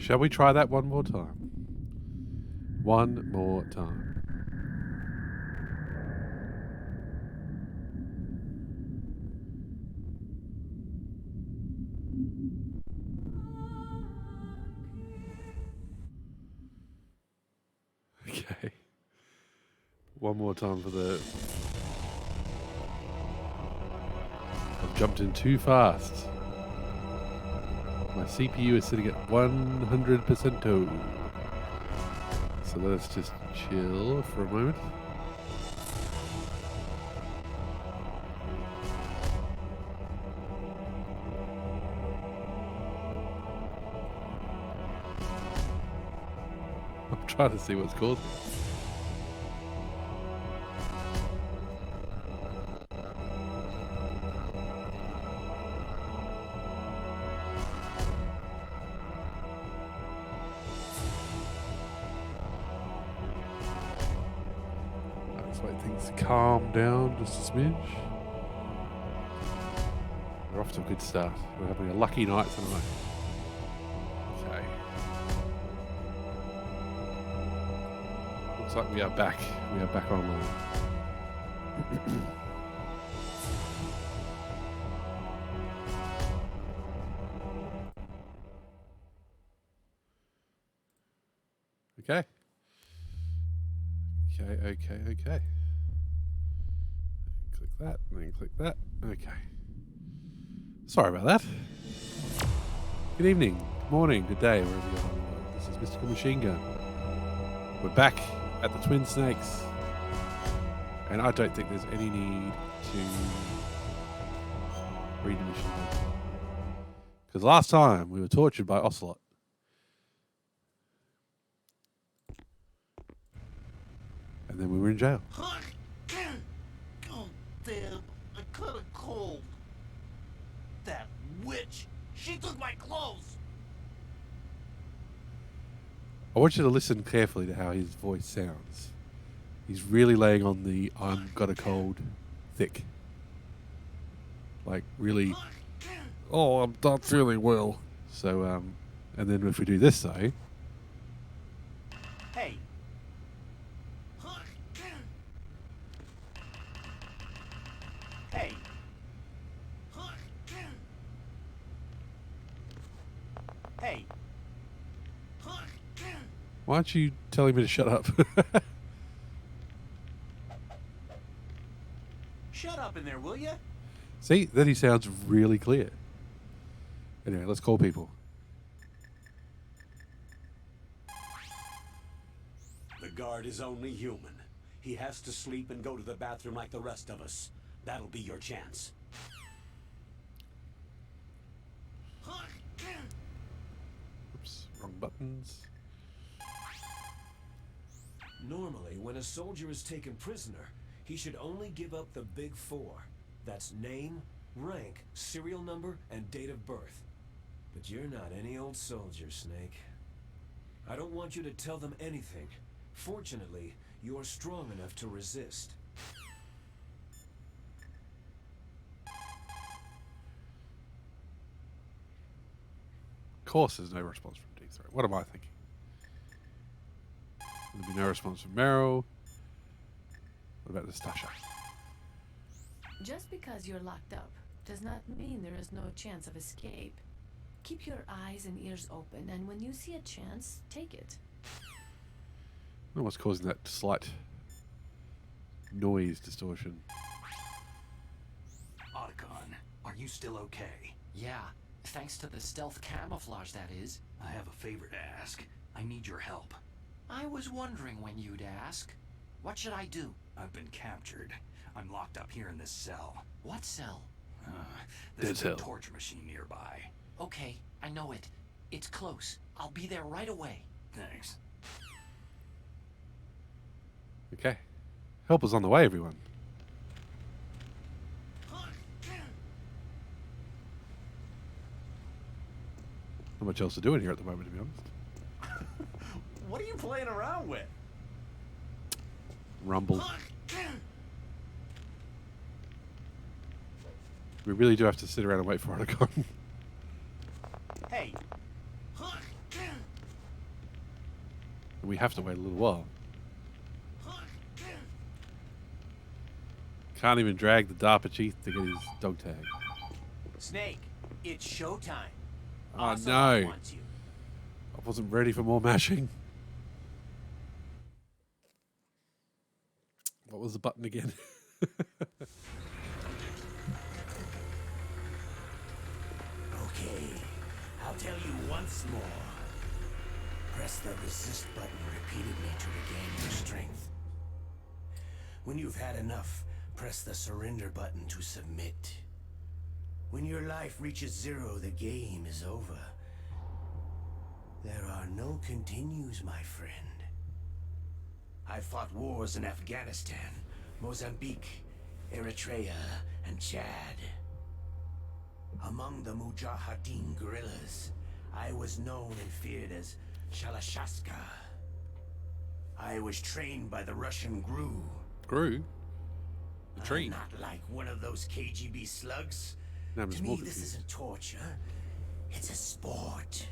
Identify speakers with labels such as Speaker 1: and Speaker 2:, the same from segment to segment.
Speaker 1: Shall we try that one more time? One more time. Okay. One more time for the... I've jumped in too fast. My CPU is sitting at 100%. So let's just chill for a moment. I'm trying to see what's causing it. Things calm down just a smidge. We're off to a good start. We're having a lucky night tonight. Okay. Looks like we are back. We are back online. Okay. Okay. Click that, and then click that. Okay. Sorry about that. Good evening, good morning, good day, wherever you are in the world. This is Mystical Machine Gun. We're back at the Twin Snakes. And I don't think there's any need to read the mission. Because last time we were tortured by Ocelot. And then we were in jail.
Speaker 2: Oh, damn. I caught a cold. That witch. She took my clothes.
Speaker 1: I want you to listen carefully to how his voice sounds. He's really laying on the I'm got a cold thick. Like really, oh, I'm not feeling well. So, and then if we do this though.
Speaker 2: Hey. Hey. Hey.
Speaker 1: Why aren't you telling me to shut up?
Speaker 2: Shut up in there, will ya?
Speaker 1: See, then he sounds really clear. Anyway, let's call people.
Speaker 3: The guard is only human. He has to sleep and go to the bathroom like the rest of us. That'll be your chance.
Speaker 1: Oops, wrong buttons.
Speaker 4: Normally, when a soldier is taken prisoner, he should only give up the big four. That's name, rank, serial number, and date of birth. But you're not any old soldier, Snake. I don't want you to tell them anything. Fortunately, you're strong enough to resist.
Speaker 1: Of course there's no response from D3. What am I thinking? There'll be no response from Meryl. What about Nastasha?
Speaker 5: Just because you're locked up does not mean there is no chance of escape. Keep your eyes and ears open, and when you see a chance, take it.
Speaker 1: I don't know what's causing that slight noise distortion.
Speaker 6: Otacon, are you still okay?
Speaker 7: Yeah, thanks to the stealth camouflage, that is.
Speaker 6: I have a favor to ask. I need your help.
Speaker 7: I was wondering when you'd ask. What should I do?
Speaker 6: I've been captured. I'm locked up here in this cell.
Speaker 7: What cell?
Speaker 6: There's
Speaker 1: Dead
Speaker 6: a
Speaker 1: cell.
Speaker 6: torture machine nearby.
Speaker 7: Okay, I know it. It's close. I'll be there right away.
Speaker 6: Thanks.
Speaker 1: Okay. Help is on the way, everyone. Not much else to do in here at the moment, to be honest.
Speaker 2: What are you playing around with?
Speaker 1: Rumble. We really do have to sit around and wait for Otacon.
Speaker 2: Hey.
Speaker 1: And we have to wait a little while. Can't even drag the DARPA chief to get his dog tag.
Speaker 2: Snake, it's showtime.
Speaker 1: Oh
Speaker 2: Ocelot
Speaker 1: no.
Speaker 2: wants you.
Speaker 1: I wasn't ready for more mashing. What was the button again?
Speaker 3: Okay, I'll tell you once more. Press the resist button repeatedly to regain your strength. When you've had enough, press the surrender button to submit. When your life reaches 0, the game is over. There are no continues, my friend. I fought wars in Afghanistan, Mozambique, Eritrea, and Chad. Among the Mujahideen guerrillas, I was known and feared as Shalashaska. I was trained by the Russian GRU.
Speaker 1: GRU? The
Speaker 3: I'm
Speaker 1: tree.
Speaker 3: not like one of those KGB slugs.
Speaker 1: No, I'm just
Speaker 3: To
Speaker 1: more
Speaker 3: me, this
Speaker 1: confused.
Speaker 3: isn't torture. It's a sport.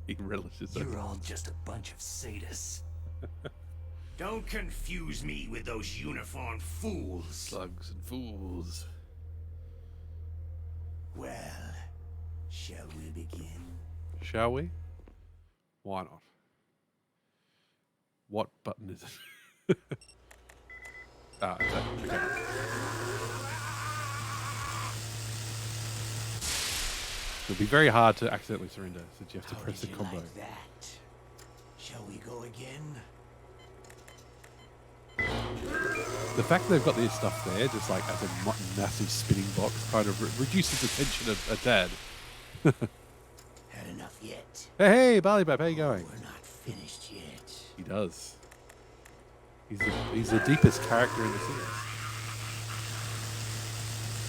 Speaker 1: He relishes it.
Speaker 6: You're all just a bunch of sadists.
Speaker 3: Don't confuse me with those uniformed fools.
Speaker 1: Slugs and fools.
Speaker 3: Well, shall we begin?
Speaker 1: Shall we? Why not? What button is it? Ah, exactly. Okay. It'll be very hard to accidentally surrender since you have to
Speaker 3: How
Speaker 1: press the
Speaker 3: did you
Speaker 1: combo.
Speaker 3: like that? Shall we go again?
Speaker 1: The fact they've got this stuff there, just like as a massive spinning box, kind of reduces the tension a tad.
Speaker 3: Had enough yet?
Speaker 1: Hey, Barley Bap, how you going?
Speaker 3: We're not finished yet.
Speaker 1: He does. He's the deepest character in the series.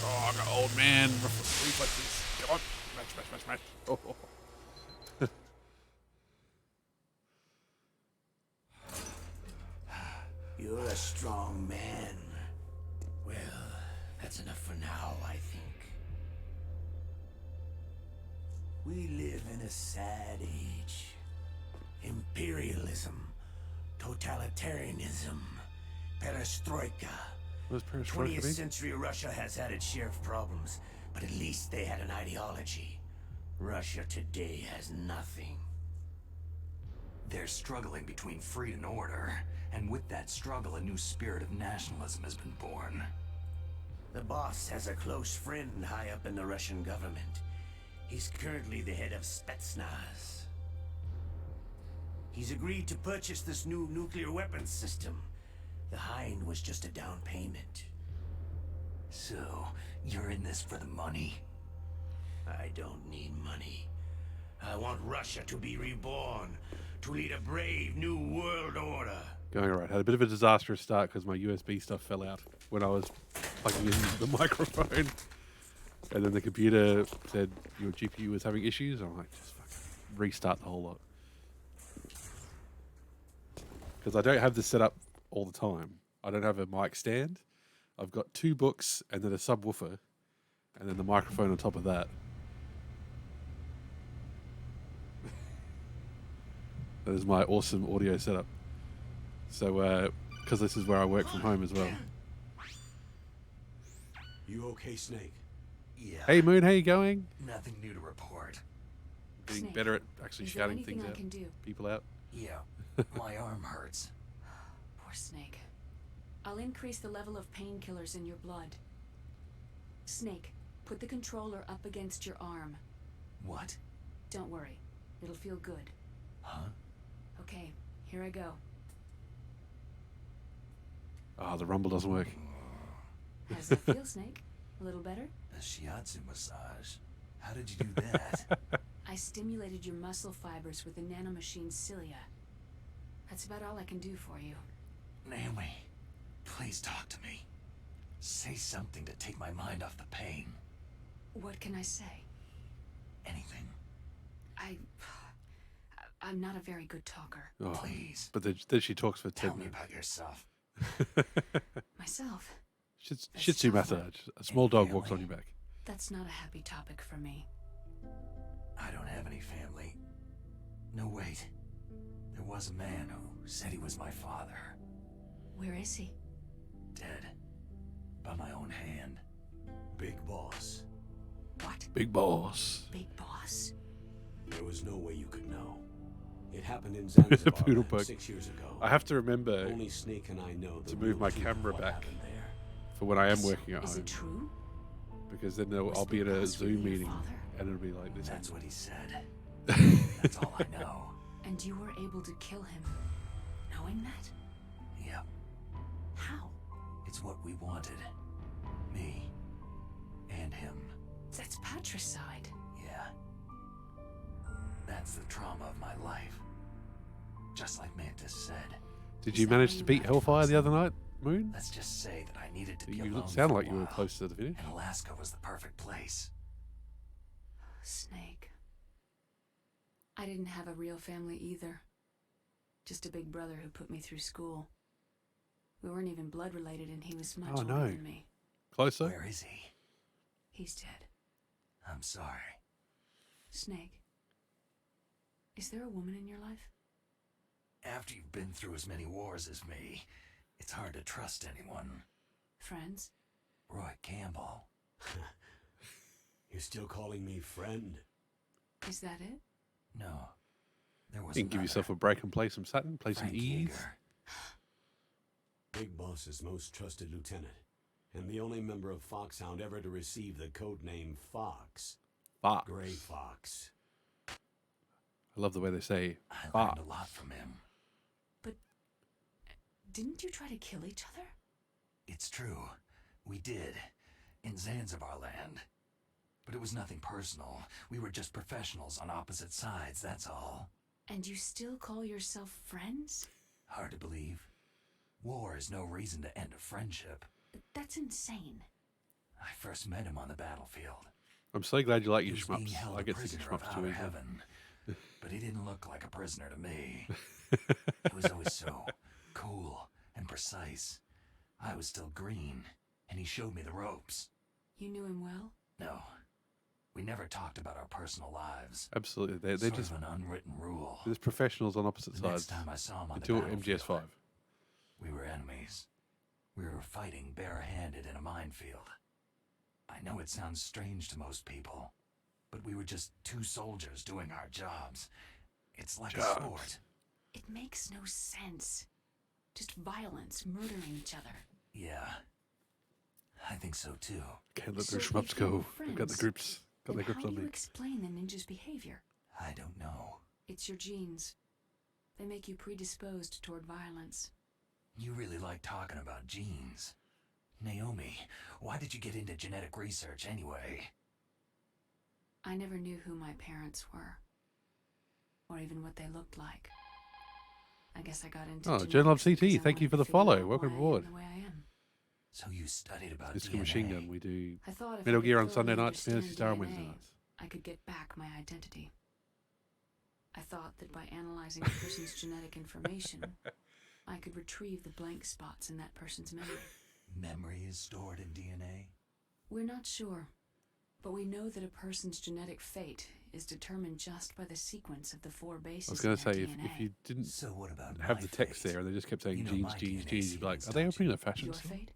Speaker 1: Oh, I got old man reflexes. Come on, smash. Oh.
Speaker 3: You're a strong man. Well, that's enough for now, I think. We live in a sad age. Imperialism, totalitarianism, perestroika.
Speaker 1: What does perestroika
Speaker 3: 20th
Speaker 1: mean?
Speaker 3: century Russia has had its share of problems, but at least they had an ideology. Russia today has nothing.
Speaker 6: They're struggling between freed and order, and with that struggle, a new spirit of nationalism has been born.
Speaker 3: The boss has a close friend high up in the Russian government. He's currently the head of Spetsnaz. He's agreed to purchase this new nuclear weapons system. The Hind was just a down payment.
Speaker 6: So, you're in this for the money?
Speaker 3: I don't need money. I want Russia to be reborn, to lead a brave new world order.
Speaker 1: Going all right. Had a bit of a disastrous start because my USB stuff fell out when I was plugging in the microphone. And then the computer said your GPU was having issues. I'm like, just fucking restart the whole lot. Because I don't have this set up all the time. I don't have a mic stand. I've got 2 books and then a subwoofer and then the microphone on top of that. That is my awesome audio setup. So, because this is where I work from home as well.
Speaker 3: You okay, Snake?
Speaker 6: Yeah.
Speaker 1: Hey Moon, how you going?
Speaker 6: Nothing new to report.
Speaker 1: Getting
Speaker 5: Snake,
Speaker 1: better at actually
Speaker 5: is there
Speaker 1: shouting
Speaker 5: anything
Speaker 1: things
Speaker 5: I
Speaker 1: out.
Speaker 5: can do?
Speaker 1: People out.
Speaker 6: Yeah. My arm hurts.
Speaker 5: Poor Snake. I'll increase the level of painkillers in your blood. Snake, put the controller up against your arm.
Speaker 6: What?
Speaker 5: Don't worry. It'll feel good.
Speaker 6: Huh?
Speaker 5: Okay, here I go.
Speaker 1: Ah, the rumble doesn't work.
Speaker 5: How does that feel, Snake? A little better?
Speaker 6: A shiatsu massage. How did you do that?
Speaker 5: I stimulated your muscle fibers with the nanomachine cilia. That's about all I can do for you.
Speaker 6: Naomi, please talk to me. Say something to take my mind off the pain.
Speaker 5: What can I say?
Speaker 6: Anything.
Speaker 5: I'm not a very good talker.
Speaker 1: Oh,
Speaker 6: Please.
Speaker 1: but then she talks for 10
Speaker 6: Tell me
Speaker 1: minutes.
Speaker 6: about yourself.
Speaker 5: Myself?
Speaker 1: Shih Tzu
Speaker 5: tough one.
Speaker 1: massage. A small dog walks on your back.
Speaker 5: That's not a happy topic for me.
Speaker 6: I don't have any family. No, wait. There was a man who said he was my father.
Speaker 5: Where is he?
Speaker 6: Dead. By my own hand.
Speaker 3: Big boss.
Speaker 5: What?
Speaker 1: Big boss.
Speaker 5: Big boss?
Speaker 3: There was no way you could know. It happened in Zanzibar
Speaker 1: Poodlebug.
Speaker 3: 6 years ago.
Speaker 1: I have to remember
Speaker 3: Only Snake and I know the
Speaker 1: to
Speaker 3: real
Speaker 1: move my
Speaker 3: truth of
Speaker 1: camera
Speaker 3: what
Speaker 1: back
Speaker 3: happened there.
Speaker 1: for when I am working at
Speaker 5: Is
Speaker 1: home.
Speaker 5: it true?
Speaker 1: Because then I'll
Speaker 5: Was
Speaker 1: be at
Speaker 5: Big
Speaker 1: a
Speaker 5: Boss really
Speaker 1: Zoom
Speaker 5: your
Speaker 1: meeting
Speaker 5: father?
Speaker 1: and it'll be like this.
Speaker 6: That's what he said. That's all I know.
Speaker 5: And you were able to kill him, knowing that?
Speaker 6: Yep.
Speaker 5: How?
Speaker 6: It's what we wanted. Me. And him.
Speaker 5: That's patricide.
Speaker 6: Yeah. That's the trauma of my life. Just like Mantis said.
Speaker 1: Did
Speaker 5: Is
Speaker 1: you
Speaker 5: that
Speaker 1: manage
Speaker 5: why
Speaker 1: to
Speaker 5: you
Speaker 1: beat
Speaker 5: left
Speaker 1: Hellfire the
Speaker 5: Foxhound?
Speaker 1: other night, Moon?
Speaker 6: Let's just say that I needed to be
Speaker 1: You
Speaker 6: alone
Speaker 1: sound
Speaker 6: for
Speaker 1: like
Speaker 6: a
Speaker 1: you were
Speaker 6: while,
Speaker 1: close to the finish.
Speaker 6: And Alaska was the perfect place.
Speaker 5: Snake. I didn't have a real family either. Just a big brother who put me through school. We weren't even blood related and he was much
Speaker 1: Oh,
Speaker 5: older
Speaker 1: no.
Speaker 5: than me.
Speaker 1: Closer?
Speaker 6: Where is he?
Speaker 5: He's dead.
Speaker 6: I'm sorry.
Speaker 5: Snake. Is there a woman in your life?
Speaker 6: After you've been through as many wars as me, it's hard to trust anyone.
Speaker 5: Friends?
Speaker 6: Roy Campbell.
Speaker 3: You're still calling me friend?
Speaker 5: Is that it?
Speaker 6: No. There was
Speaker 1: You can give yourself a break and play some Saturn, play some
Speaker 6: Frank
Speaker 1: Ease.
Speaker 6: Yeager.
Speaker 3: Big Boss's most trusted lieutenant, and the only member of Foxhound ever to receive the code name Fox.
Speaker 1: Fuck.
Speaker 3: Gray Fox.
Speaker 1: I love the way they say
Speaker 6: I
Speaker 1: fuck.
Speaker 6: learned a lot from him.
Speaker 5: Didn't you try to kill each other?
Speaker 6: It's true. We did. In Zanzibar land. But it was nothing personal. We were just professionals on opposite sides, that's all.
Speaker 5: And you still call yourself friends?
Speaker 6: Hard to believe. War is no reason to end a friendship.
Speaker 5: That's insane.
Speaker 6: I first met him on the battlefield.
Speaker 1: I'm so glad you like
Speaker 6: He
Speaker 1: your
Speaker 6: was being
Speaker 1: shmups.
Speaker 6: held
Speaker 1: I
Speaker 6: a
Speaker 1: get sick of
Speaker 6: prisoner of
Speaker 1: shmups too
Speaker 6: outer
Speaker 1: easily.
Speaker 6: heaven. But he didn't look like a prisoner to me. He was always so cool and precise. I was still green, and he showed me the ropes.
Speaker 5: You knew him well?
Speaker 6: No, we never talked about our personal lives.
Speaker 1: Absolutely. They're
Speaker 6: Sort
Speaker 1: just
Speaker 6: of an unwritten rule.
Speaker 1: they're just professionals on opposite
Speaker 6: The next
Speaker 1: sides
Speaker 6: time I saw him on
Speaker 1: until
Speaker 6: the battlefield,
Speaker 1: MGS5.
Speaker 6: we were enemies. We were fighting barehanded in a minefield. I know it sounds strange to most people, but we were just two soldiers doing our jobs. It's like a
Speaker 1: Jobs.
Speaker 6: sport.
Speaker 5: It makes no sense. Just violence, murdering each other.
Speaker 6: Yeah, I think so too.
Speaker 1: Can't let
Speaker 5: So
Speaker 1: their
Speaker 5: if
Speaker 1: shmups
Speaker 5: you were
Speaker 1: go. They've got the
Speaker 5: friends,
Speaker 1: grips. Got
Speaker 5: Then
Speaker 1: their grips
Speaker 5: how
Speaker 1: on
Speaker 5: do you
Speaker 1: me.
Speaker 5: explain the ninja's behavior?
Speaker 6: I don't know.
Speaker 5: It's your genes. They make you predisposed toward violence.
Speaker 6: You really like talking about genes. Naomi, why did you get into genetic research anyway?
Speaker 5: I never knew who my parents were. Or even what they looked like. I guess I got into
Speaker 1: Oh,
Speaker 5: genetics
Speaker 1: Jen Love CT,
Speaker 5: because I
Speaker 1: thank you
Speaker 5: wanted
Speaker 1: for
Speaker 5: to
Speaker 1: the
Speaker 5: figure
Speaker 1: follow.
Speaker 5: out
Speaker 1: Welcome
Speaker 5: why I
Speaker 1: aboard.
Speaker 5: am the way I am.
Speaker 6: So you studied about
Speaker 1: Mystical
Speaker 6: DNA.
Speaker 1: Machine Gun. We do
Speaker 5: I thought if
Speaker 1: Metal
Speaker 5: I could
Speaker 1: Gear on
Speaker 5: thoroughly
Speaker 1: Sunday nights, Fantasy
Speaker 5: understand
Speaker 1: Star on
Speaker 5: DNA,
Speaker 1: Wednesday nights.
Speaker 5: I could get back my identity. I thought that by analyzing a person's genetic information, I could retrieve the blank spots in that person's memory.
Speaker 6: Memory is stored in DNA?
Speaker 5: We're not sure, but we know that a person's genetic fate is determined just by the sequence of the 4 bases
Speaker 1: I was going to
Speaker 5: in
Speaker 1: say,
Speaker 5: their
Speaker 1: if
Speaker 5: DNA.
Speaker 1: you didn't
Speaker 6: So what about
Speaker 1: have
Speaker 6: my
Speaker 1: the text
Speaker 6: fate?
Speaker 1: there and they just kept saying
Speaker 6: You know
Speaker 1: genes,
Speaker 6: my
Speaker 1: genes,
Speaker 6: DNA
Speaker 1: genes, you'd be like,
Speaker 6: sequence,
Speaker 1: are they
Speaker 6: don't
Speaker 1: opening
Speaker 6: you?
Speaker 1: a fashion
Speaker 5: Your
Speaker 1: store?
Speaker 5: fate?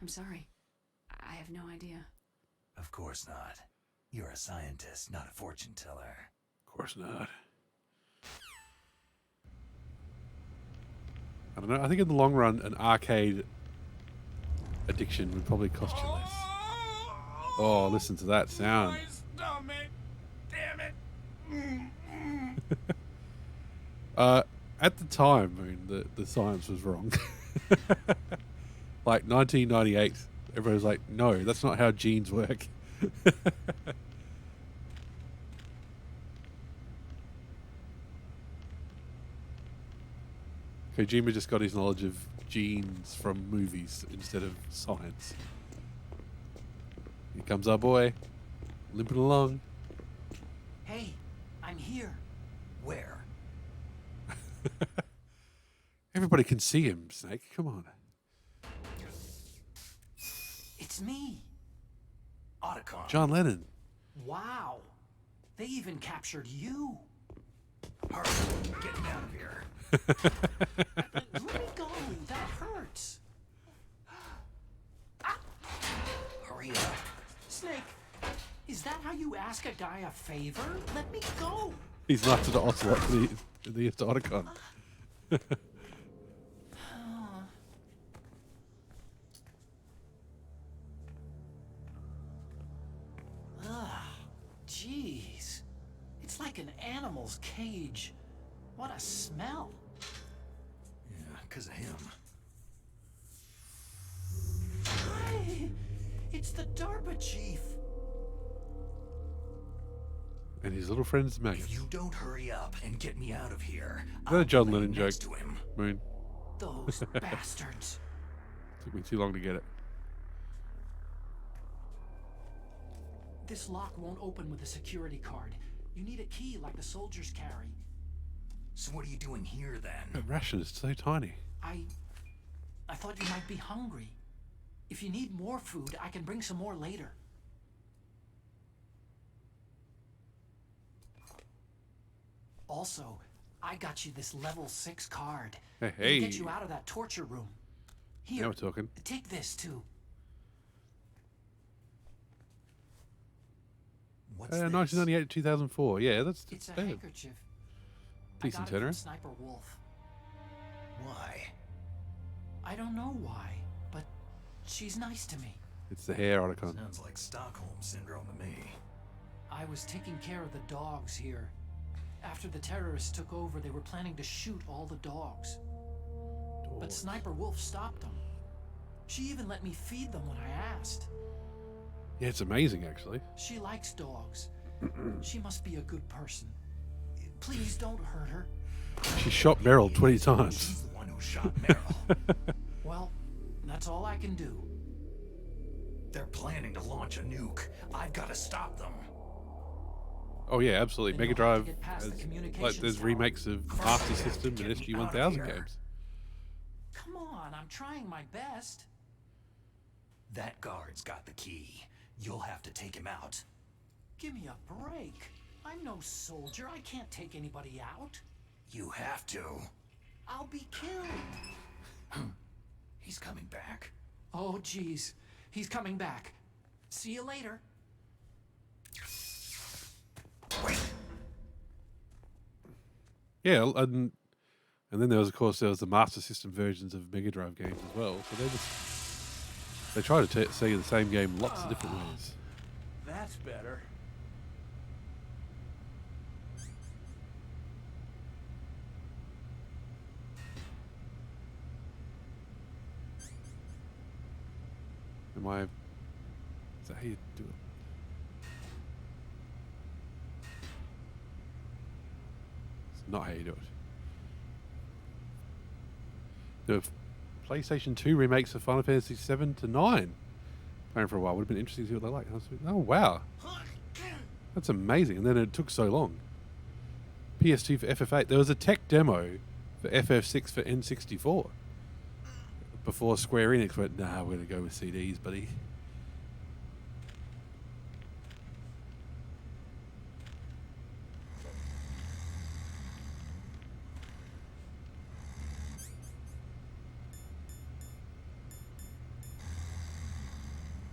Speaker 5: I'm sorry. I have no idea.
Speaker 6: Of course not. You're a scientist, not a fortune teller.
Speaker 1: Of course not. I don't know. I think in the long run, an arcade addiction would probably cost you less. Oh, listen to that sound.
Speaker 2: My stomach. Damn it.
Speaker 1: At the time, I mean, the science was wrong. Like 1998, everybody was like, no, that's not how genes work. Kojima just got his knowledge of genes from movies instead of science. Here comes our boy, limping along.
Speaker 7: Hey, I'm here.
Speaker 6: Where?
Speaker 1: Everybody can see him, Snake. Come on.
Speaker 7: It's me.
Speaker 6: Otacon.
Speaker 1: John Lennon.
Speaker 7: Wow. They even captured you.
Speaker 6: Hurry, get me out of here.
Speaker 7: Let me go. That hurts.
Speaker 6: Hurry up.
Speaker 7: Snake, is that how you ask a guy a favor? Let me go.
Speaker 1: He's not to the ocelot for the Otacon.
Speaker 7: Jeez. It's like an animal's cage. What a smell.
Speaker 6: Yeah, because of him.
Speaker 7: Hi. It's the DARPA chief.
Speaker 1: And his little friend's maggots.
Speaker 6: If you don't hurry up and get me out of here,
Speaker 1: Is that a John
Speaker 6: lay
Speaker 1: Lennon joke?
Speaker 6: next to him.
Speaker 1: Moon.
Speaker 7: Those bastards.
Speaker 1: Took me too long to get it.
Speaker 7: This lock won't open with a security card. You need a key like the soldiers carry.
Speaker 6: So what are you doing here then?
Speaker 1: That ration is so tiny.
Speaker 7: I thought you might be hungry. If you need more food, I can bring some more later. Also, I got you this level 6 card.
Speaker 1: Hey,
Speaker 7: It'll get
Speaker 1: hey.
Speaker 7: you out of that torture room. Here,
Speaker 1: Now we're talking.
Speaker 7: take this too.
Speaker 6: What's this?
Speaker 1: 1998 to 2004. Yeah, that's
Speaker 7: It's a
Speaker 1: fair.
Speaker 7: handkerchief.
Speaker 1: Decent
Speaker 7: I got it from
Speaker 1: turnaround.
Speaker 7: Sniper Wolf.
Speaker 6: Why?
Speaker 7: I don't know why, but she's nice to me.
Speaker 1: It's the hair Otacon.
Speaker 6: Sounds like Stockholm Syndrome to me.
Speaker 7: I was taking care of the dogs here. After the terrorists took over, they were planning to shoot all the dogs. But Sniper Wolf stopped them. She even let me feed them when I asked.
Speaker 1: Yeah, it's amazing actually.
Speaker 7: She likes dogs. She must be a good person. Please don't hurt her.
Speaker 1: She shot Meryl 20 times.
Speaker 6: She's the one who shot Meryl.
Speaker 7: Well, that's all I can do.
Speaker 6: They're planning to launch a nuke. I've got to stop them.
Speaker 1: Oh yeah, absolutely.
Speaker 7: Then
Speaker 1: Mega
Speaker 7: you'll have
Speaker 1: Drive
Speaker 7: to get past the
Speaker 1: has,
Speaker 7: communications
Speaker 1: like there's
Speaker 7: tower.
Speaker 1: remakes of Master System and
Speaker 6: Get me
Speaker 1: SG
Speaker 6: out of
Speaker 1: 1000
Speaker 6: here.
Speaker 1: games.
Speaker 7: Come on, I'm trying my best.
Speaker 6: That guard's got the key. You'll have to take him out.
Speaker 7: Give me a break. I'm no soldier. I can't take anybody out.
Speaker 6: You have to.
Speaker 7: I'll be killed.
Speaker 6: He's coming back.
Speaker 7: Oh, jeez. He's coming back. See you later.
Speaker 6: Wait.
Speaker 1: Yeah, and then there was, of course, there was the Master System versions of Mega Drive games as well. So they try to say the same game lots of different ways.
Speaker 2: That's better.
Speaker 1: Is that how you do it? It's not how you do it. The PlayStation 2 remakes of Final Fantasy 7 to 9. Playing for a while would have been interesting to see what they're like. I was like, oh wow, that's amazing. And then it took so long. PS2 for FF8. There was a tech demo for FF6 for N64 before Square Enix went, nah, we're going to go with CDs, buddy.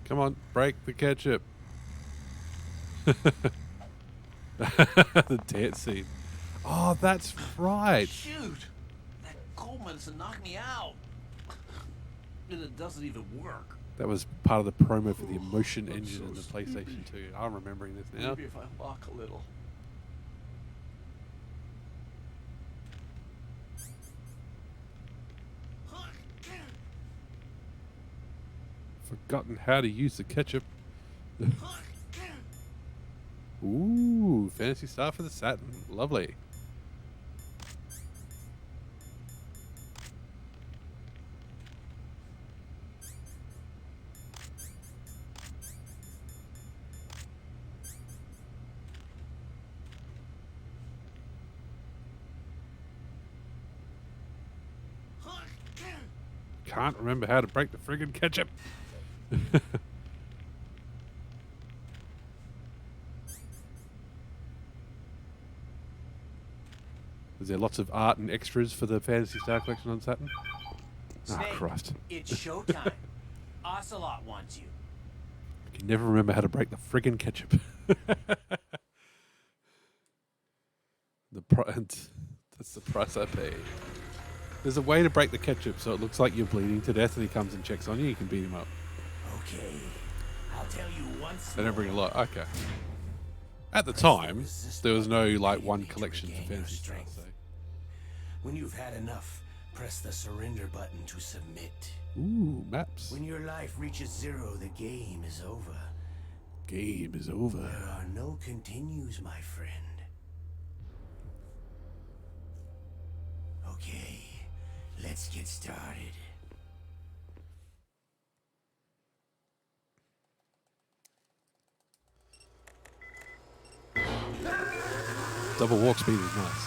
Speaker 1: Come on, break the ketchup. The dance scene. Oh, that's right.
Speaker 2: Shoot! That Coleman's knocked me out. And it doesn't even work.
Speaker 1: That was part of the promo for the Emotion
Speaker 2: I'm
Speaker 1: engine
Speaker 2: so
Speaker 1: in the PlayStation 2. I'm remembering this now.
Speaker 2: Maybe if I walk a little.
Speaker 1: Forgotten how to use the ketchup. Ooh, Fantasy Star for the Saturn. Lovely. Can't remember how to break the friggin' ketchup. Is there lots of art and extras for the Fantasy Star Collection on Saturn? Ah,
Speaker 2: Snake,
Speaker 1: Christ.
Speaker 2: it's showtime. Ocelot wants you.
Speaker 1: I can never remember how to break the friggin' ketchup. That's the price I pay. There's a way to break the ketchup so it looks like you're bleeding to death, and he comes and checks on you. You can beat him up.
Speaker 3: Okay, I'll tell you once
Speaker 1: They don't bring a
Speaker 3: more.
Speaker 1: lot. Okay. At the time, there was no like one collection for Fantasy Star. So.
Speaker 3: When you've had enough, press the surrender button to submit.
Speaker 1: Ooh, maps.
Speaker 3: When your life reaches 0, the game is over.
Speaker 1: Game is over.
Speaker 3: There are no continues, my friend. Okay, let's get started.
Speaker 1: Double walk speed is nice.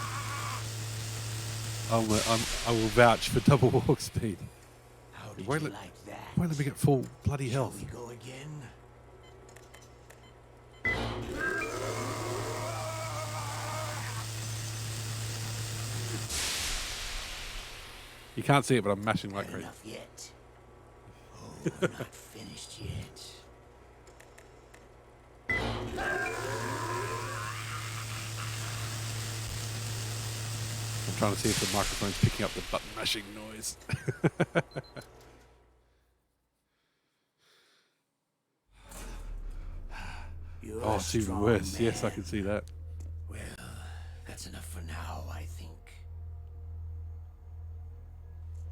Speaker 1: I will vouch for double walk speed.
Speaker 3: How did
Speaker 1: Wait,
Speaker 3: you
Speaker 1: let-
Speaker 3: like that?
Speaker 1: Why let me get full bloody
Speaker 3: Shall
Speaker 1: health?
Speaker 3: we go again?
Speaker 1: You can't see it, but I'm mashing like
Speaker 3: Not
Speaker 1: crazy.
Speaker 3: enough yet. Oh, we're not finished yet.
Speaker 1: I'm trying to see if the microphone's picking up the button mashing noise.
Speaker 3: You're
Speaker 1: Oh,
Speaker 3: a
Speaker 1: it's even
Speaker 3: strong
Speaker 1: worse. Yes, I
Speaker 3: man.
Speaker 1: can see that.
Speaker 3: Well, that's enough for now, I think.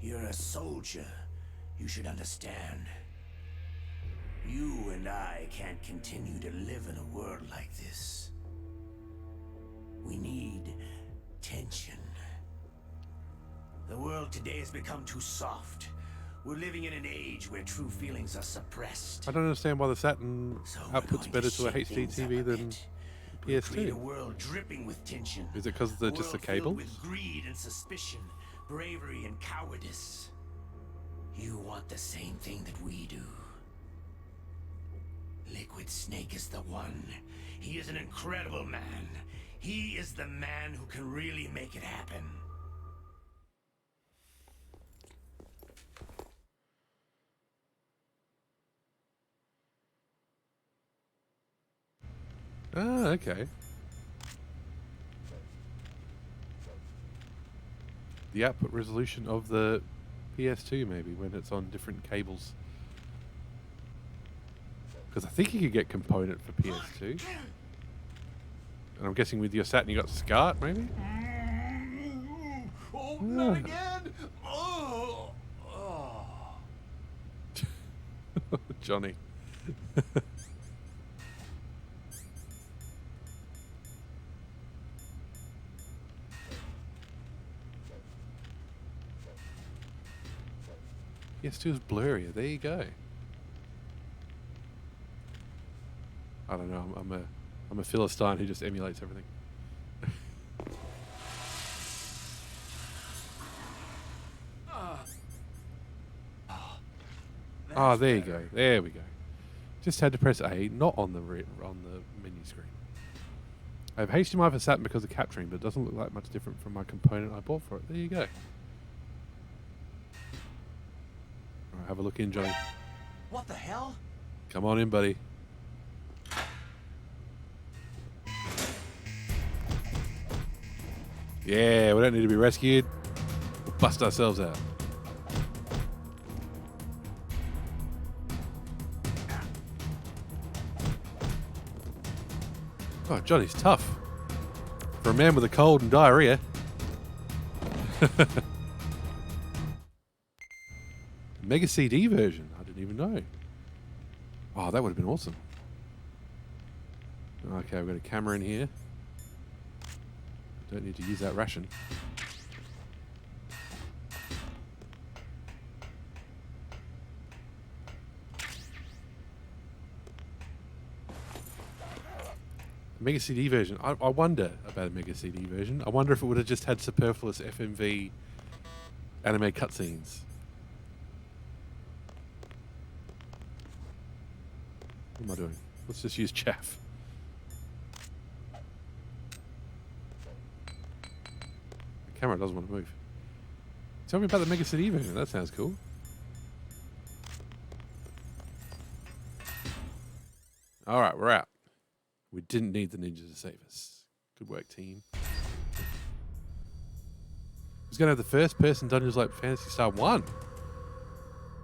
Speaker 3: You're a soldier. You should understand. You and I can't continue to live in a world like this. We need tension. The world today has become too soft. We're living in an age where true feelings are suppressed.
Speaker 1: I don't understand why the Saturn
Speaker 3: So we're
Speaker 1: outputs
Speaker 3: going
Speaker 1: better to a
Speaker 3: shake
Speaker 1: HD
Speaker 3: things up
Speaker 1: TV
Speaker 3: a
Speaker 1: than
Speaker 3: bit. We'll create a
Speaker 1: PS2.
Speaker 3: world dripping with tension.
Speaker 1: Is it because of the,
Speaker 3: A
Speaker 1: just the
Speaker 3: world filled
Speaker 1: cables?
Speaker 3: with greed and suspicion, bravery and cowardice. You want the same thing that we do. Liquid Snake is the one. He is an incredible man. He is the man who can really make it happen.
Speaker 1: Ah, okay. The output resolution of the PS2 maybe when it's on different cables. Because I think you could get component for PS2. And I'm guessing with your Saturn you got SCART maybe?
Speaker 2: Oh,
Speaker 1: Ah.
Speaker 2: not again! Oh,
Speaker 1: Johnny. PS2 is blurrier. There you go. I don't know. I'm a Philistine who just emulates everything. Ah, there you go. There we go. Just had to press A, not on the on the menu screen. I have HDMI for Saturn because of capturing, but it doesn't look like much different from my component I bought for it. There you go. All right, have a look in, Johnny.
Speaker 2: what the hell?
Speaker 1: Come on in, buddy. Yeah, we don't need to be rescued. We'll bust ourselves out. Oh, Johnny's tough. For a man with a cold and diarrhea. Mega CD version. I didn't even know. Oh, that would have been awesome. Okay, we've got a camera in here. Don't need to use that ration. Mega CD version. I wonder about a Mega CD version. I wonder if it would have just had superfluous FMV anime cutscenes. What am I doing? Let's just use chaff. Camera doesn't want to move. Tell me about the Mega City version. That sounds cool. All right, we're out. We didn't need the ninja to save us. Good work, team. Who's going to have the first-person dungeons like Phantasy Star 1?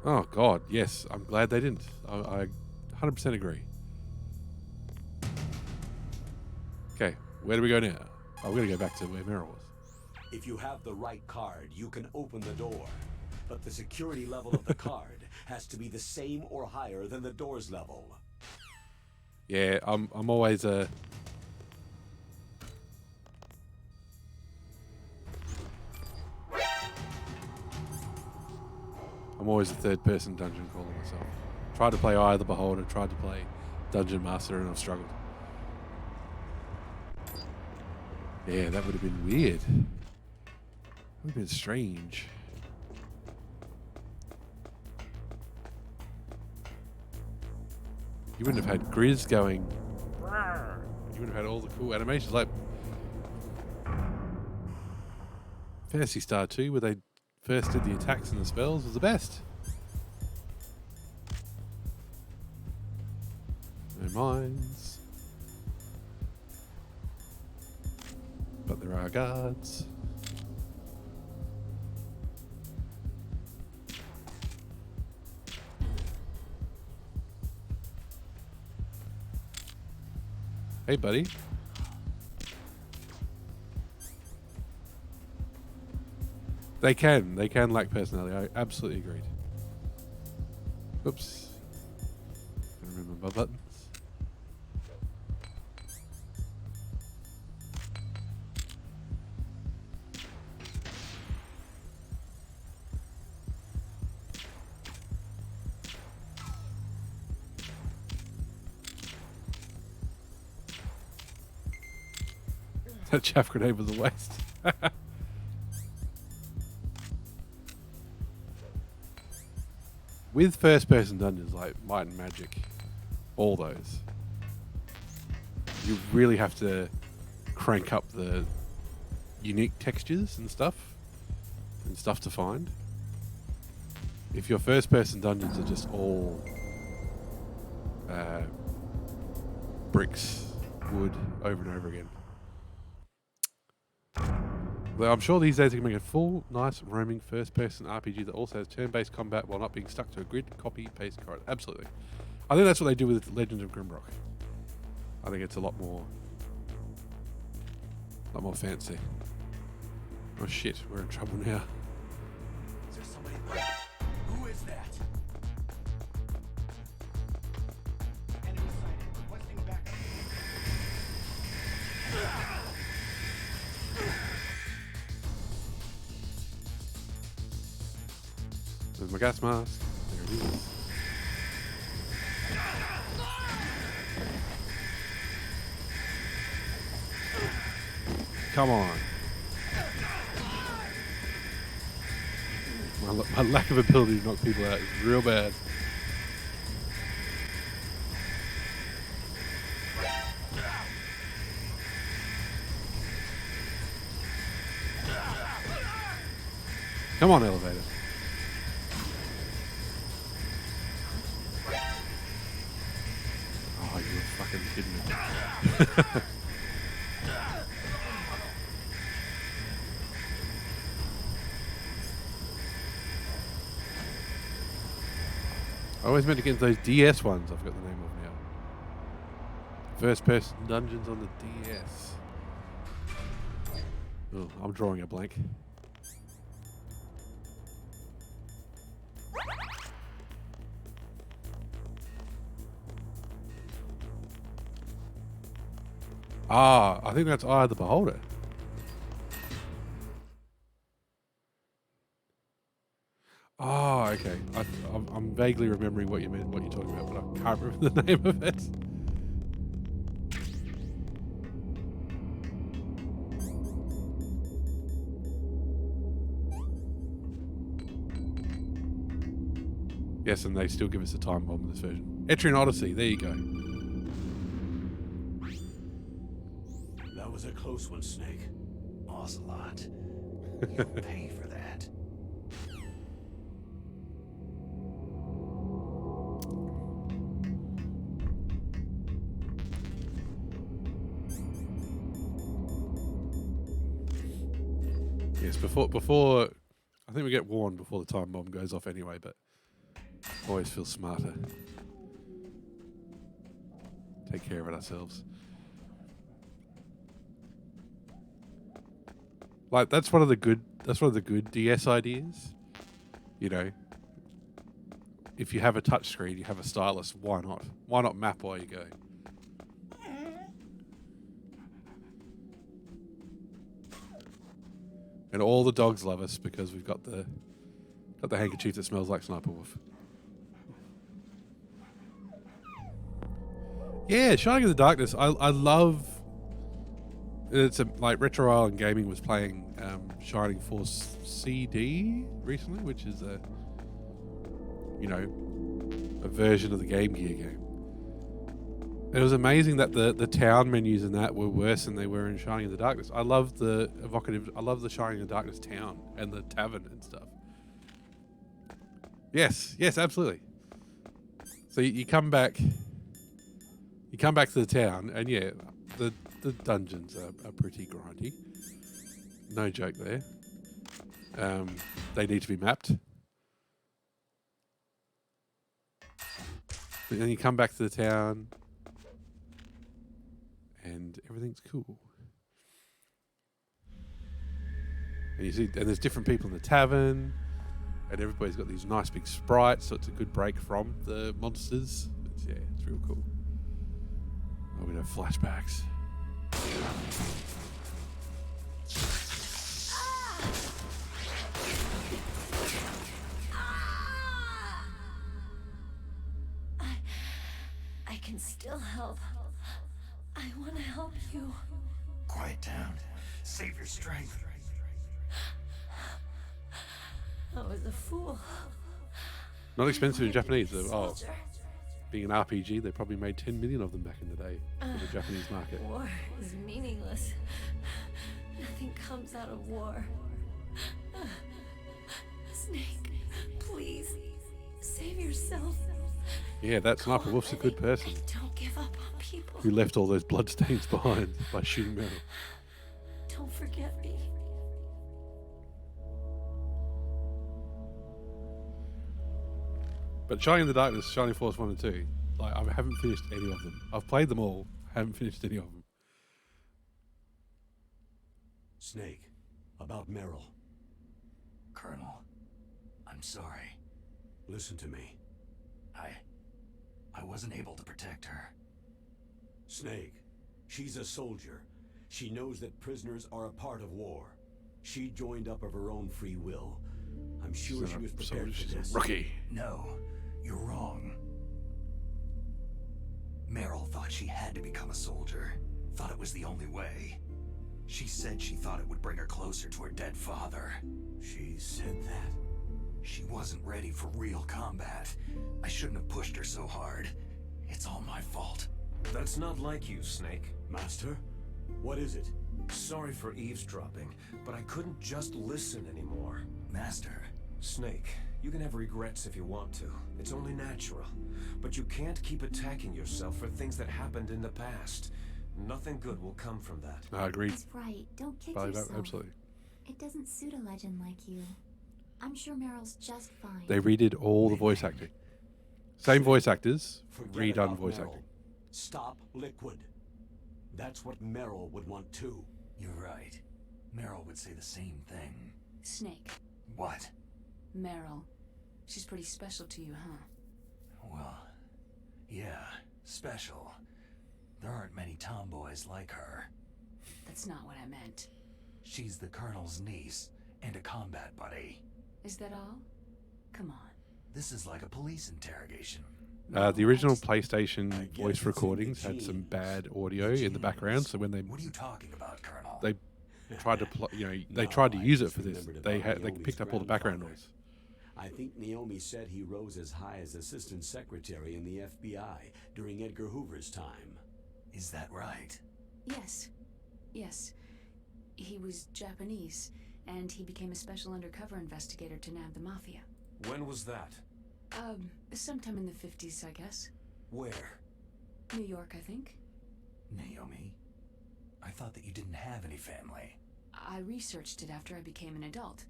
Speaker 1: Oh, God, yes. I'm glad they didn't. I 100% agree. Okay, where do we go now? Oh, we're going to go back to where Meryl was.
Speaker 4: If you have the right card, you can open the door. But the security level of the card has to be the same or higher than the door's level.
Speaker 1: Yeah, I'm always a... I'm always a third-person dungeon crawler myself. Tried to play Eye of the Beholder, tried to play Dungeon Master, and I've struggled. Yeah, that would have been weird. Would have been strange. You wouldn't have had Grizz going. You would have had all the cool animations like Phantasy Star 2, where they first did the attacks and the spells, was the best. No mines. But there are guards. Hey, buddy. They can lack personality. I absolutely agreed. Oops. Gotta remember my buttons. That chaff grenade was a waste. With first-person dungeons like Might and Magic, all those, you really have to crank up the unique textures and stuff to find. If your first-person dungeons are just all bricks, wood, over and over again. Well, I'm sure these days they can make a full, nice, roaming first-person RPG that also has turn-based combat while not being stuck to a grid, copy, paste card. Absolutely. I think that's what they do with Legends of Grimrock. I think it's a lot more fancy. Oh shit, we're in trouble now.
Speaker 3: Is there somebody there? Who is that? Enemy sighted. Requesting backup.
Speaker 1: There's my gas mask. There it is. Come on. My lack of ability to knock people out is real bad. Come on, elevator. Oh, you're fucking kidding me. I always meant to get those DS ones. I forgot the name of them now. First person dungeons on the DS. Oh, I'm drawing a blank. Ah, I think that's Eye of the Beholder. Oh, okay. I'm vaguely remembering what you meant, what you're talking about, but I can't remember the name of it. Yes, and they still give us a time bomb in this version. Etrian Odyssey, there you go.
Speaker 4: That was a close one, Snake.
Speaker 6: Ocelot. You'll pay for that.
Speaker 1: Yes, before I think we get warned before the time bomb goes off anyway, but always feel smarter. Take care of it ourselves. Like that's one of the good DS ideas. You know, if you have a touchscreen, you have a stylus, why not? Why not map while you go? And all the dogs love us because we've got the handkerchief that smells like Sniper Wolf. Yeah, Shining in the Darkness. I love. It's like Retro Island Gaming was playing Shining Force CD recently, which is a version of the Game Gear game. It was amazing that the town menus in that were worse than they were in Shining in the Darkness. I love the Shining in the Darkness town and the tavern and stuff. Yes, absolutely. So you come back to the town, and yeah, the dungeons are pretty grindy. No joke there. They need to be mapped. But then you come back to the town, and everything's cool. And you see, and there's different people in the tavern, and everybody's got these nice big sprites, so it's a good break from the monsters. It's real cool. Oh, we have flashbacks.
Speaker 5: I can still help. I want to help you.
Speaker 6: Quiet down. Save your strength.
Speaker 5: I was a fool.
Speaker 1: Not expensive in Japanese.
Speaker 5: A
Speaker 1: Oh,
Speaker 5: soldier.
Speaker 1: being an RPG, they probably made 10 million of them back in the day for the Japanese market.
Speaker 5: War is meaningless. Nothing comes out of war. Snake, please, save yourself.
Speaker 1: Yeah, that Sniper Wolf's a good person
Speaker 5: Don't give up on people.
Speaker 1: who left all those bloodstains behind by shooting Meryl.
Speaker 5: Don't forget me.
Speaker 1: But Shining in the Darkness, Shining Force 1 and 2, like I haven't finished any of them. I've played them all, haven't finished any of them.
Speaker 3: Snake, about Meryl.
Speaker 6: Colonel, I'm sorry.
Speaker 3: Listen to me.
Speaker 6: I wasn't able to protect her.
Speaker 3: Snake, she's a soldier. She knows that prisoners are a part of war. She joined up of her own free will. I'm sure she was prepared for this.
Speaker 1: Rookie.
Speaker 6: No, you're wrong. Meryl thought she had to become a soldier. Thought it was the only way. She said she thought it would bring her closer to her dead father.
Speaker 3: She said that?
Speaker 6: She wasn't ready for real combat. I shouldn't have pushed her so hard. It's all my fault.
Speaker 4: That's not like you, Snake.
Speaker 3: Master? What is it?
Speaker 4: Sorry for eavesdropping, but I couldn't just listen anymore.
Speaker 6: Master.
Speaker 4: Snake, you can have regrets if you want to. It's only natural. But you can't keep attacking yourself for things that happened in the past. Nothing good will come from that.
Speaker 1: I agree.
Speaker 8: That's right. Don't kid
Speaker 1: Probably
Speaker 8: yourself.
Speaker 1: that, absolutely.
Speaker 8: It doesn't suit a legend like you. I'm sure Meryl's just fine.
Speaker 1: They redid all the voice acting. Same voice actors,
Speaker 3: Forget
Speaker 1: redone
Speaker 3: about
Speaker 1: voice
Speaker 3: Meryl.
Speaker 1: acting.
Speaker 3: Stop Liquid. That's what Meryl would want too.
Speaker 6: You're right. Meryl would say the same thing.
Speaker 9: Snake,
Speaker 6: What?
Speaker 9: Meryl. She's pretty special to you, huh?
Speaker 6: Well, yeah, special. There aren't many tomboys like her.
Speaker 9: That's not what I meant.
Speaker 6: She's the Colonel's niece and a combat buddy.
Speaker 9: Is that all? Come on.
Speaker 6: This is like a police interrogation.
Speaker 1: The original
Speaker 3: I
Speaker 1: PlayStation
Speaker 3: guess
Speaker 1: voice
Speaker 3: it's in the
Speaker 1: recordings had some
Speaker 3: genes.
Speaker 1: bad audio in the background, so when they
Speaker 6: What are you talking about, Colonel?
Speaker 1: They tried to they
Speaker 3: No,
Speaker 1: tried to
Speaker 3: I
Speaker 1: use it
Speaker 3: just
Speaker 1: for this,
Speaker 3: remembered
Speaker 1: they
Speaker 3: about
Speaker 1: they
Speaker 3: Naomi's
Speaker 1: picked up all the background
Speaker 3: grandfather.
Speaker 1: noise.
Speaker 3: I think Naomi said he rose as high as assistant secretary in the FBI during Edgar Hoover's time.
Speaker 6: Is that right?
Speaker 9: Yes. Yes. He was Japanese. and he became a special undercover investigator to nab the Mafia.
Speaker 4: When was that?
Speaker 9: Sometime in the 50s, I guess.
Speaker 4: Where?
Speaker 9: New York, I think.
Speaker 6: Naomi, I thought that you didn't have any family.
Speaker 9: I researched it after I became an adult.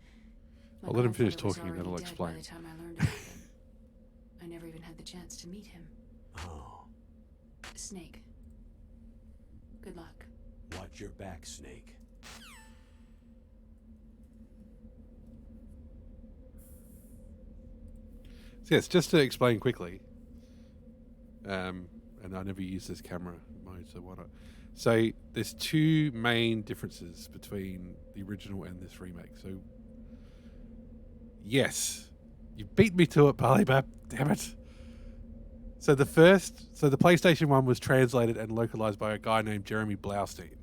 Speaker 9: My
Speaker 1: I'll let him finish
Speaker 9: grandfather was
Speaker 1: talking and then I'll
Speaker 9: already dead
Speaker 1: explain.
Speaker 9: By the time I learned about him. I never even had the chance to meet him.
Speaker 3: Oh,
Speaker 9: Snake. Good luck.
Speaker 3: watch your back, Snake.
Speaker 1: So yes, just to explain quickly, and I never use this camera mode, so why not? So there's two main differences between the original and this remake. So yes, you beat me to it, Barley-Bap. Damn it. So the PlayStation 1 was translated and localized by a guy named Jeremy Blaustein.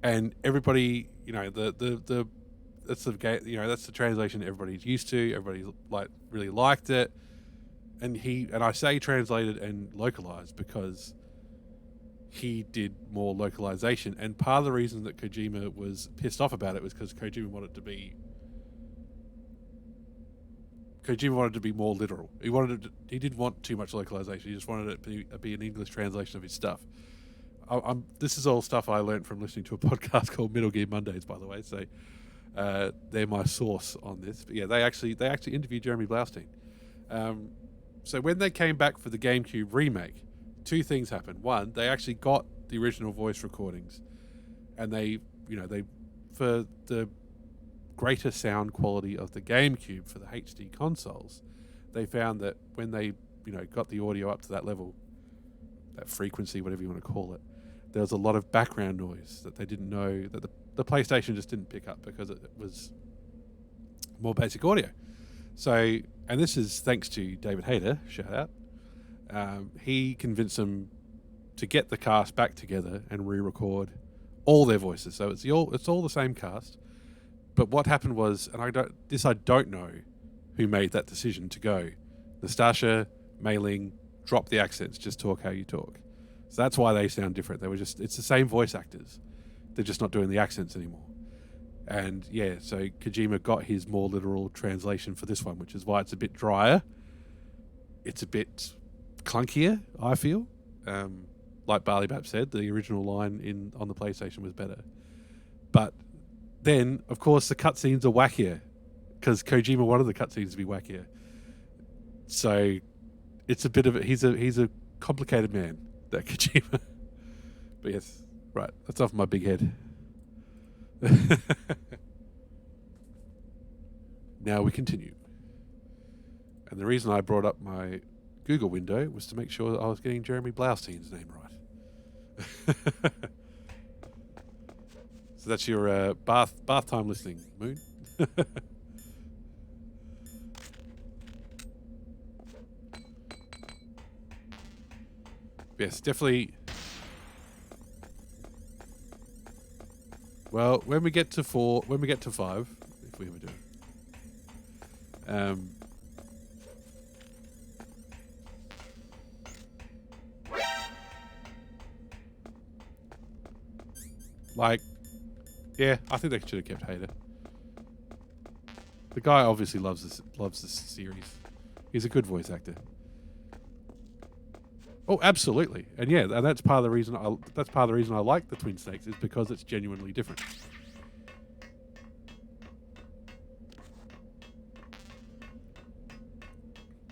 Speaker 1: And everybody, that's the translation everybody's used to. Everybody really liked it. And I say translated and localized because he did more localization. And part of the reason that Kojima was pissed off about it was because Kojima wanted to be more literal. He didn't want too much localization. He just wanted it to be an English translation of his stuff. This is all stuff I learned from listening to a podcast called Metal Gear Mondays, by the way. So they're my source on this. But yeah, they actually interviewed Jeremy Blaustein. So when they came back for the GameCube remake, two things happened. One, they actually got the original voice recordings, and they for the greater sound quality of the GameCube for the HD consoles, they found that when they got the audio up to that level, that frequency, whatever you want to call it, there was a lot of background noise that they didn't know that the PlayStation just didn't pick up because it was more basic audio. So, and this is thanks to David Hayter, shout out. He convinced them to get the cast back together and re-record all their voices. So it's all the same cast. But what happened was, and I don't know who made that decision to go. Nastasha, Mei Ling, drop the accents, just talk how you talk. So that's why they sound different. It's the same voice actors. They're just not doing the accents anymore. And yeah, so Kojima got his more literal translation for this one, which is why it's a bit drier. It's a bit clunkier, I feel. Like Barley-Bap said, the original line on the PlayStation was better. But then, of course, the cutscenes are wackier because Kojima wanted the cutscenes to be wackier. So it's a bit of he's a complicated man, that Kojima. But yes, right, that's off my big head. Now we continue. And the reason I brought up my Google window was to make sure that I was getting Jeremy Blaustein's name right. So that's your bath time listening, Moon. Yes, definitely. Well, when we get to 5, if we ever do, yeah, I think they should have kept Hayter. The guy obviously loves this series. He's a good voice actor. Oh, absolutely, and yeah, and that's part of the reason I like the Twin Snakes is because it's genuinely different.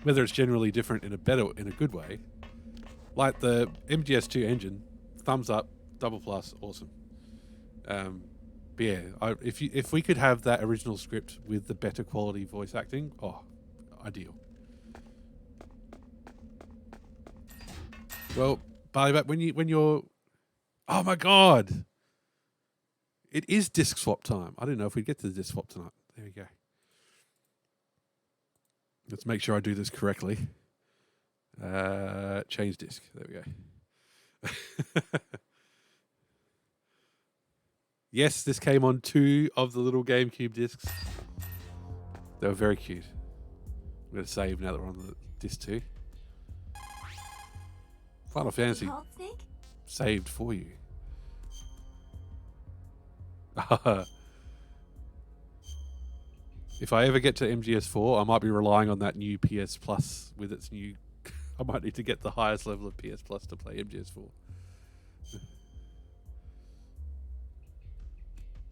Speaker 1: Whether it's generally different in a good way, like the MGS2 engine, thumbs up, double plus, awesome. But yeah, if we could have that original script with the better quality voice acting, ideal. Well, Barley-Bap, when you're, oh my god, it is disc swap time. I didn't know if we'd get to the disc swap tonight. There you go. Let's make sure I do this correctly. Change disc. There we go. Yes, this came on 2 of the little GameCube discs. They were very cute. I'm going to save now that we're on the disc 2. Final Fantasy saved for you. if I ever get to MGS4, I might be relying on that new PS Plus with its new. I might need to get the highest level of PS Plus to play MGS4.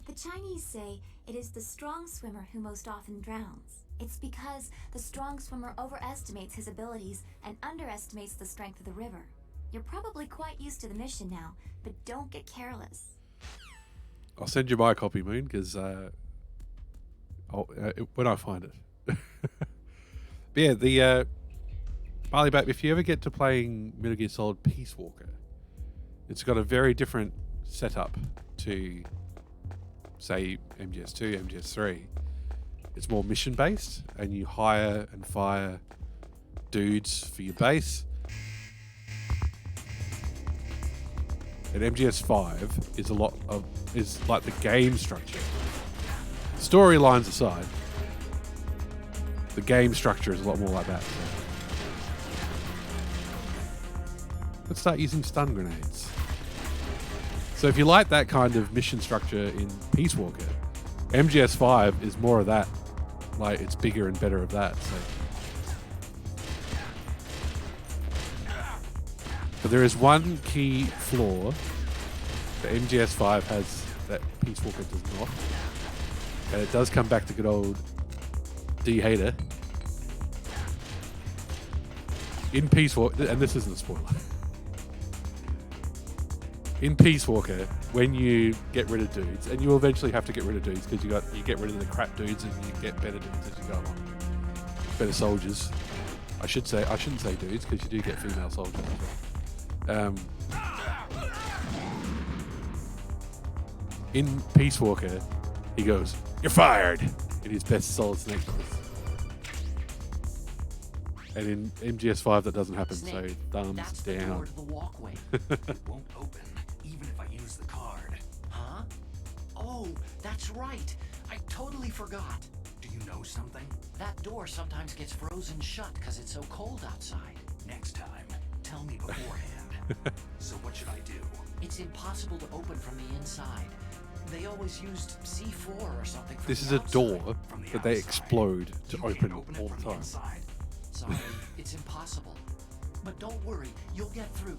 Speaker 8: The Chinese say it is the strong swimmer who most often drowns. It's because the strong swimmer overestimates his abilities and underestimates the strength of the river. You're probably quite used to the mission now, but don't get careless.
Speaker 1: I'll send you my copy, Moon, because when I find it. But yeah, the Barley Bat, if you ever get to playing Metal Gear Solid Peace Walker, it's got a very different setup to, say, MGS2, MGS3. It's more mission-based, and you hire and fire dudes for your base. And MGS5 is like the game structure. Storylines aside, the game structure is a lot more like that. So. Let's start using stun grenades. So if you like that kind of mission structure in Peace Walker, MGS5 is more of that. Like, it's bigger and better of that. So. But there is one key flaw that MGS5 has that Peace Walker does not. And it does come back to good old D-Hater. In Peace Walker, and this isn't a spoiler. In Peace Walker, when you get rid of dudes, and you will eventually have to get rid of dudes because you get rid of the crap dudes and you get better dudes as you go along. Better soldiers. I shouldn't say dudes because you do get female soldiers as well. In Peace Walker, he goes, "You're fired," in his best Solid Snake voice. And in MGS5 that doesn't happen,
Speaker 7: Snake,
Speaker 1: so thumbs
Speaker 7: that's
Speaker 1: down.
Speaker 7: the door to the walkway.
Speaker 6: It won't open, even if I use the card.
Speaker 7: Huh? Oh, that's right. I totally forgot.
Speaker 6: Do you know something?
Speaker 7: That door sometimes gets frozen shut because it's so cold outside.
Speaker 6: Next time, tell me beforehand. So what should I do?
Speaker 7: It's impossible to open from the inside. They always used C4 or something. From
Speaker 1: This
Speaker 7: the
Speaker 1: is a
Speaker 7: outside.
Speaker 1: door
Speaker 6: From the
Speaker 1: that they
Speaker 6: outside.
Speaker 1: explode to
Speaker 6: You
Speaker 1: open
Speaker 6: can't open it
Speaker 1: all
Speaker 6: from
Speaker 1: the
Speaker 6: the
Speaker 1: time.
Speaker 6: inside.
Speaker 7: Sorry, it's impossible. But don't worry, you'll get through.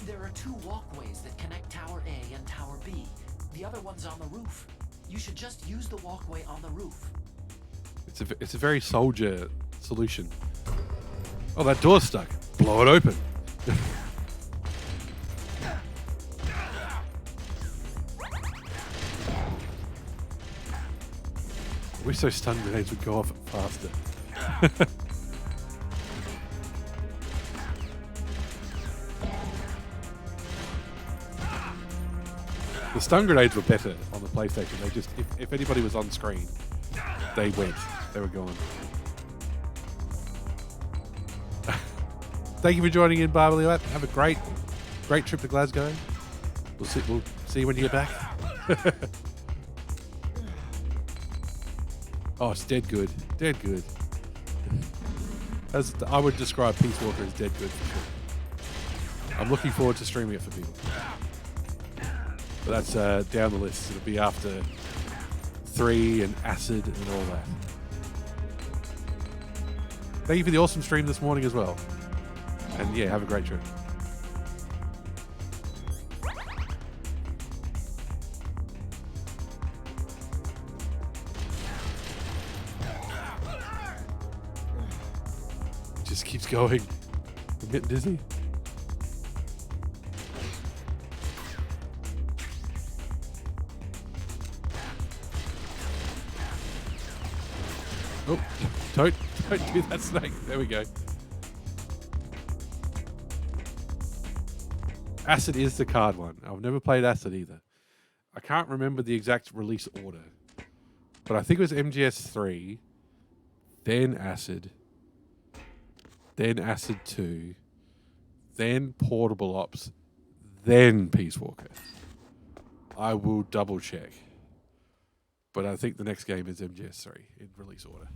Speaker 7: There are 2 walkways that connect Tower A and Tower B. The other one's on the roof. You should just use the walkway on the roof.
Speaker 1: It's a very soldier solution. Oh, that door's stuck. Blow it open. I wish those stun grenades would go off faster. The stun grenades were better on the PlayStation. They just, if anybody was on screen, they went. They were gone. Thank you for joining in, Barbary Lap. Have a great trip to Glasgow. We'll see you when you get back. Oh, it's dead good. Dead good. As I would describe Peace Walker as dead good for sure. I'm looking forward to streaming it for people. But that's down the list. It'll be after 3 and Acid and all that. Thank you for the awesome stream this morning as well. And yeah, have a great trip. It just keeps going. I'm getting dizzy. Oh, don't do that, Snake. There we go. Acid is the card one. I've never played Acid either. I can't remember the exact release order, but I think it was MGS3, then Acid 2, then Portable Ops, then Peace Walker. I will double check. But I think the next game is MGS3 in release order.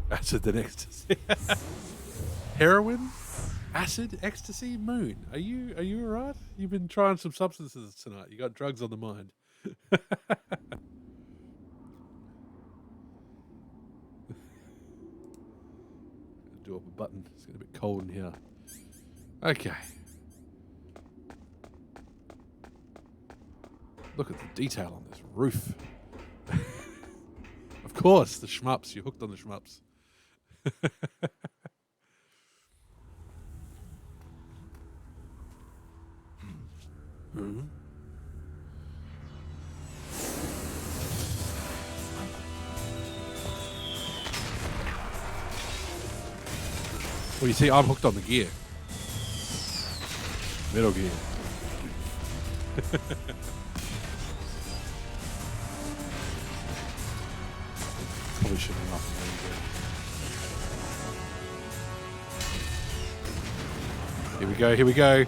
Speaker 1: Acid the next. Heroin? Acid, ecstasy, moon. Are you alright? You've been trying some substances tonight. You got drugs on the mind. Do up a button. It's getting a bit cold in here. Okay. Look at the detail on this roof. Of course, the shmups. You're hooked on the shmups. Hmm? Well, you see, I'm hooked on the gear. Metal Gear. Probably shouldn't have nothing. Here we go, here we go.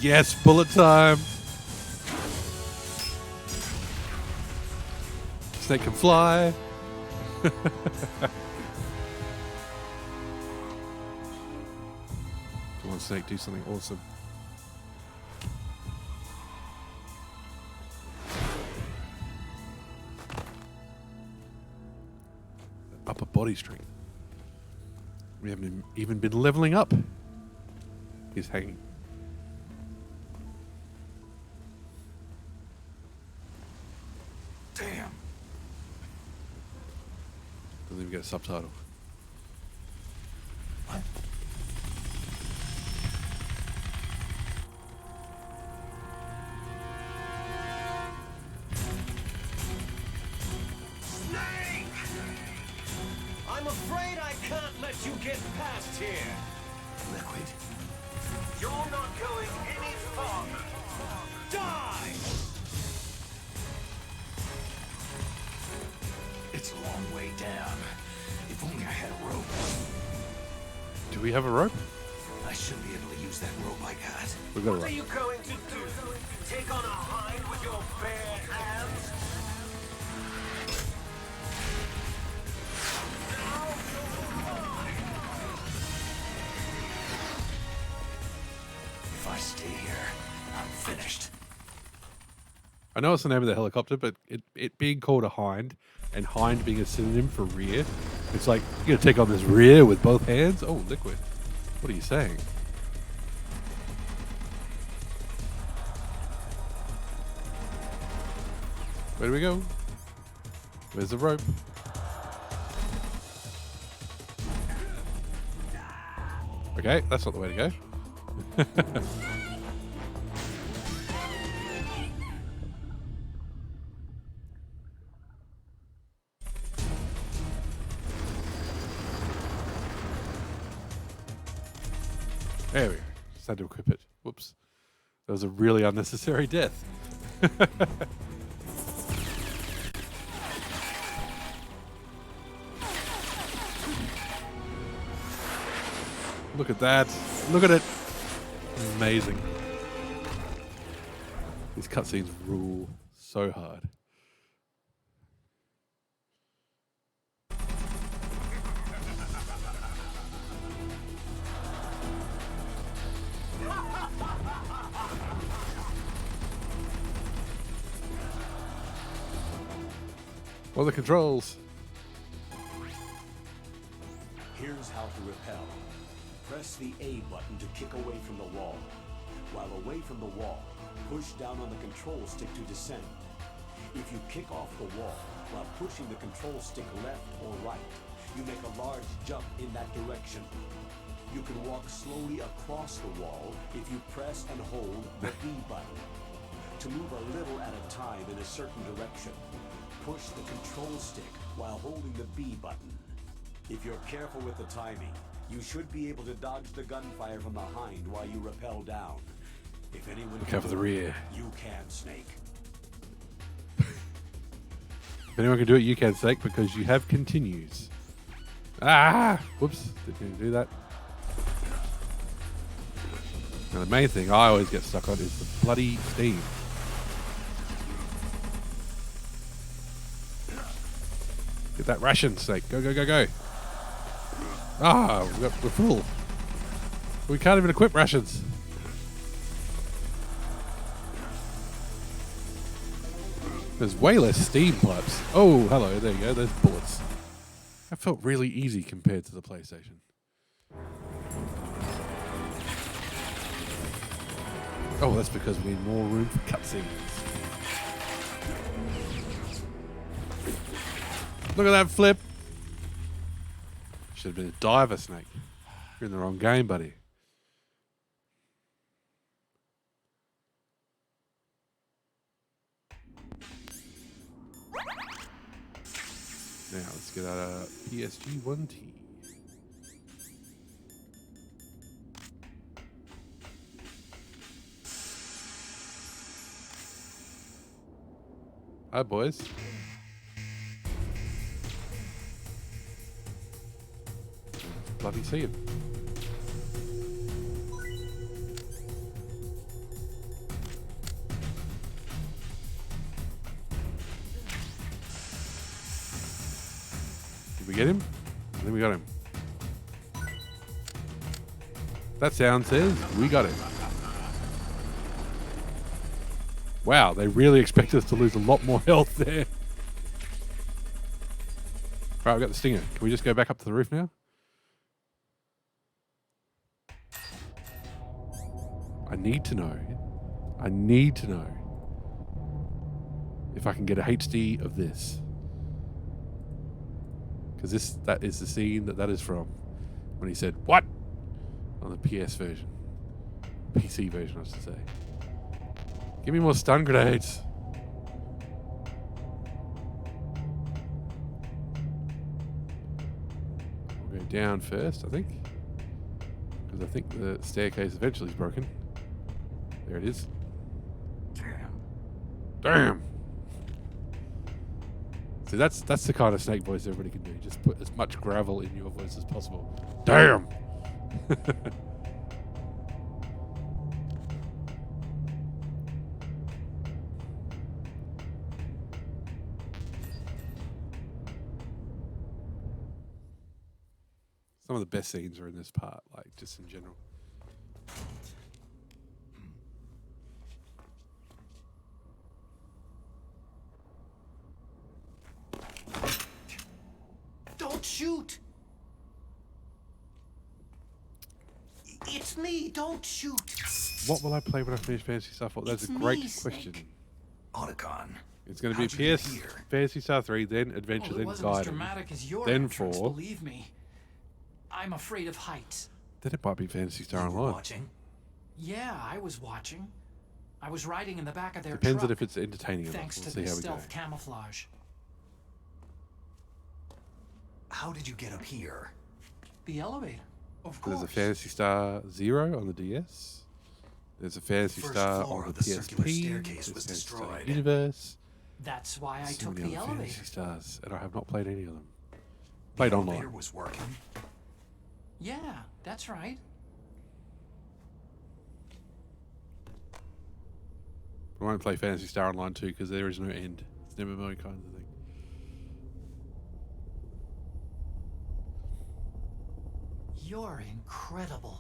Speaker 1: Yes, bullet time. Snake can fly. Come on, Snake, do something awesome. Upper body strength. We haven't even been leveling up. He's hanging.
Speaker 6: Damn.
Speaker 1: Doesn't even get a subtitle.
Speaker 4: I'm afraid I can't let you get past here.
Speaker 6: Liquid.
Speaker 4: You're not going any farther. Die!
Speaker 6: It's a long way down. If only I had a rope.
Speaker 1: Do we have a rope?
Speaker 6: I should be able to use that rope I got.
Speaker 1: We've got a
Speaker 4: What are
Speaker 1: rope.
Speaker 4: you going to do? Take on a hind with your bare hands?
Speaker 6: If I stay here, I'm finished.
Speaker 1: I know it's the name of the helicopter, but it being called a hind and hind being a synonym for rear, it's like, you're going to take on this rear with both hands? Oh, Liquid. What are you saying? Where do we go? Where's the rope? Okay, that's not the way to go. There we go. Just had to equip it. Whoops. That was a really unnecessary death. Look at that. Look at it. Amazing. These cutscenes rule so hard. What are the controls?
Speaker 4: Here's how to repel. Press the A button to kick away from the wall. While away from the wall, push down on the control stick to descend. If you kick off the wall while pushing the control stick left or right, you make a large jump in that direction. You can walk slowly across the wall if you press and hold the B button. To move a little at a time in a certain direction, push the control stick while holding the B button. If you're careful with the timing, you should be able to dodge the gunfire from behind while you rappel down. If anyone
Speaker 1: Look out for the rear.
Speaker 4: you can, Snake.
Speaker 1: If anyone can do it, you can, Snake, because you have continues. Ah! Whoops. Didn't do that. Now, the main thing I always get stuck on is the bloody steam. Get that ration, Snake. Go, go, go, go. Ah, we're full. We can't even equip rations. There's way less steam pipes. Oh, hello. There you go. There's bullets. That felt really easy compared to the PlayStation. Oh, that's because we need more room for cutscenes. Look at that flip. Should have been a diver, Snake. You're in the wrong game, buddy. Now, let's get out a PSG 1T. Hi, boys. Bloody see him. Did we get him? I think we got him. That sound says we got him. Wow, they really expect us to lose a lot more health there. Right, we've got the stinger. Can we just go back up to the roof now? I need to know if I can get a HD of this. Because that is the scene that is from. When he said, "What?" on the PS version. PC version, I should say. Give me more stun grenades. We'll go down first, I think. Because I think the staircase eventually is broken. There it is. Damn. See, that's the kind of Snake voice everybody can do. Just put as much gravel in your voice as possible. Damn. Some of the best scenes are in this part, like just in general.
Speaker 7: Don't shoot! It's me, don't shoot!
Speaker 1: What will I play when I finish Fantasy Star 4? That's
Speaker 7: It's
Speaker 1: a great
Speaker 7: me,
Speaker 1: question.
Speaker 7: Snake.
Speaker 6: Otacon.
Speaker 1: It's going to be
Speaker 6: How'd you get
Speaker 1: PS,
Speaker 6: here?
Speaker 1: Fantasy Star 3, then Adventure,
Speaker 7: Well, it
Speaker 1: then
Speaker 7: wasn't as
Speaker 1: Guided,
Speaker 7: dramatic as your
Speaker 1: then
Speaker 7: entrance,
Speaker 1: 4.
Speaker 7: believe me. I'm afraid of heights.
Speaker 1: Then it might be Fantasy Star
Speaker 6: You were
Speaker 1: Online.
Speaker 6: watching?
Speaker 7: Yeah, I was watching. I was riding in the back of their
Speaker 1: Depends
Speaker 7: truck.
Speaker 1: on if it's entertaining enough.
Speaker 7: Thanks
Speaker 1: We'll
Speaker 7: to
Speaker 1: see
Speaker 7: the
Speaker 1: how we go.
Speaker 7: stealth camouflage.
Speaker 6: How did you get up here?
Speaker 7: The elevator. Of course.
Speaker 1: There's a Fantasy Star 0 on the DS. There's a Fantasy
Speaker 6: First
Speaker 1: Star
Speaker 6: floor
Speaker 1: on
Speaker 6: of
Speaker 1: the
Speaker 6: the circular
Speaker 1: PSP.
Speaker 6: staircase
Speaker 1: There's
Speaker 6: was
Speaker 1: Fantasy Star
Speaker 6: destroyed.
Speaker 1: Universe.
Speaker 7: That's why I
Speaker 1: So
Speaker 7: took
Speaker 1: many
Speaker 7: the
Speaker 1: other
Speaker 7: elevator.
Speaker 1: Fantasy Stars, and I have not played any of them. Played
Speaker 6: the
Speaker 1: online.
Speaker 6: elevator was working.
Speaker 7: Yeah, that's right.
Speaker 1: I won't play Fantasy Star Online 2 because there is no end. It's never MMO kind of thing.
Speaker 7: You're incredible.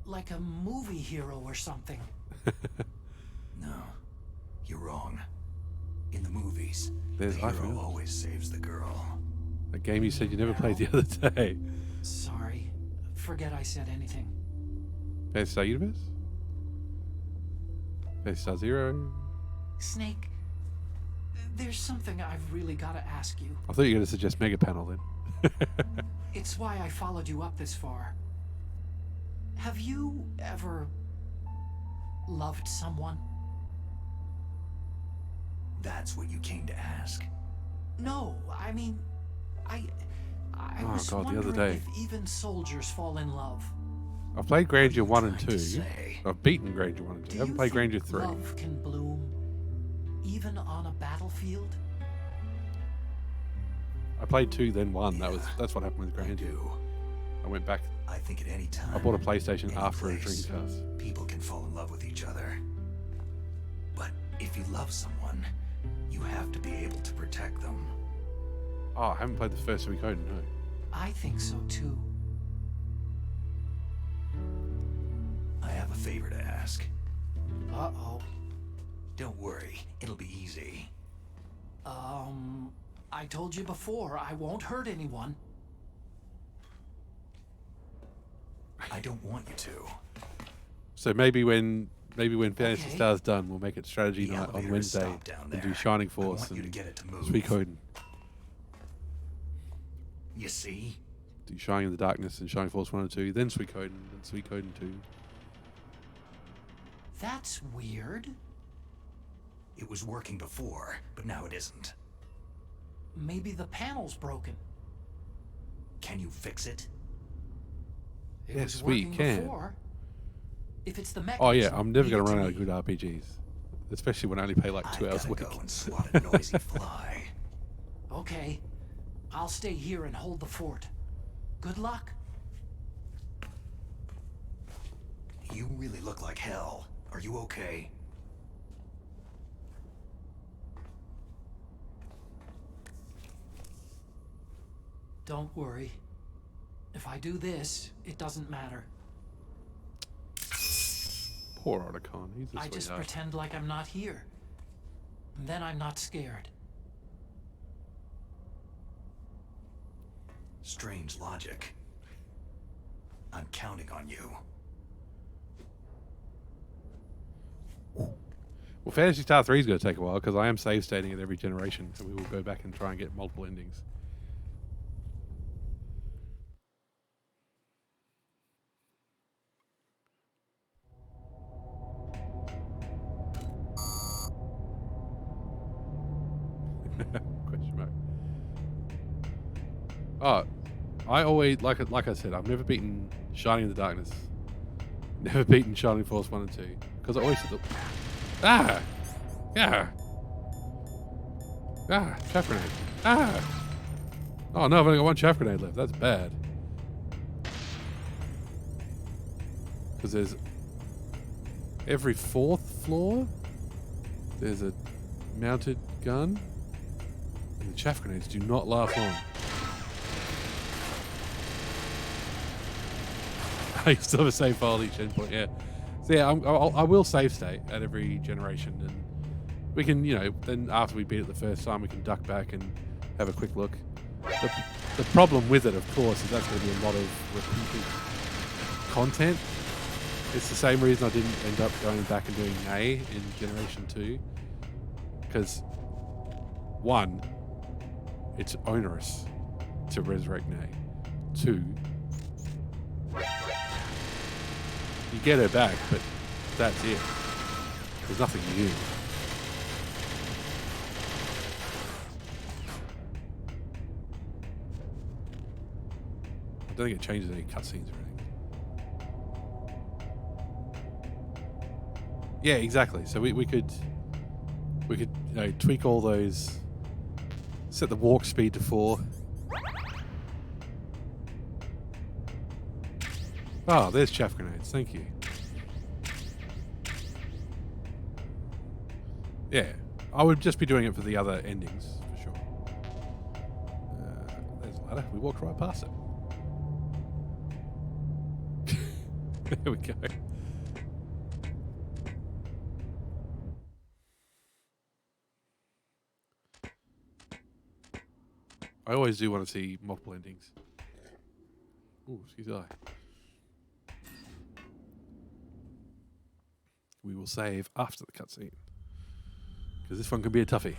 Speaker 7: Like a movie hero or something.
Speaker 6: No, you're wrong. In the movies,
Speaker 1: There's
Speaker 6: the hero
Speaker 1: iPhone.
Speaker 6: always saves the girl.
Speaker 1: A game you said you never played the other day.
Speaker 7: Sorry. Forget I said anything.
Speaker 1: Fantasy Star Universe? Fantasy Star 0?
Speaker 7: Snake, there's something I've really got to ask you.
Speaker 1: I thought you were going to suggest Mega Panel then.
Speaker 7: It's why I followed you up this far. Have you ever loved someone?
Speaker 6: That's what you came to ask.
Speaker 7: No, I mean, I
Speaker 1: Oh,
Speaker 7: was
Speaker 1: God, the other
Speaker 7: wondering
Speaker 1: day.
Speaker 7: if even soldiers fall in love.
Speaker 1: I've played Grandeur 1 and
Speaker 6: Trying to
Speaker 1: 2.
Speaker 6: say?
Speaker 1: I've beaten Grandeur 1 and 2. I
Speaker 7: Do
Speaker 1: haven't
Speaker 7: you
Speaker 1: played
Speaker 7: think
Speaker 1: Grandeur 3.
Speaker 7: love can bloom even on a battlefield?
Speaker 1: I played 2 then 1.
Speaker 6: Yeah,
Speaker 1: That's what happened with
Speaker 6: I
Speaker 1: Grandeur.
Speaker 6: do.
Speaker 1: I went back.
Speaker 6: I think at any time.
Speaker 1: I bought a PlayStation
Speaker 6: any
Speaker 1: after a
Speaker 6: place,
Speaker 1: Dreamcast.
Speaker 6: People can fall in love with each other. But if you love someone, you have to be able to protect them.
Speaker 1: Oh, I haven't played the first Suikoden, no.
Speaker 7: I think so too.
Speaker 6: I have a favor to ask.
Speaker 7: Uh-oh.
Speaker 6: Don't worry, it'll be easy.
Speaker 7: I told you before, I won't hurt anyone.
Speaker 6: I don't want you to.
Speaker 1: So maybe when Fantasy
Speaker 7: Okay.
Speaker 1: Star's done, we'll make it strategy
Speaker 6: The
Speaker 1: night on
Speaker 6: elevator
Speaker 1: Wednesday
Speaker 6: stopped down
Speaker 1: and do
Speaker 6: there.
Speaker 1: Shining
Speaker 6: I
Speaker 1: Force
Speaker 6: want you to
Speaker 1: and
Speaker 6: get it to move.
Speaker 1: Suikoden.
Speaker 6: You see?
Speaker 1: Do Shining in the Darkness and Shining Force 1 and 2, then Suikoden and Suikoden 2.
Speaker 7: That's weird.
Speaker 6: It was working before, but now it isn't.
Speaker 7: Maybe the panel's broken.
Speaker 6: Can you fix it?
Speaker 7: It
Speaker 1: Yes,
Speaker 7: was
Speaker 1: we
Speaker 7: working
Speaker 1: can.
Speaker 7: Before. If it's the
Speaker 1: Oh yeah,
Speaker 7: mechanism,
Speaker 1: I'm never
Speaker 7: leave
Speaker 1: going
Speaker 7: it
Speaker 1: to
Speaker 7: to
Speaker 1: run out
Speaker 7: me.
Speaker 1: of good RPGs. Especially when I only play like 2
Speaker 6: I've
Speaker 1: hours a
Speaker 6: gotta
Speaker 1: week.
Speaker 6: go and swat a noisy fly.
Speaker 7: Okay. I'll stay here and hold the fort. Good luck.
Speaker 6: You really look like hell. Are you okay?
Speaker 7: Don't worry. If I do this, it doesn't matter.
Speaker 1: Poor Otacon, he's a
Speaker 7: I just
Speaker 1: sweetheart.
Speaker 7: pretend like I'm not here. And then I'm not scared.
Speaker 6: Strange logic. I'm counting on you.
Speaker 1: Well, Fantasy Star 3 is going to take a while because I am save stating at every generation, and we will go back and try and get multiple endings. Question mark. Oh, I always like I said, I've never beaten Shining in the Darkness. Never beaten Shining Force 1 and 2 because I always said chaff grenade. Oh no, I've only got one chaff grenade left. That's bad. Because there's every 4th floor there's a mounted gun, and the chaff grenades do not last long. I still have a save file at each endpoint, yeah. So yeah, I will save state at every generation, and we can, then after we beat it the first time, we can duck back and have a quick look. The problem with it, of course, is that's going to be a lot of repeated content. It's the same reason I didn't end up going back and doing A in Generation 2. Because, 1, it's onerous to resurrect Nay. 2, you get her back, but that's it. There's nothing new. I don't think it changes any cutscenes or anything. Yeah, exactly. So we could tweak all those, set the walk speed to 4. Oh, there's chaff grenades. Thank you. Yeah, I would just be doing it for the other endings, for sure. There's a ladder. We walked right past it. There we go. I always do want to see multiple endings. Ooh, excuse me. We will save after the cutscene, because this one can be a toughie.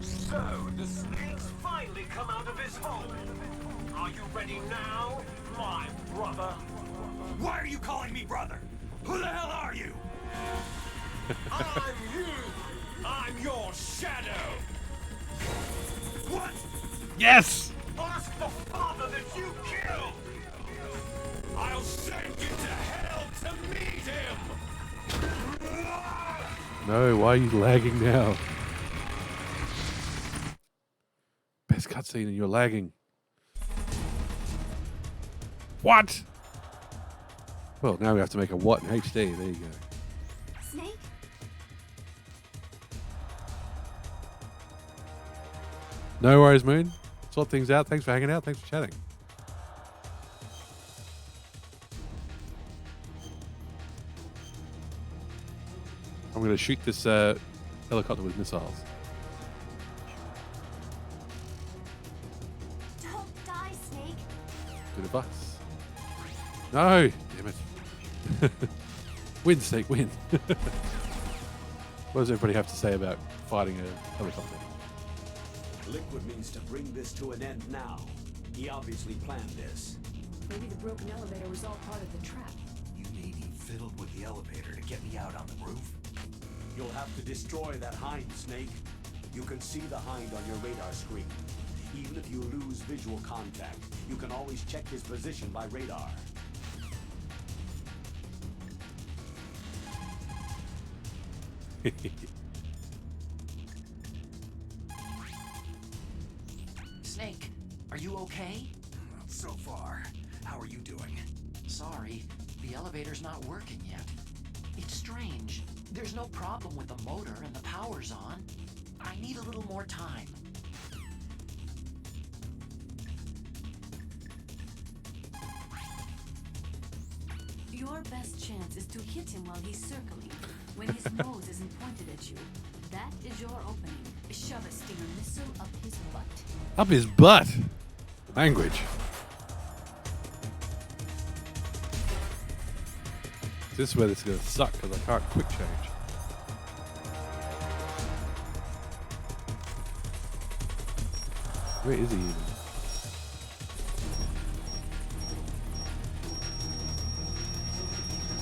Speaker 2: So, the snake's finally come out of his hole. Are you ready now, my brother?
Speaker 3: Why are you calling me brother? Who the hell are you?
Speaker 2: I'm you! I'm your shadow!
Speaker 3: What?
Speaker 1: Yes!
Speaker 2: Ask the father that you killed!
Speaker 3: I'll send you to hell to meet him!
Speaker 1: No, why are you lagging now? Best cutscene and you're lagging. What? Well, now we have to make a what in HD. There you go.
Speaker 8: Snake?
Speaker 1: No worries, Moon. Sort things out. Thanks for hanging out. Thanks for chatting. I'm going to shoot this helicopter with missiles.
Speaker 8: Don't die, Snake.
Speaker 1: Good advice. No! Damn it. Win, Snake, win. What does everybody have to say about fighting a helicopter?
Speaker 3: Liquid means to bring this to an end now. He obviously planned this.
Speaker 9: Maybe the broken elevator was all part of the trap.
Speaker 6: You mean he fiddled with the elevator to get me out on the roof?
Speaker 3: You'll have to destroy that hind, Snake. You can see the hind on your radar screen. Even if you lose visual contact, you can always check his position by radar.
Speaker 7: Snake, are you okay?
Speaker 6: So far. How are you doing?
Speaker 7: Sorry, the elevator's not working yet. It's strange. There's no problem with the motor and the power's on. I need a little more time.
Speaker 5: Your best chance is to hit him while he's circling, when his nose isn't pointed at you. That is your opening. Shove a Stinger missile up his butt.
Speaker 1: Up his butt! Language. This is where this is going to suck because I can't quick change. Where is he even?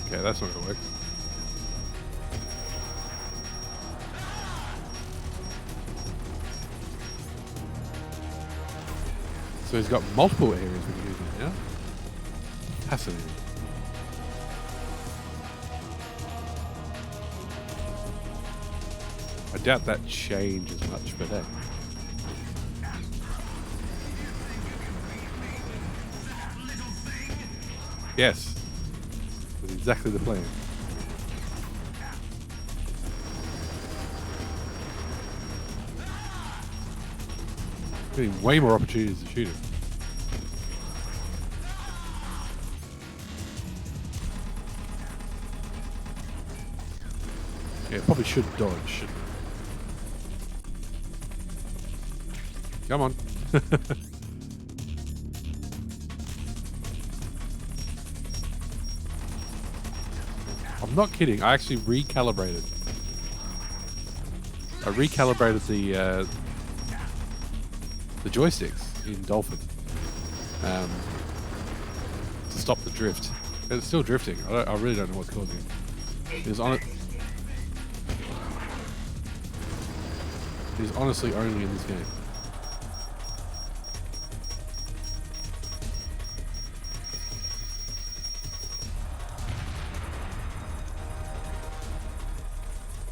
Speaker 1: Okay, that's not going to work. So he's got multiple areas we can use it now. Fascinating. I doubt that changes much, but hey. Yes. That's exactly the plan. Getting way more opportunities to shoot him. Yeah, probably should dodge, shouldn't I? Come on. I'm not kidding. I actually recalibrated. I recalibrated the joysticks in Dolphin to stop the drift. And it's still drifting. I really don't know what's causing it. It's on it. It is honestly only in this game.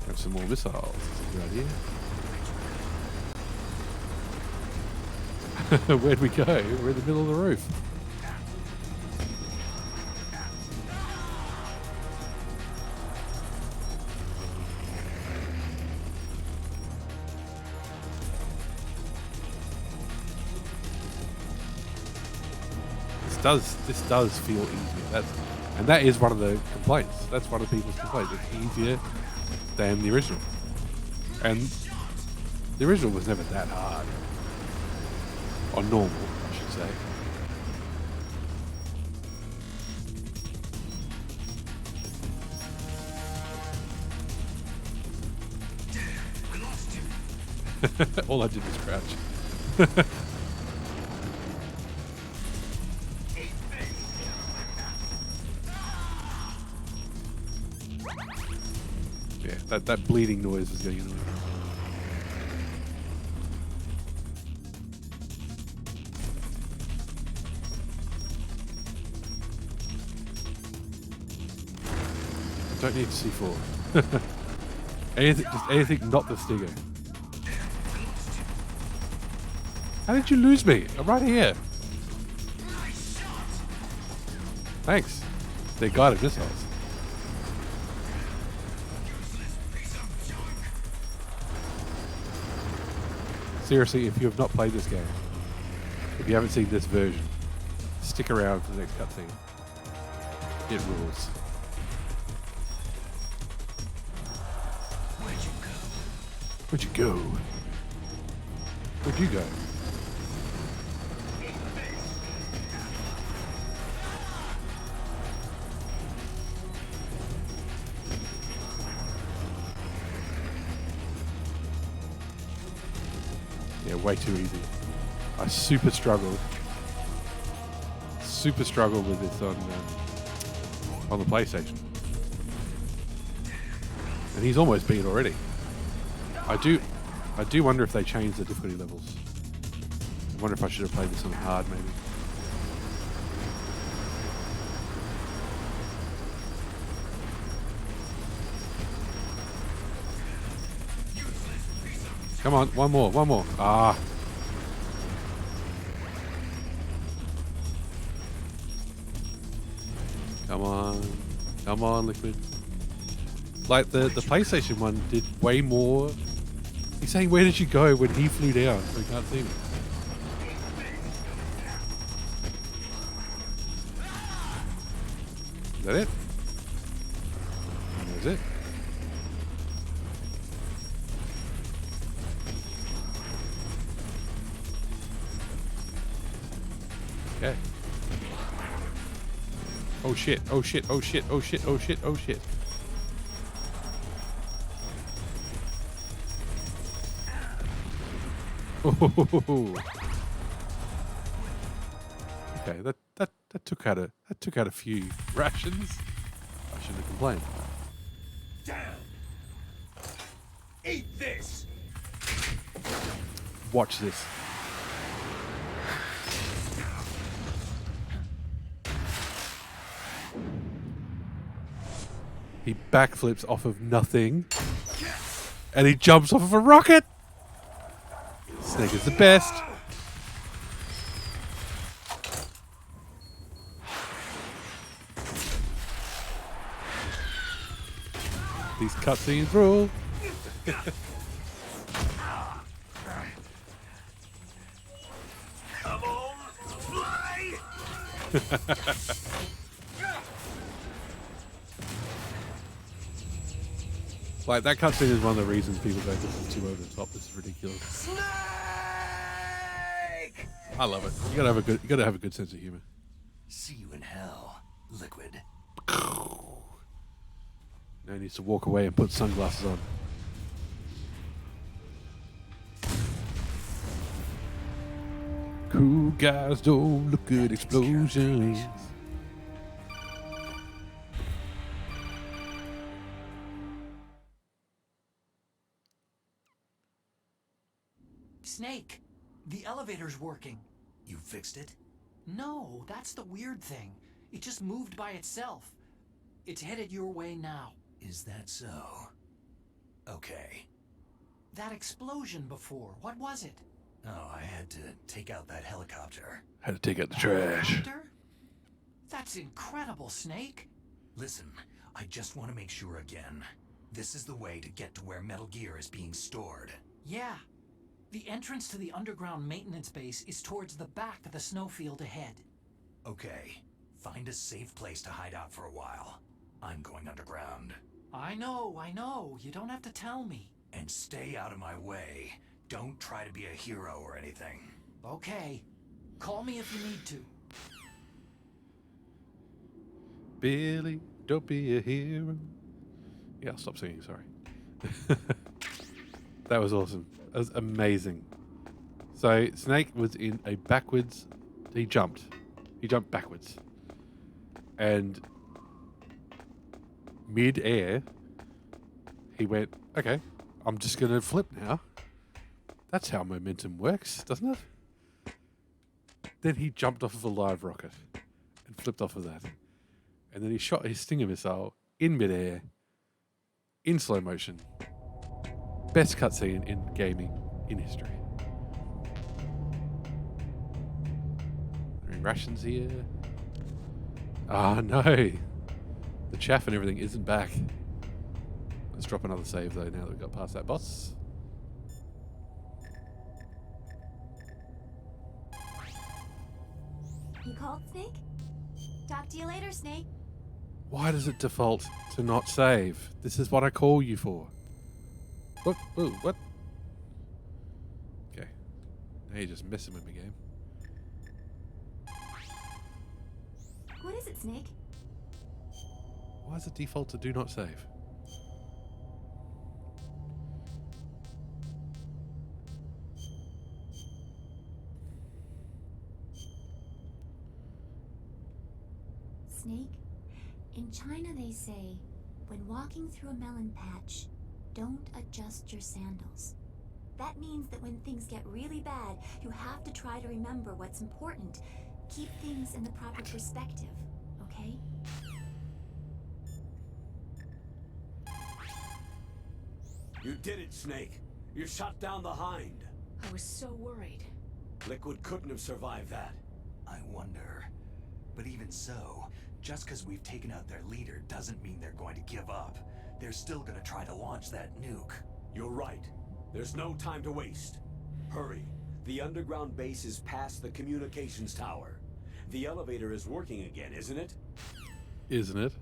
Speaker 1: Have some more missiles. That's a good idea. Where'd we go? We're in the middle of the roof. This does feel easier. And that is one of the complaints. That's one of people's complaints. It's easier than the original. And the original was never that hard. Or normal, I should say.
Speaker 6: We lost him.
Speaker 1: All I did was crouch. Yeah, that bleeding noise is getting annoying. Don't need C4. anything not the Stinger. How did you lose me? I'm right here. Thanks. They're guided missiles. Seriously, if you have not played this game, if you haven't seen this version, stick around for the next cutscene. It rules.
Speaker 3: Where'd you go?
Speaker 1: Where'd you go? Where'd you go? Yeah, way too easy. I super struggled with this on the PlayStation, and he's almost beat already. I do wonder if they changed the difficulty levels. I wonder if I should have played this on hard, maybe. Come on, one more. Ah. Come on, Liquid. Like the PlayStation one did way more. He's saying, where did you go when he flew down so he can't see me? Is that it? That is it. Okay. Oh shit, oh shit, oh shit, oh shit, oh shit, oh shit. Oh. Okay, that took out a few rations. I shouldn't have complained.
Speaker 3: Down. Eat this.
Speaker 1: Watch this. He backflips off of nothing, and he jumps off of a rocket. Snake is the best. These cutscenes rule.
Speaker 2: Come on, fly!
Speaker 1: Like, that cutscene is one of the reasons people go, this is too over the top, this is ridiculous.
Speaker 3: Snake!
Speaker 1: I love it. You gotta have a good sense of humor.
Speaker 6: See you in hell, Liquid.
Speaker 1: Now he needs to walk away and put sunglasses on. Cool guys don't look at explosions.
Speaker 7: Snake, the elevator's working.
Speaker 6: You fixed it?
Speaker 7: No, that's the weird thing. It just moved by itself. It's headed your way now.
Speaker 6: Is that so? Okay.
Speaker 7: That explosion before, what was it?
Speaker 6: Oh, I had to take out that helicopter.
Speaker 1: Had to take out the trash.
Speaker 7: Helicopter? That's incredible, Snake.
Speaker 6: Listen, I just want to make sure again. This is the way to get to where Metal Gear is being stored.
Speaker 7: Yeah. The entrance to the underground maintenance base is towards the back of the snowfield ahead.
Speaker 6: Okay. Find a safe place to hide out for a while. I'm going underground.
Speaker 7: I know. You don't have to tell me.
Speaker 6: And stay out of my way. Don't try to be a hero or anything.
Speaker 7: Okay. Call me if you need to.
Speaker 1: Billy, don't be a hero. Yeah, I'll stop singing, sorry. That was awesome. That was amazing. So Snake was in a backwards. He jumped backwards, and mid-air, he went, okay, I'm just gonna flip now. That's how momentum works, doesn't it? Then he jumped off of a live rocket and flipped off of that, and then he shot his Stinger missile in mid-air, in slow motion. Best cutscene in gaming in history. Are there any rations here? Ah, no. The chaff and everything isn't back. Let's drop another save though now that we've got past that boss.
Speaker 8: You called, Snake? Talk to you later, Snake.
Speaker 1: Why does it default to not save? This is what I call you for. What? Ooh, what? Okay. Now you're just messing with me, game.
Speaker 8: What is it, Snake?
Speaker 1: Why is it default to do not save?
Speaker 8: Snake, in China they say, when walking through a melon patch, don't adjust your sandals. That means that when things get really bad, you have to try to remember what's important. Keep things in the proper perspective, okay?
Speaker 3: You did it, Snake. You shot down the Hind.
Speaker 9: I was so worried.
Speaker 3: Liquid couldn't have survived that.
Speaker 6: I wonder. But even so, just because we've taken out their leader doesn't mean they're going to give up. They're still going to try to launch that nuke.
Speaker 3: You're right. There's no time to waste. Hurry. The underground base is past the communications tower. The elevator is working again, isn't it?
Speaker 1: Isn't it?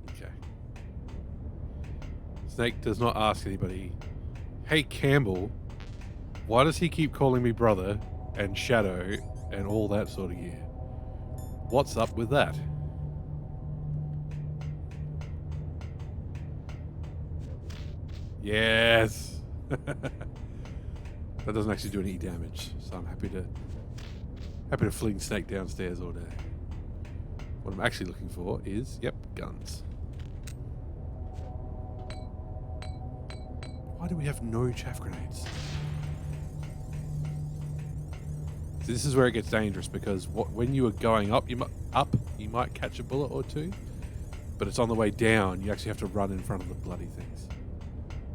Speaker 1: Okay. Snake does not ask anybody, hey Campbell, why does he keep calling me brother and Shadow and all that sort of gear? What's up with that? Yes. That doesn't actually do any damage, so I'm happy to fling Snake downstairs all day. What I'm actually looking for is, yep, guns. Why do we have no chaff grenades? So this is where it gets dangerous, because when you are going up, you might catch a bullet or two, but it's on the way down. You actually have to run in front of the bloody things.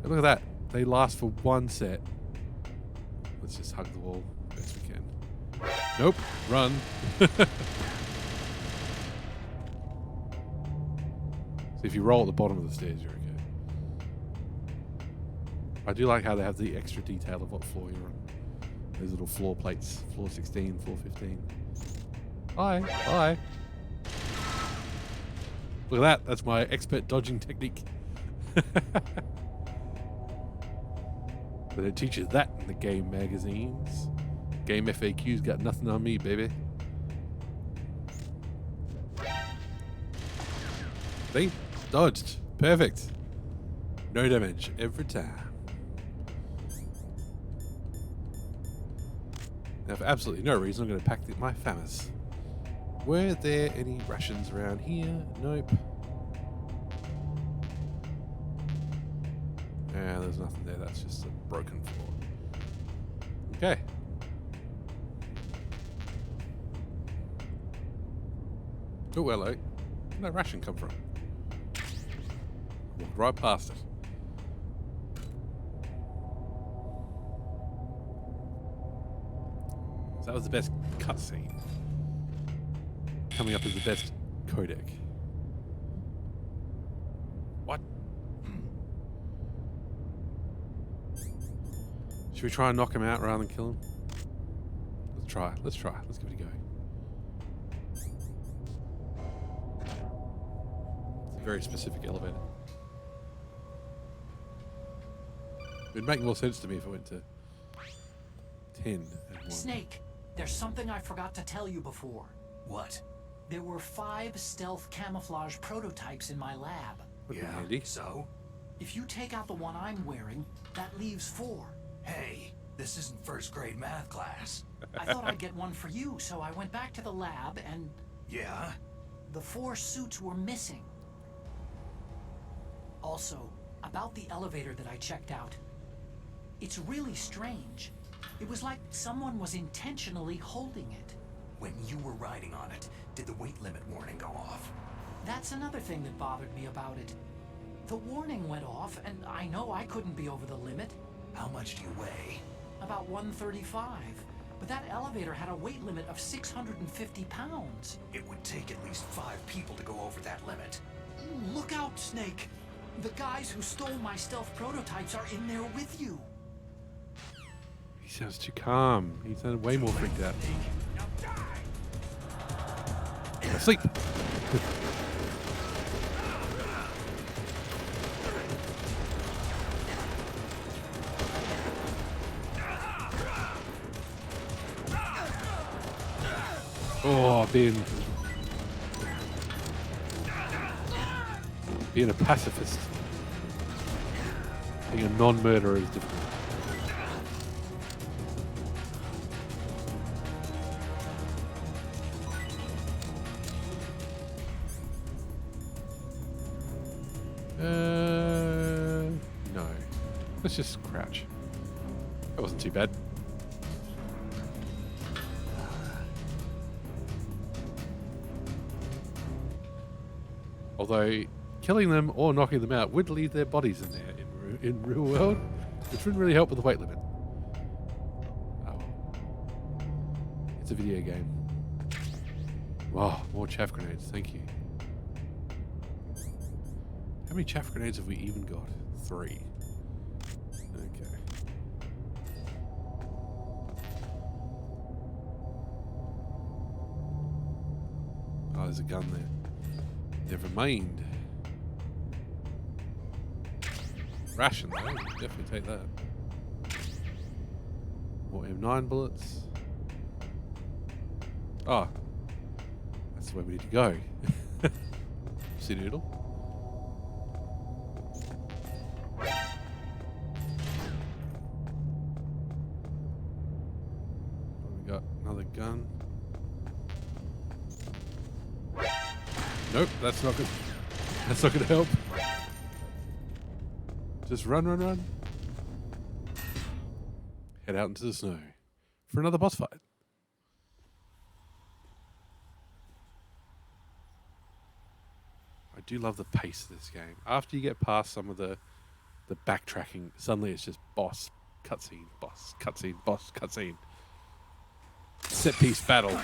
Speaker 1: And look at that. They last for one set. Let's just hug the wall best we can. Nope. Run. So if you roll at the bottom of the stairs, you're okay. I do like how they have the extra detail of what floor you're on. Those little floor plates. Floor 16, floor 15. Hi. Hi. Look at that. That's my expert dodging technique. But it teaches that in the game magazines. Game FAQ's got nothing on me, baby. See? Dodged. Perfect. No damage every time. Now, for absolutely no reason, I'm going to pack my FAMAS. Were there any rations around here? Nope. Yeah, there's nothing there. That's just a broken floor. Okay. Oh, hello. Where'd that ration come from? Walked right past it. So that was the best cutscene. Coming up as the best codec. What? Should we try and knock him out rather than kill him? Let's try. Let's try. Let's give it a go. It's a very specific elevator. It would make more sense to me if I went to 10 and 1.
Speaker 7: Snake, there's something I forgot to tell you before.
Speaker 6: What?
Speaker 7: There were 5 stealth camouflage prototypes in my lab.
Speaker 1: Would be
Speaker 6: Yeah,
Speaker 1: handy.
Speaker 6: so?
Speaker 7: If you take out the one I'm wearing, that leaves 4.
Speaker 6: Hey, this isn't first grade math class.
Speaker 7: I thought I'd get one for you, so I went back to the lab and
Speaker 6: Yeah?
Speaker 7: the 4 suits were missing. Also, about the elevator that I checked out. It's really strange. It was like someone was intentionally holding it.
Speaker 6: When you were riding on it, did the weight limit warning go off?
Speaker 7: That's another thing that bothered me about it. The warning went off, and I know I couldn't be over the limit.
Speaker 6: How much do you weigh?
Speaker 7: About 135. but that elevator had a weight limit of 650 pounds.
Speaker 6: It would take at least 5 people to go over that limit.
Speaker 7: Look out, Snake. The guys who stole my stealth prototypes are in there with you.
Speaker 1: He sounds too calm. He sounded way more freaked out. Asleep. Oh, being a pacifist. Being a non-murderer is difficult. No. Let's just crouch. That wasn't too bad. Although killing them or knocking them out would leave their bodies in there in real world, which wouldn't really help with the weight limit. Oh, it's a video game. Wow, more chaff grenades. Thank you. How many chaff grenades have we even got? 3. Okay. Oh, there's a gun there. Never mind. Ration though, definitely take that. More M9 bullets. Oh, that's the way we need to go. See noodle. We got another gun. Nope, that's not good. That's not going to help. Just run, run, run. Head out into the snow for another boss fight. I do love the pace of this game. After you get past some of the backtracking, suddenly it's just boss, cutscene, boss, cutscene, boss, cutscene. Set piece battle.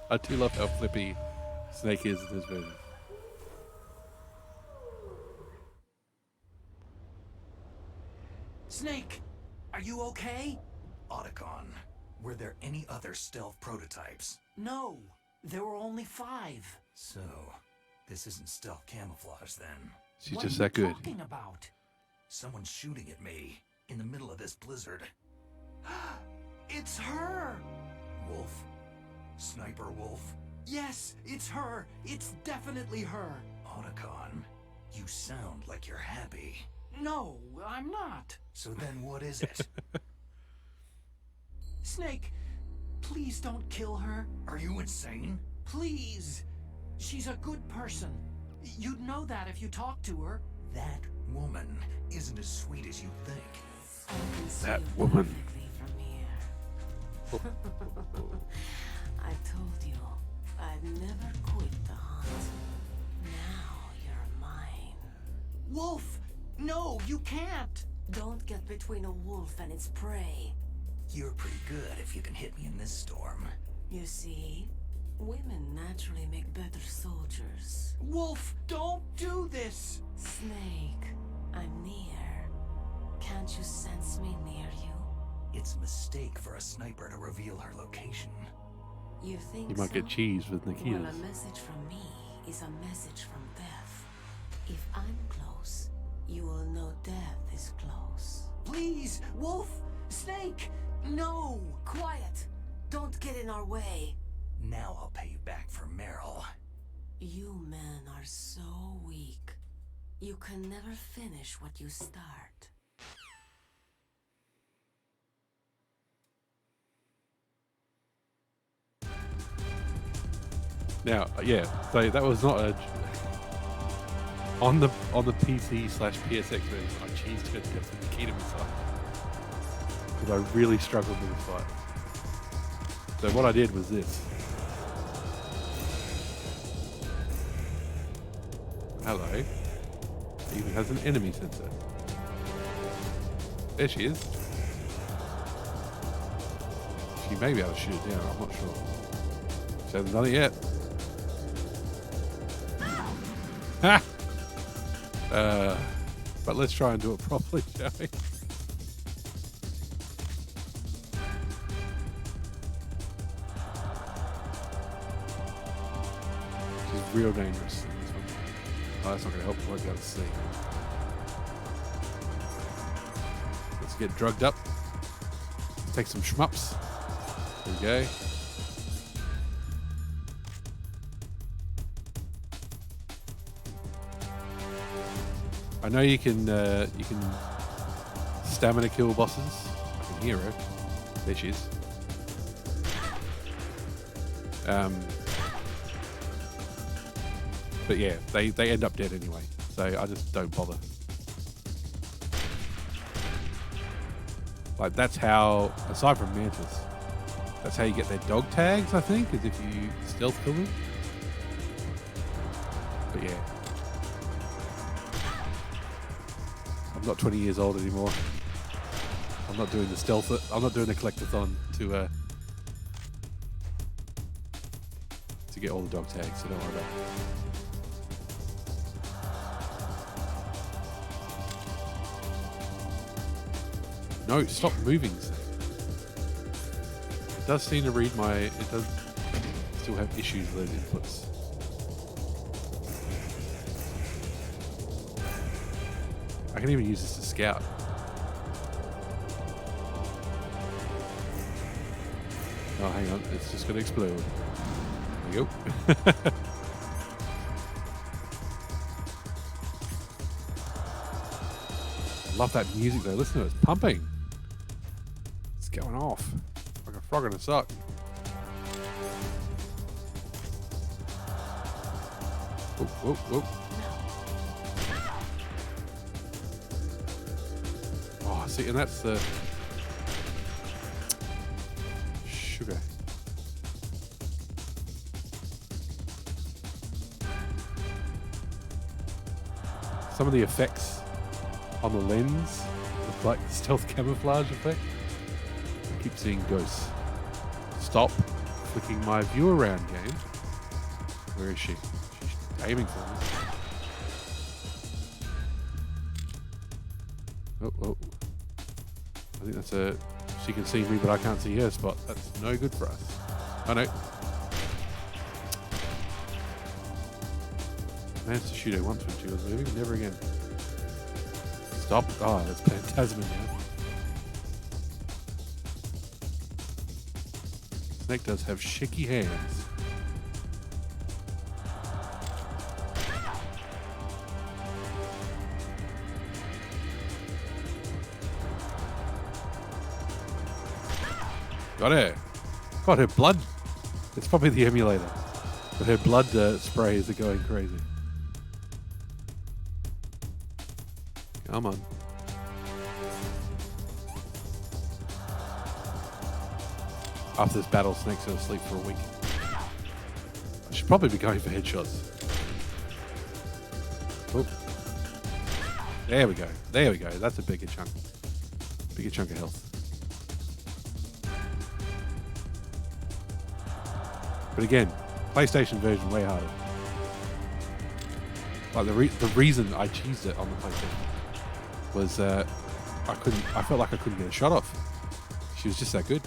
Speaker 1: I do love how flippy Snake is in this version.
Speaker 7: Snake, are you okay?
Speaker 6: Otacon, were there any other stealth prototypes?
Speaker 7: No, there were only 5.
Speaker 6: So, this isn't stealth camouflage then.
Speaker 1: She's
Speaker 7: What
Speaker 1: just
Speaker 7: are
Speaker 1: that
Speaker 7: you
Speaker 1: good.
Speaker 7: talking about?
Speaker 6: Someone's shooting at me in the middle of this blizzard.
Speaker 7: It's her!
Speaker 6: Wolf? Sniper Wolf?
Speaker 7: Yes, it's her. It's definitely her.
Speaker 6: Otacon, you sound like you're happy.
Speaker 7: No, I'm not.
Speaker 6: So then what is it?
Speaker 7: Snake, please don't kill her.
Speaker 6: Are you insane?
Speaker 7: Please. She's a good person. You'd know that if you talked to her.
Speaker 6: That woman isn't as sweet as you think.
Speaker 5: I can see
Speaker 1: That
Speaker 5: you
Speaker 1: woman.
Speaker 5: perfectly from here. I told you I'd never quit the hunt. Now you're mine.
Speaker 7: Wolf! No, you can't!
Speaker 5: Don't get between a wolf and its prey.
Speaker 6: You're pretty good if you can hit me in this storm.
Speaker 5: You see, women naturally make better soldiers.
Speaker 7: Wolf, don't do this!
Speaker 5: Snake, I'm near. Can't you sense me near you?
Speaker 6: It's a mistake for a sniper to reveal her location.
Speaker 5: You think
Speaker 1: You might get
Speaker 5: so?
Speaker 1: cheese with
Speaker 5: Well,
Speaker 1: Nikitas.
Speaker 5: a message from me is a message from death. If I'm close, you will know death is close.
Speaker 7: Please, Wolf! Snake! No!
Speaker 5: Quiet! Don't get in our way.
Speaker 6: Now I'll pay you back for Meryl.
Speaker 5: You men are so weak. You can never finish what you start.
Speaker 1: Now, yeah, so that was not a on the PC/PSX version. I cheesed it to get the Nikita missile because I really struggled with this fight. So what I did was this. Hello. It even has an enemy sensor. There she is. She may be able to shoot it down, I'm not sure. She hasn't done it yet. Ha! But let's try and do it properly, shall we? She's real dangerous in this one. Oh, that's not going to help. I won't be able to see. Let's get drugged up. Let's take some shmups. There we go. I know you can stamina kill bosses. I can hear her. There she is. But yeah, they end up dead anyway. So I just don't bother. Like that's how, aside from Mantis, that's how you get their dog tags, I think, is if you stealth kill them. But yeah. I'm not 20 years old anymore. I'm not doing the stealth. I'm not doing the collectathon to get all the dog tags, so don't worry about it. No, stop moving. It does seem to read my... It does still have issues with those inputs. I can even use this to scout. Oh, hang on. It's just going to explode. There you go. I love that music though. Listen to it. It's pumping. It's going off. Like a frog in a sock. Whoop, whoop, whoop. Oh, see, and that's the sugar. Some of the effects on the lens look like the stealth camouflage effect. I keep seeing ghosts. Stop flicking my view around game. Where is she? She's aiming for me. Oh, oh. I think that's a... She can see me, but I can't see her spot. That's no good for us. Oh, no. Managed to shoot her once when she was moving. Never again. Stop. Oh, that's Phantasma now. Snake does have shaky hands. Got her. God, her blood. It's probably the emulator. But her blood sprays are going crazy. Come on. After this battle, Snake's going to sleep for a week. I should probably be going for headshots. Oh. There we go. There we go. That's a bigger chunk. Bigger chunk of health. But again, PlayStation version way harder. Like the reason I cheesed it on the PlayStation was I felt like I couldn't get a shot off. She was just that good.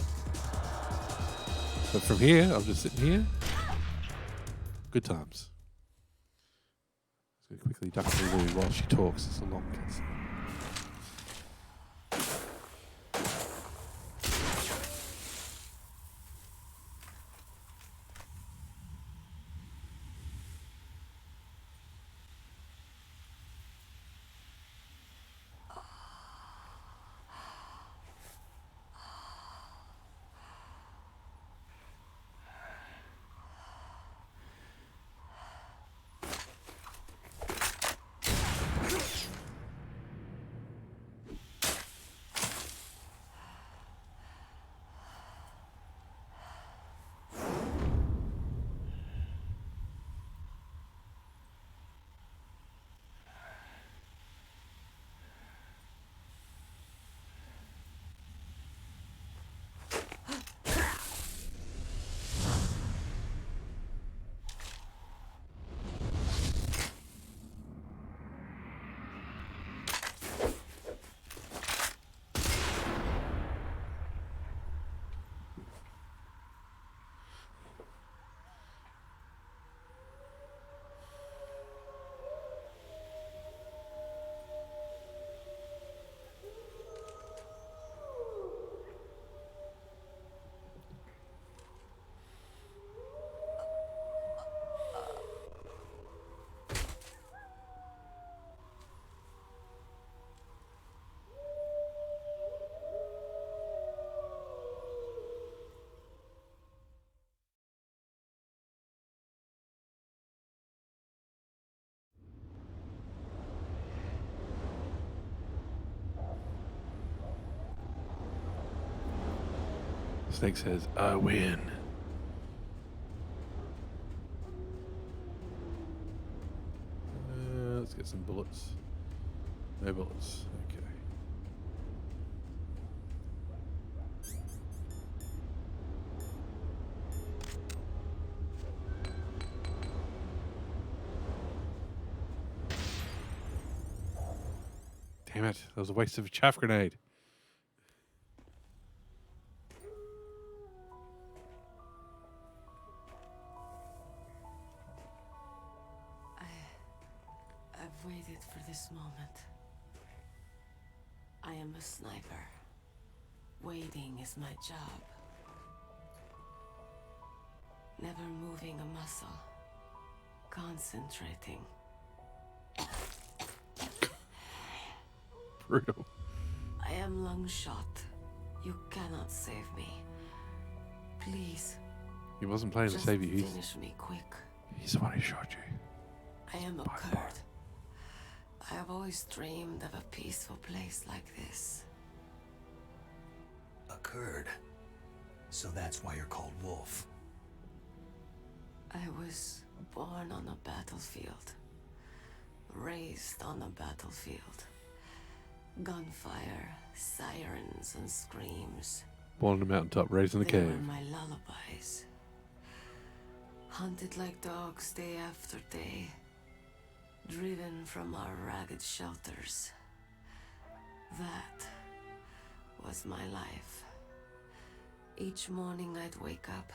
Speaker 1: But from here, I'm just sitting here. Good times. Just gonna quickly duck through while she talks. It's a long cutscene. Snake says, I win. Let's get some bullets. No bullets. Okay. Damn it. That was a waste of a chaff grenade.
Speaker 10: I've waited for this moment. I am a sniper. Waiting is my job. Never moving a muscle. Concentrating.
Speaker 1: Brutal.
Speaker 10: I am lung shot. You cannot save me. Please.
Speaker 1: He wasn't playing to
Speaker 10: just
Speaker 1: save you.
Speaker 10: finish me quick.
Speaker 1: He's the one who shot you.
Speaker 10: I am a Kurd. I have always dreamed of a peaceful place like this.
Speaker 6: A Kurd. So that's why you're called Wolf.
Speaker 10: I was born on a battlefield. Raised on a battlefield. Gunfire, sirens, and screams.
Speaker 1: Born on a mountaintop, raised in a
Speaker 10: They
Speaker 1: cave.
Speaker 10: were my lullabies. Hunted like dogs day after day. Driven from our ragged shelters. That was my life. Each morning I'd wake up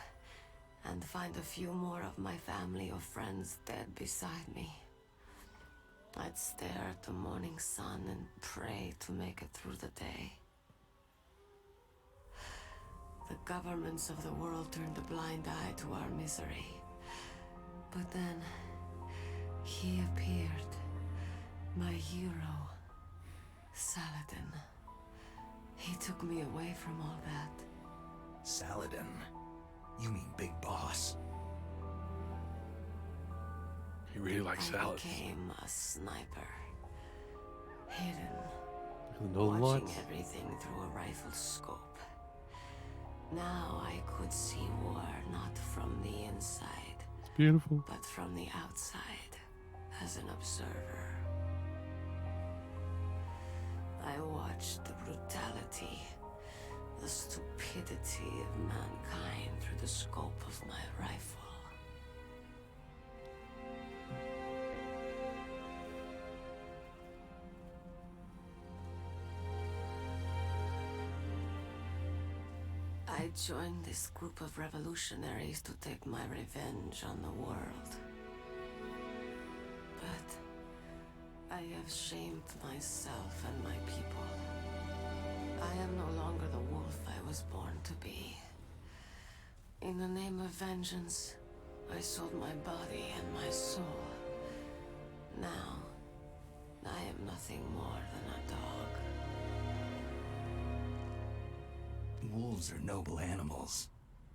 Speaker 10: and find a few more of my family or friends dead beside me. I'd stare at the morning sun and pray to make it through the day. The governments of the world turned a blind eye to our misery. But then, he appeared. My hero, Saladin. He took me away from all that.
Speaker 6: Saladin? You mean Big Boss?
Speaker 1: He really likes
Speaker 10: I
Speaker 1: salads.
Speaker 10: became a sniper. Hidden.
Speaker 1: The Northern
Speaker 10: watching
Speaker 1: Lights.
Speaker 10: everything through a rifle scope. Now I could see war not from the inside,
Speaker 1: It's beautiful.
Speaker 10: but from the outside, as an observer. I watched the brutality, the stupidity of mankind through the scope of my rifle. I joined this group of revolutionaries to take my revenge on the world. But I have shamed myself and my people. I am no longer the wolf I was born to be. In the name of vengeance, I sold my body and my soul. Now, I am nothing more than a dog.
Speaker 6: Wolves are noble animals.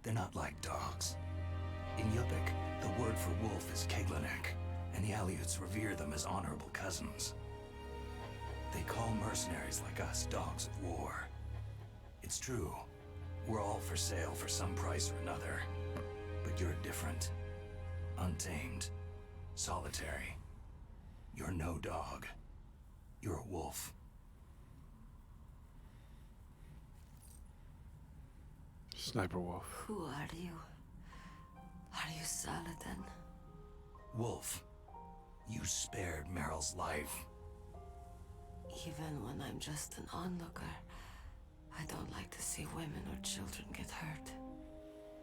Speaker 6: They're not like dogs. In Yupik, the word for wolf is Keglanek, and the Aleuts revere them as honorable cousins. They call mercenaries like us dogs of war. It's true. We're all for sale for some price or another. But you're different. Untamed. Solitary. You're no dog. You're a wolf.
Speaker 1: Sniper Wolf.
Speaker 10: Who are you? Are you Saladin?
Speaker 6: Wolf, you spared Meryl's life.
Speaker 10: Even when I'm just an onlooker, I don't like to see women or children get hurt.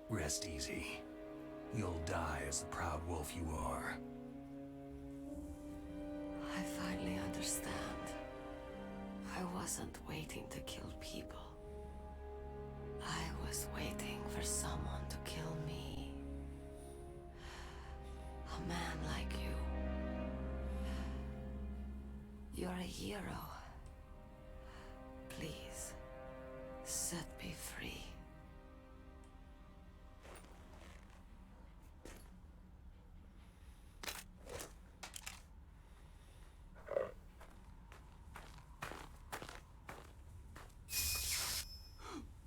Speaker 6: Rest easy. You'll die as the proud wolf you are.
Speaker 10: I finally understand. I wasn't waiting to kill people. I was waiting for someone to kill me. A man like you. You're a hero. Please, set me free.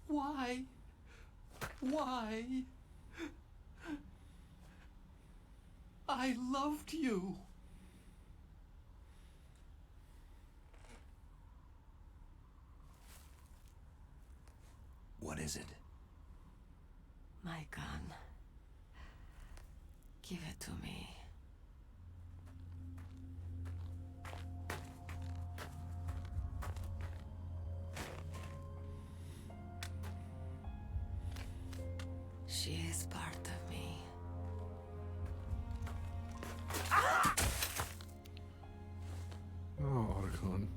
Speaker 7: Why? Why? I loved you.
Speaker 6: What is it?
Speaker 10: My gun. Give it to me. She is part of me.
Speaker 1: Oh, Otacon.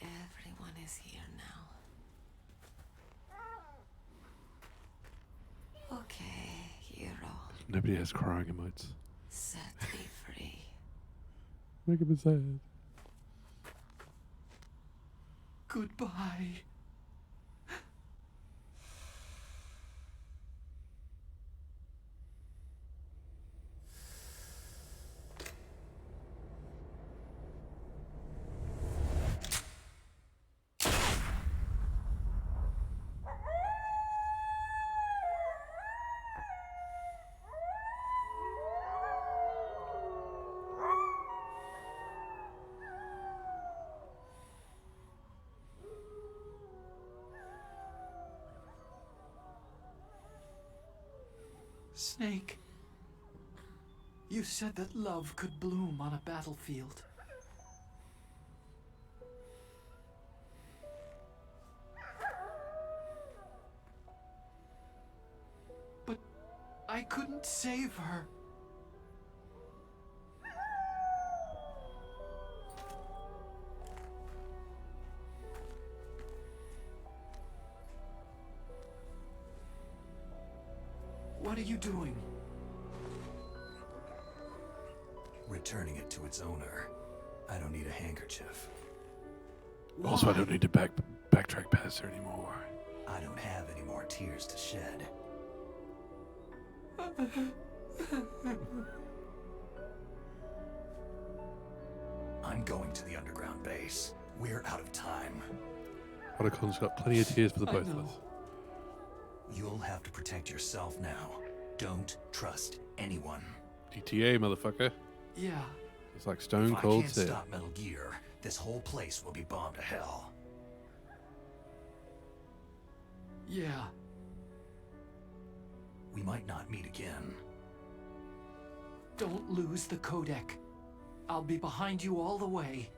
Speaker 10: Everyone is here now. Okay, hero.
Speaker 1: Nobody has crying emotes.
Speaker 10: Set me free.
Speaker 1: Make him sad.
Speaker 7: Goodbye. Snake, you said that love could bloom on a battlefield. But I couldn't save her. What are you doing?
Speaker 6: Returning it to its owner. I don't need a handkerchief.
Speaker 1: Also, I don't need to backtrack past her anymore.
Speaker 6: I don't have any more tears to shed. I'm going to the underground base. We're out of time.
Speaker 1: Otacon's got plenty of tears for the
Speaker 7: I
Speaker 1: both of
Speaker 7: know.
Speaker 1: us.
Speaker 6: You'll have to protect yourself now. Don't trust anyone.
Speaker 1: GTA, motherfucker.
Speaker 7: Yeah.
Speaker 1: It's like Stone
Speaker 6: If I
Speaker 1: Cold
Speaker 6: can't
Speaker 1: said.
Speaker 6: stop Metal Gear, this whole place will be bombed to hell.
Speaker 7: Yeah.
Speaker 6: We might not meet again.
Speaker 7: Don't lose the codec. I'll be behind you all the way.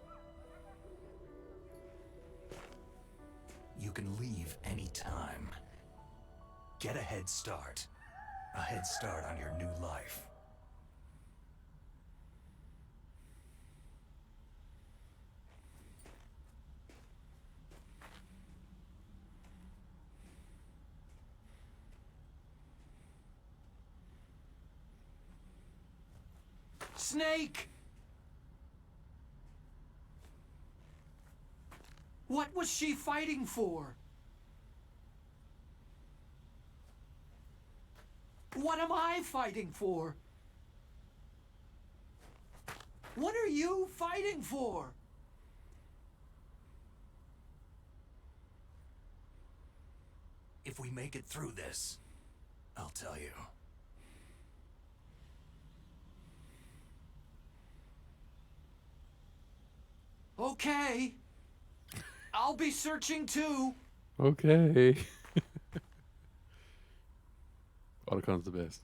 Speaker 6: You can leave any time. Get a head start. A head start on your new life.
Speaker 7: Snake! What was she fighting for? What am I fighting for? What are you fighting for?
Speaker 6: If we make it through this, I'll tell you.
Speaker 7: Okay. I'll be searching too.
Speaker 1: Okay. Otacon's the best.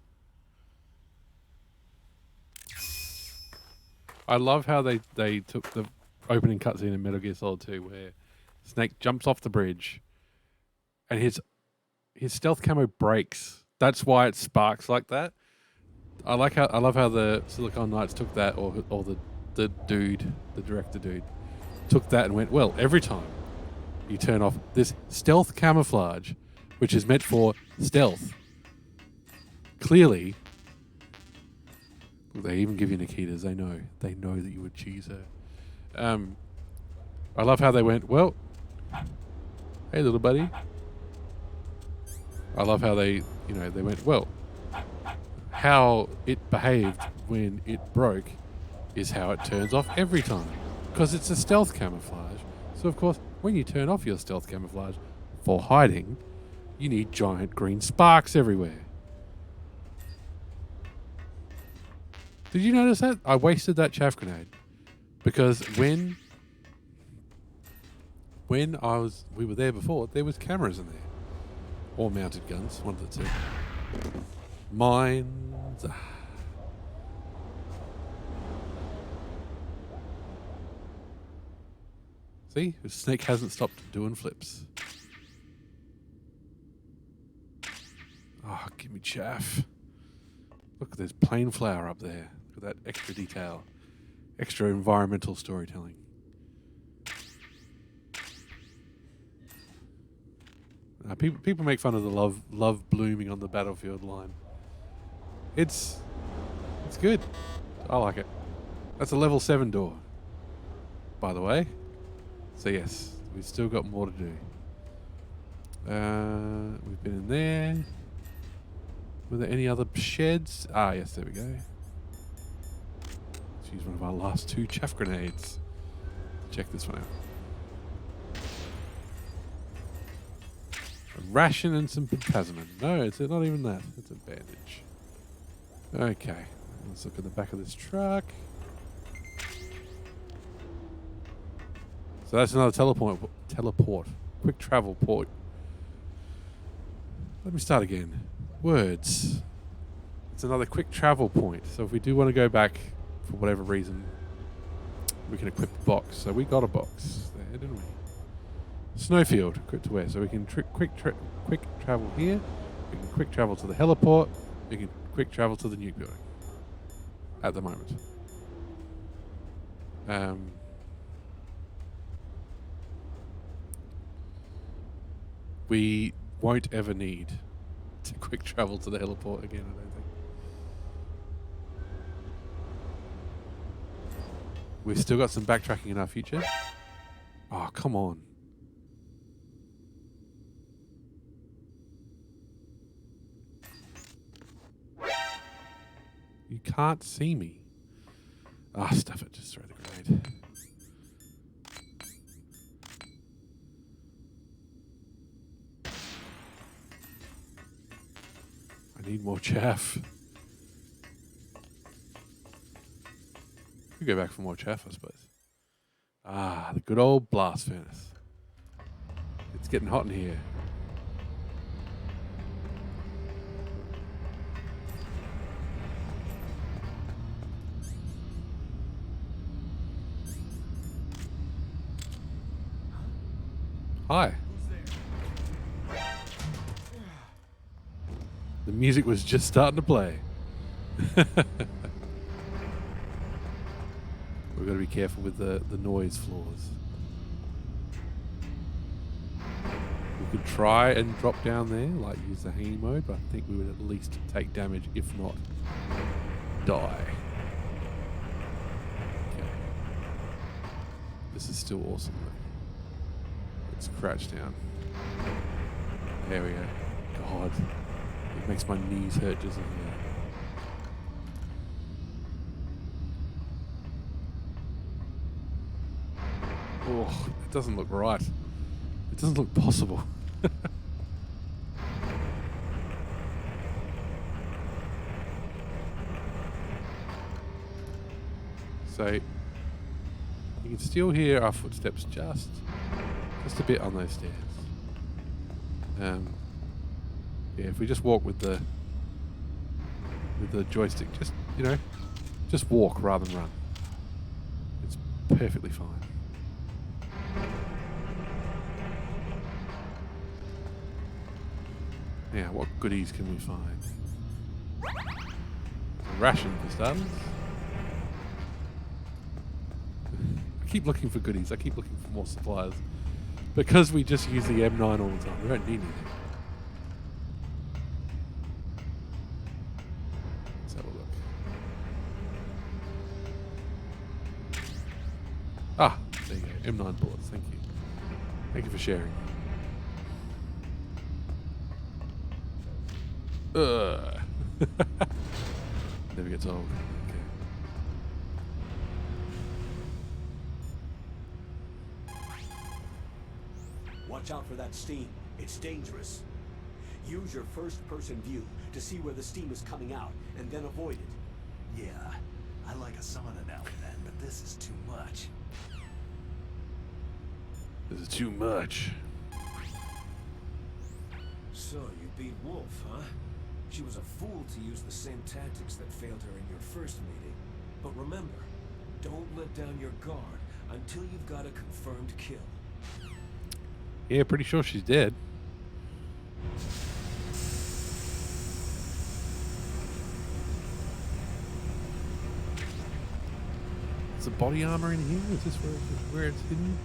Speaker 1: I love how they took the opening cutscene in Metal Gear Solid 2 where Snake jumps off the bridge and his stealth camo breaks. That's why it sparks like that. I love how the Silicon Knights took that, or the director dude took that and went, well, every time you turn off this stealth camouflage, which is meant for stealth, clearly, they even give you Nikitas. They know that you would cheese her. I love how they went, well, hey little buddy, I love how they went, well, how it behaved when it broke is how it turns off every time. Because it's a stealth camouflage. So, of course, when you turn off your stealth camouflage for hiding, you need giant green sparks everywhere. Did you notice that? I wasted that chaff grenade. Because when we were there before, there was cameras in there. Or mounted guns, one of the two. Mines. See? The snake hasn't stopped doing flips. Oh, give me chaff. Look, there's plain flower up there. Look at that extra detail. Extra environmental storytelling. People make fun of the love blooming on the battlefield line. It's good. I like it. That's a level 7 door, by the way. So yes, we've still got more to do. We've been in there. Were there any other sheds? Ah, yes, there we go. Let's use one of our last 2 chaff grenades. Check this one out. A ration and some potassium. No, it's not even that. It's a bandage. Okay, let's look at the back of this truck. So that's another teleport. Quick travel port. Let me start again. Words. It's another quick travel point. So if we do want to go back for whatever reason, we can equip the box. So we got a box there, didn't we? Snowfield, equipped to where? So we can quick travel here. We can quick travel to the heliport. We can quick travel to the nuke building. At the moment. We won't ever need to quick travel to the heliport again, I don't think. We've still got some backtracking in our future. Oh, come on. You can't see me. Ah, stuff it. Just throw the grenade. I need more chaff. We go back for more chaff, I suppose. Ah, the good old blast furnace. It's getting hot in here. Hi. The music was just starting to play. We've got to be careful with the noise floors. We could try and drop down there, like use the hanging mode, but I think we would at least take damage, if not die. Okay. This is still awesome though. Let's crouch down. There we go. God. It makes my knees hurt just looking at it. Oh, it doesn't look right. It doesn't look possible. So, you can still hear our footsteps just a bit on those stairs. Yeah, if we just walk with the joystick, just walk rather than run. It's perfectly fine. Now, what goodies can we find? A ration for starters. I keep looking for goodies. I keep looking for more supplies. Because we just use the M9 all the time. We don't need anything. Let's have a look. Ah, there you go. M9 bullets. Thank you. Thank you for sharing. Ugh. Never gets old. Okay.
Speaker 3: Watch out for that steam. It's dangerous. Use your first-person view to see where the steam is coming out, and then avoid it.
Speaker 6: Yeah, I like a sauna now and then, but this is too much.
Speaker 1: This is too much.
Speaker 4: So, you beat Wolf, huh? She was a fool to use the same tactics that failed her in your first meeting. But remember, don't let down your guard until you've got a confirmed kill.
Speaker 1: Yeah, pretty sure she's dead. Is the body armor in here? Is this where it's hidden?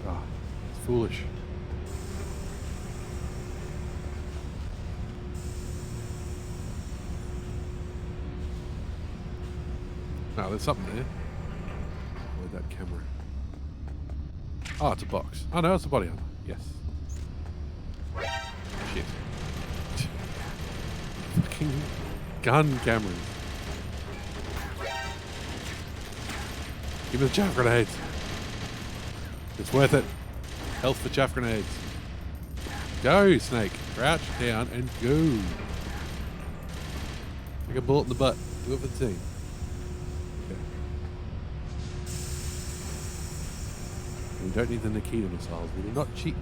Speaker 1: Ah, it's foolish. No, there's something there. Where'd that camera? Oh, it's a box. Oh no, it's a body armor. Yes. Shit. Fucking gun cameras. Give me the chaff grenades. It's worth it. Health for chaff grenades. Go, Snake. Crouch down and go. Take a bullet in the butt. Do it for the team. Okay. We don't need the Nikita missiles. We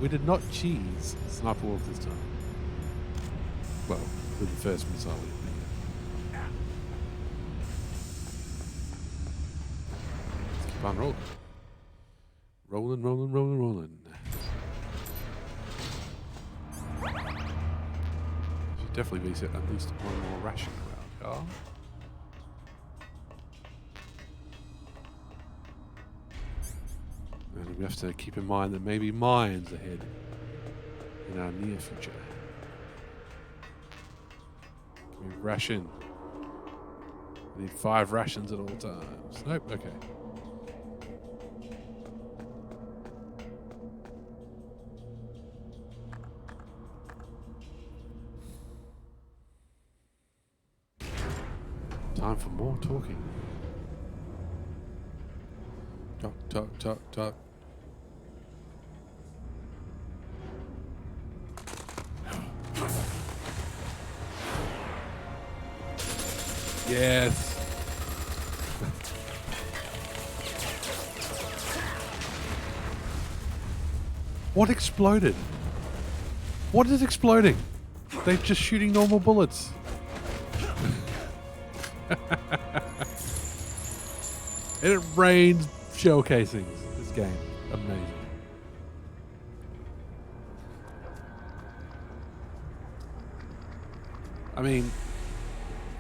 Speaker 1: did not cheese Sniper Wolf this time. Well, with the first missile. Let's keep on rolling. Rolling, rolling, rolling, rolling. Should definitely be set at least one more ration around, car. And we have to keep in mind that maybe mines ahead in our near future. Give me ration. I need 5 rations at all times. Nope, okay. Time for more talking. Talk, talk, talk, talk. Yes. What exploded? What is exploding? They're just shooting normal bullets. And it rains shell casings. This game. Amazing. I mean,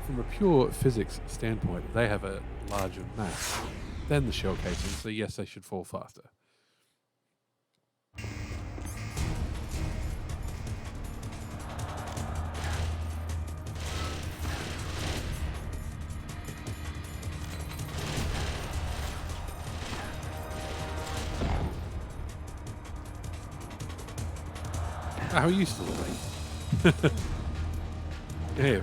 Speaker 1: from a pure physics standpoint, they have a larger mass than the shell casings, so yes, they should fall faster. How are you still awake? Yeah.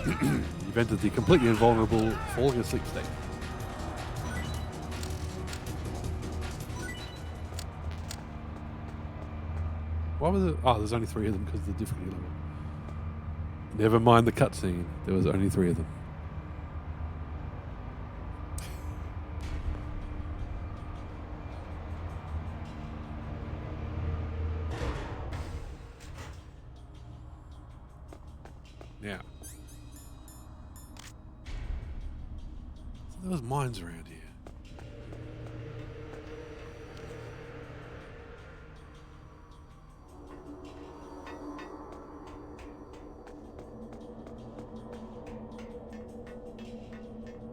Speaker 1: You've entered the completely invulnerable falling asleep state. Why was it? Oh, there's only 3 of them because of the difficulty level. Never mind the cutscene. There was only 3 of them. Yeah. So there was mines around here.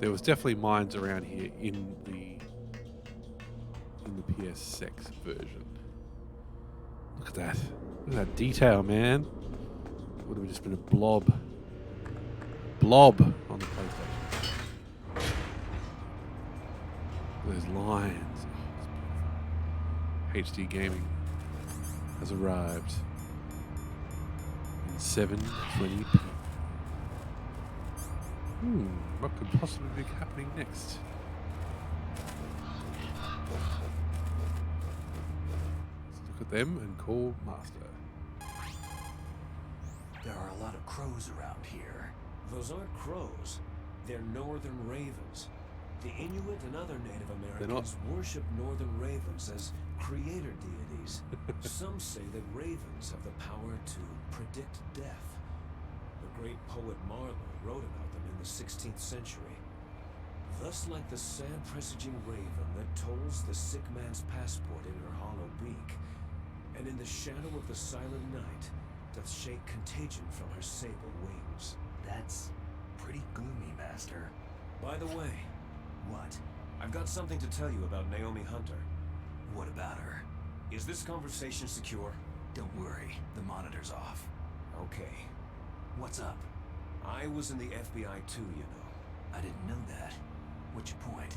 Speaker 1: There was definitely mines around here in the PS6 version. Look at that. Look at that detail, man. Would have just been a blob on the PlayStation. Those lines. Oh, it's beautiful. HD gaming has arrived in 720p. What could possibly be happening next? Let's look at them and call Master.
Speaker 6: There are a lot of crows around here.
Speaker 4: Those aren't crows. They're northern ravens. The Inuit and other Native Americans worship northern ravens as creator deities. Some say that ravens have the power to predict death. The great poet Marlowe wrote about them in the 16th century. Thus, like the sad presaging raven that tolls the sick man's passport in her hollow beak, and in the shadow of the silent night doth shake contagion from her sable wings.
Speaker 6: That's pretty gloomy, Master.
Speaker 4: By the way,
Speaker 6: What?
Speaker 4: I've got something to tell you about Naomi Hunter.
Speaker 6: What about her?
Speaker 4: Is this conversation secure?
Speaker 6: Don't worry, the monitor's off.
Speaker 4: Okay.
Speaker 6: What's up?
Speaker 4: I was in the FBI too, you know.
Speaker 6: I didn't know that. What's your point?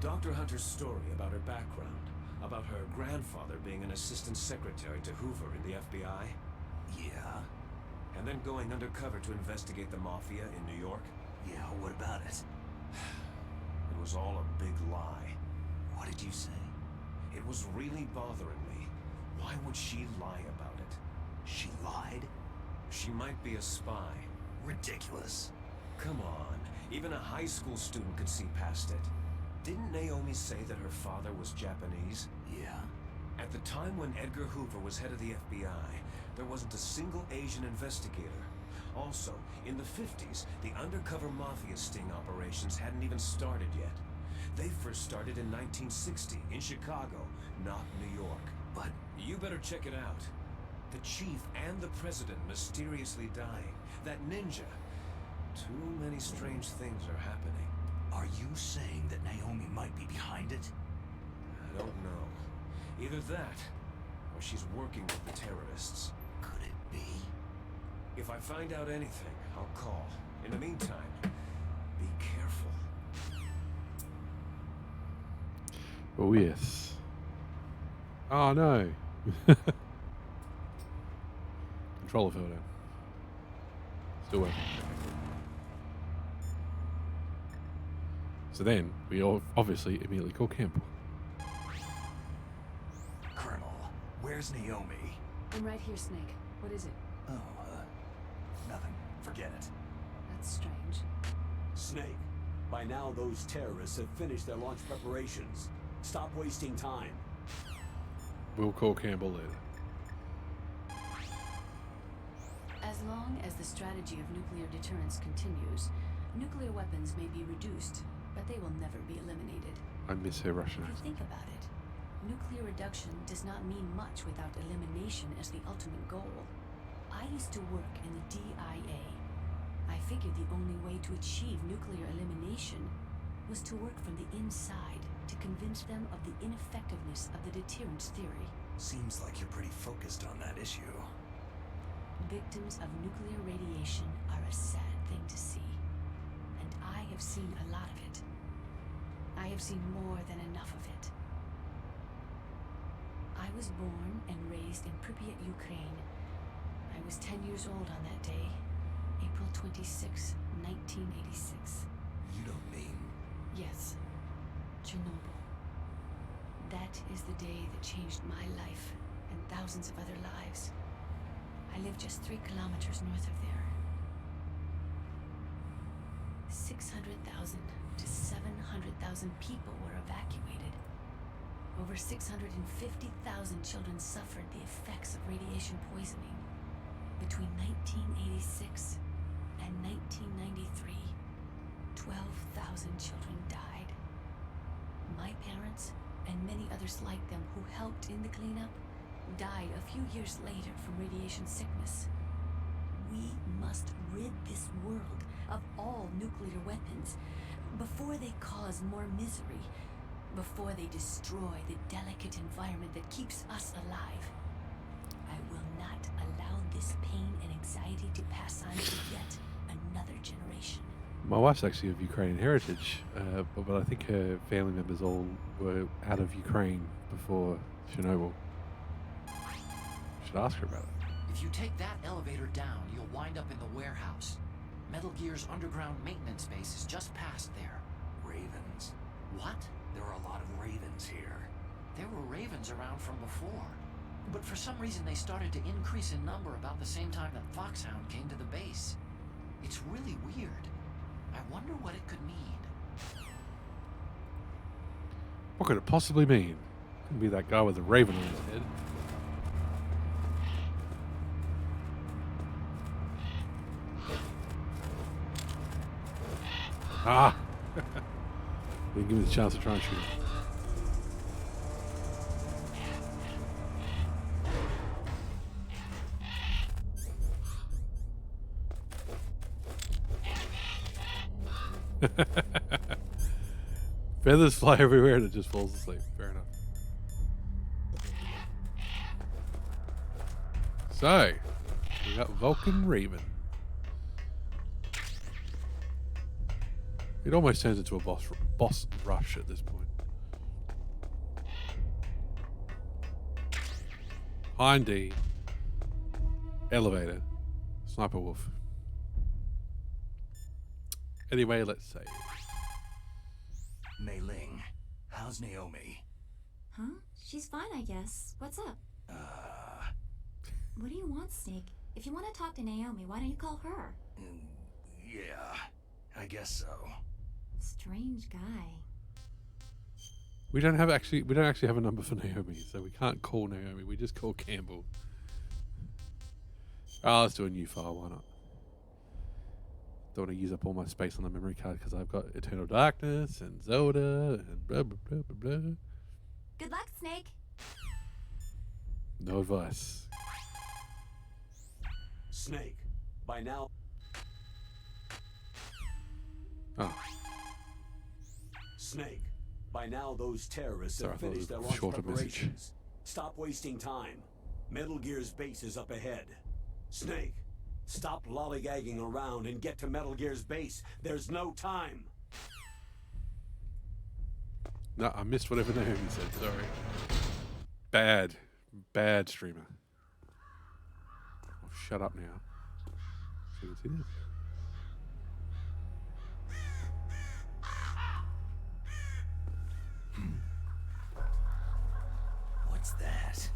Speaker 4: Dr. Hunter's story about her background, about her grandfather being an assistant secretary to Hoover in the FBI,
Speaker 6: Yeah?
Speaker 4: and then going undercover to investigate the mafia in New York.
Speaker 6: Yeah, what about it?
Speaker 4: It was all a big lie.
Speaker 6: What did you say?
Speaker 4: It was really bothering me. Why would she lie about it?
Speaker 6: She lied?
Speaker 4: She might be a spy.
Speaker 6: Ridiculous.
Speaker 4: Come on, even a high school student could see past it. Didn't Naomi say that her father was Japanese?
Speaker 6: Yeah?
Speaker 4: At the time when Edgar Hoover was head of the FBI, there wasn't a single Asian investigator. Also, in the 50s, the undercover mafia sting operations hadn't even started yet. They first started in 1960 in Chicago, not New York.
Speaker 6: But
Speaker 4: You better check it out. The chief and the president mysteriously dying. That ninja. Too many strange things are happening.
Speaker 6: are you saying that Naomi might be behind it?
Speaker 4: I don't know. Either that, or she's working with the terrorists.
Speaker 6: Could it be?
Speaker 4: If I find out anything, I'll call. In the meantime, be careful.
Speaker 1: Oh, yes. Oh, no. Controller fell down. Still working. So then, we all obviously immediately call Campbell.
Speaker 6: Colonel, where's Naomi?
Speaker 9: I'm right here, Snake. What is it?
Speaker 6: Oh, nothing. Forget it.
Speaker 9: That's strange.
Speaker 11: Snake, by now those terrorists have finished their launch preparations. Stop wasting time.
Speaker 1: We'll call Campbell later.
Speaker 5: As long as the strategy of nuclear deterrence continues, nuclear weapons may be reduced, but they will never be eliminated.
Speaker 1: I miss her Russian
Speaker 5: If you
Speaker 1: accent.
Speaker 5: think about it, nuclear reduction does not mean much without elimination as the ultimate goal. I used to work in the DIA. I figured the only way to achieve nuclear elimination was to work from the inside to convince them of the ineffectiveness of the deterrence theory.
Speaker 6: Seems like you're pretty focused on that issue.
Speaker 5: Victims of nuclear radiation are a sad thing to see, and I have seen a lot of it. I have seen more than enough of it. I was born and raised in Pripyat, Ukraine. I was 10 years old on that day, April 26, 1986.
Speaker 6: You don't mean...
Speaker 5: Yes, Chernobyl. That is the day that changed my life and thousands of other lives. I live just 3 kilometers north of there. 600,000 to 700,000 people were evacuated. Over 650,000 children suffered the effects of radiation poisoning. Between 1986 and 1993, 12,000 children died. My parents, and many others like them who helped in the cleanup, died a few years later from radiation sickness. We must rid this world of all nuclear weapons before they cause more misery, before they destroy the delicate environment that keeps us alive. I will not allow this pain and anxiety to pass on to yet another generation.
Speaker 1: My wife's actually of Ukrainian heritage, but I think her family members all were out of Ukraine before Chernobyl. should ask her about it.
Speaker 7: If you take that elevator down, you'll wind up in the warehouse. Metal Gear's underground maintenance base is just past there.
Speaker 6: Ravens.
Speaker 7: What?
Speaker 6: There are a lot of ravens here.
Speaker 7: There were ravens around from before. But for some reason they started to increase in number about the same time that Foxhound came to the base. It's really weird. I wonder what it could mean.
Speaker 1: What could it possibly mean? Couldn't be that guy with the raven on his head. Ah! Didn't give me the chance to try and shoot him. Feathers fly everywhere and it just falls asleep. Fair enough. So, we got Vulcan Raven. It almost turns into a boss rush at this point. Hind D. Elevator. Sniper Wolf. Anyway, let's say.
Speaker 6: Mei Ling, how's Naomi?
Speaker 8: Huh? She's fine, I guess. What's up? What do you want, Snake? If you want to talk to Naomi, why don't you call her?
Speaker 6: Yeah, I guess so.
Speaker 8: Strange guy.
Speaker 1: We don't actually have a number for Naomi, so we can't call Naomi. We just call Campbell. Oh, let's do a new file. Why not? Don't want to use up all my space on the memory card because I've got Eternal Darkness and Zelda and blah blah blah blah blah.
Speaker 8: Good luck, Snake.
Speaker 1: No advice.
Speaker 11: Snake, by now.
Speaker 1: Oh.
Speaker 11: Snake, by now those terrorists
Speaker 1: Sorry, I
Speaker 11: have
Speaker 1: thought it
Speaker 11: finished
Speaker 1: was
Speaker 11: their
Speaker 1: a
Speaker 11: launch
Speaker 1: shorter message.
Speaker 11: preparations. Stop wasting time. Metal Gear's base is up ahead. Snake, stop lollygagging around and get to Metal Gear's base. There's no time.
Speaker 1: No, I missed whatever Naomi said. Sorry. Bad streamer. Oh, shut up now. So you can see this.
Speaker 6: What's that?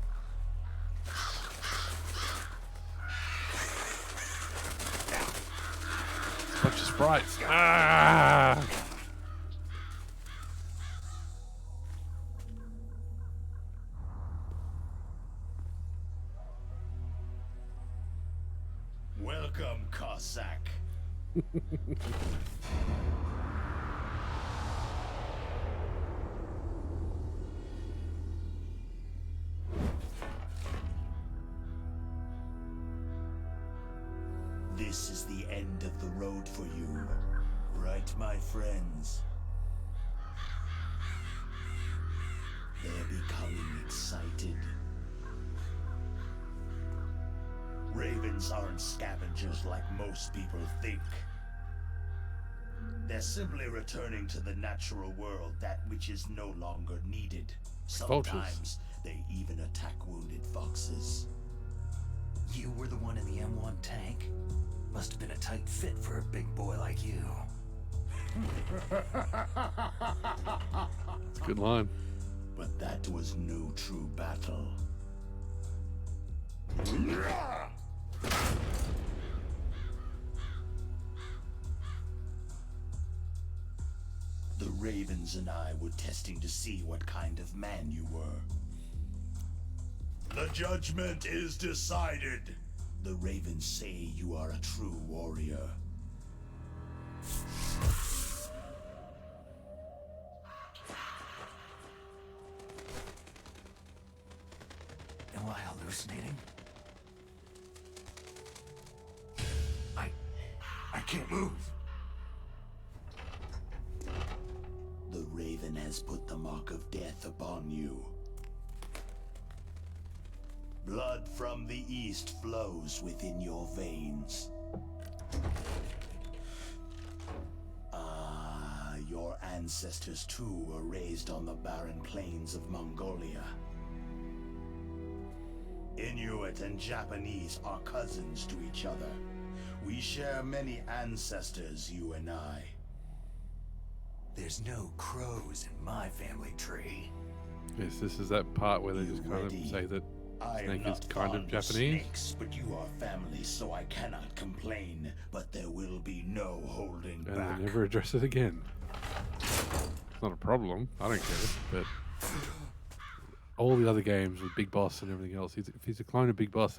Speaker 1: Bunch of sprites. Ah!
Speaker 3: Welcome, Cossack. This is the end of the road for you, right, my friends? They're becoming excited. Ravens aren't scavengers like most people think. They're simply returning to the natural world that which is no longer needed. Sometimes they even attack wounded foxes.
Speaker 6: You were the one in the M1 tank? Must have been a tight fit for a big boy like you.
Speaker 1: It's a good line.
Speaker 3: But that was no true battle. The Ravens and I were testing to see what kind of man you were. The judgment is decided. The Ravens say you are a true warrior.
Speaker 6: Am I hallucinating? I can't move.
Speaker 3: The Raven has put the mark of death upon you. Blood from the east flows within your veins. Your ancestors too were raised on the barren plains of Mongolia. Inuit
Speaker 12: Spirit and Japanese are cousins to each other. We share many ancestors, you and I.
Speaker 6: There's no crows in my family tree.
Speaker 1: Yes, this is that part where they just kind of say that
Speaker 12: I am
Speaker 1: Snake is
Speaker 12: not
Speaker 1: kind of
Speaker 12: fond
Speaker 1: Japanese.
Speaker 12: snakes, but you are family, so I cannot complain. But there will be no holding
Speaker 1: And
Speaker 12: back.
Speaker 1: they never address it again. It's not a problem. I don't care. But all the other games with Big Boss and everything else, if he's a clone of Big Boss,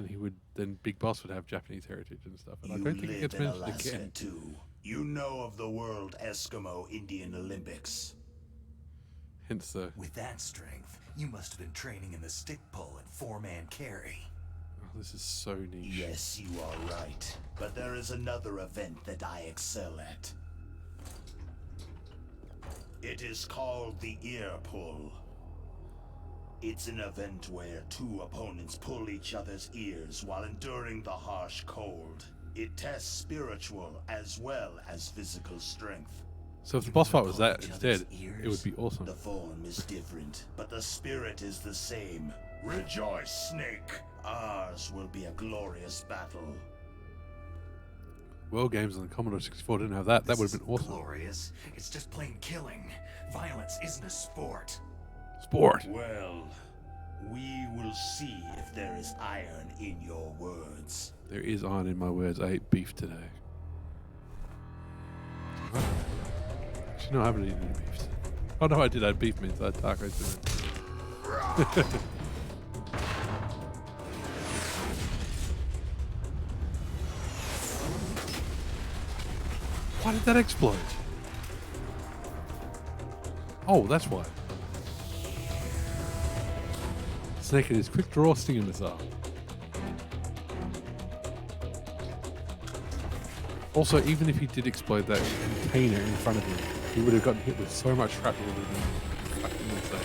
Speaker 1: then Big Boss would have Japanese heritage and stuff. And I don't think it gets mentioned
Speaker 12: Alaska
Speaker 1: again.
Speaker 12: too. You know of the World Eskimo Indian Olympics.
Speaker 1: Hence the...
Speaker 6: With that strength, you must have been training in the stick pull and four-man carry.
Speaker 1: Oh, this is so niche.
Speaker 12: Yes, you are right. But there is another event that I excel at. It is called the ear pull. It's an event where two opponents pull each other's ears while enduring the harsh cold. It tests spiritual as well as physical strength.
Speaker 1: So if the boss fight was that instead, it would be awesome.
Speaker 12: The form is different, but the spirit is the same. Rejoice, Snake! Ours will be a glorious battle.
Speaker 1: World Games on the Commodore 64 didn't have that. That would have been awesome.
Speaker 6: Glorious. It's just plain killing. Violence isn't a sport.
Speaker 1: Sport!
Speaker 12: Well, we will see if there is iron in your words.
Speaker 1: There is iron in my words. I ate beef today. Actually, no, I haven't eaten any beef today. Oh no, I did. I had beef mince. I had tacos today. Why did that explode? Oh, that's why. Snake and his quick draw stinging missile. Also, even if he did explode that container in front of him, he would have gotten hit with so much shrapnel that it would have been fucking insane.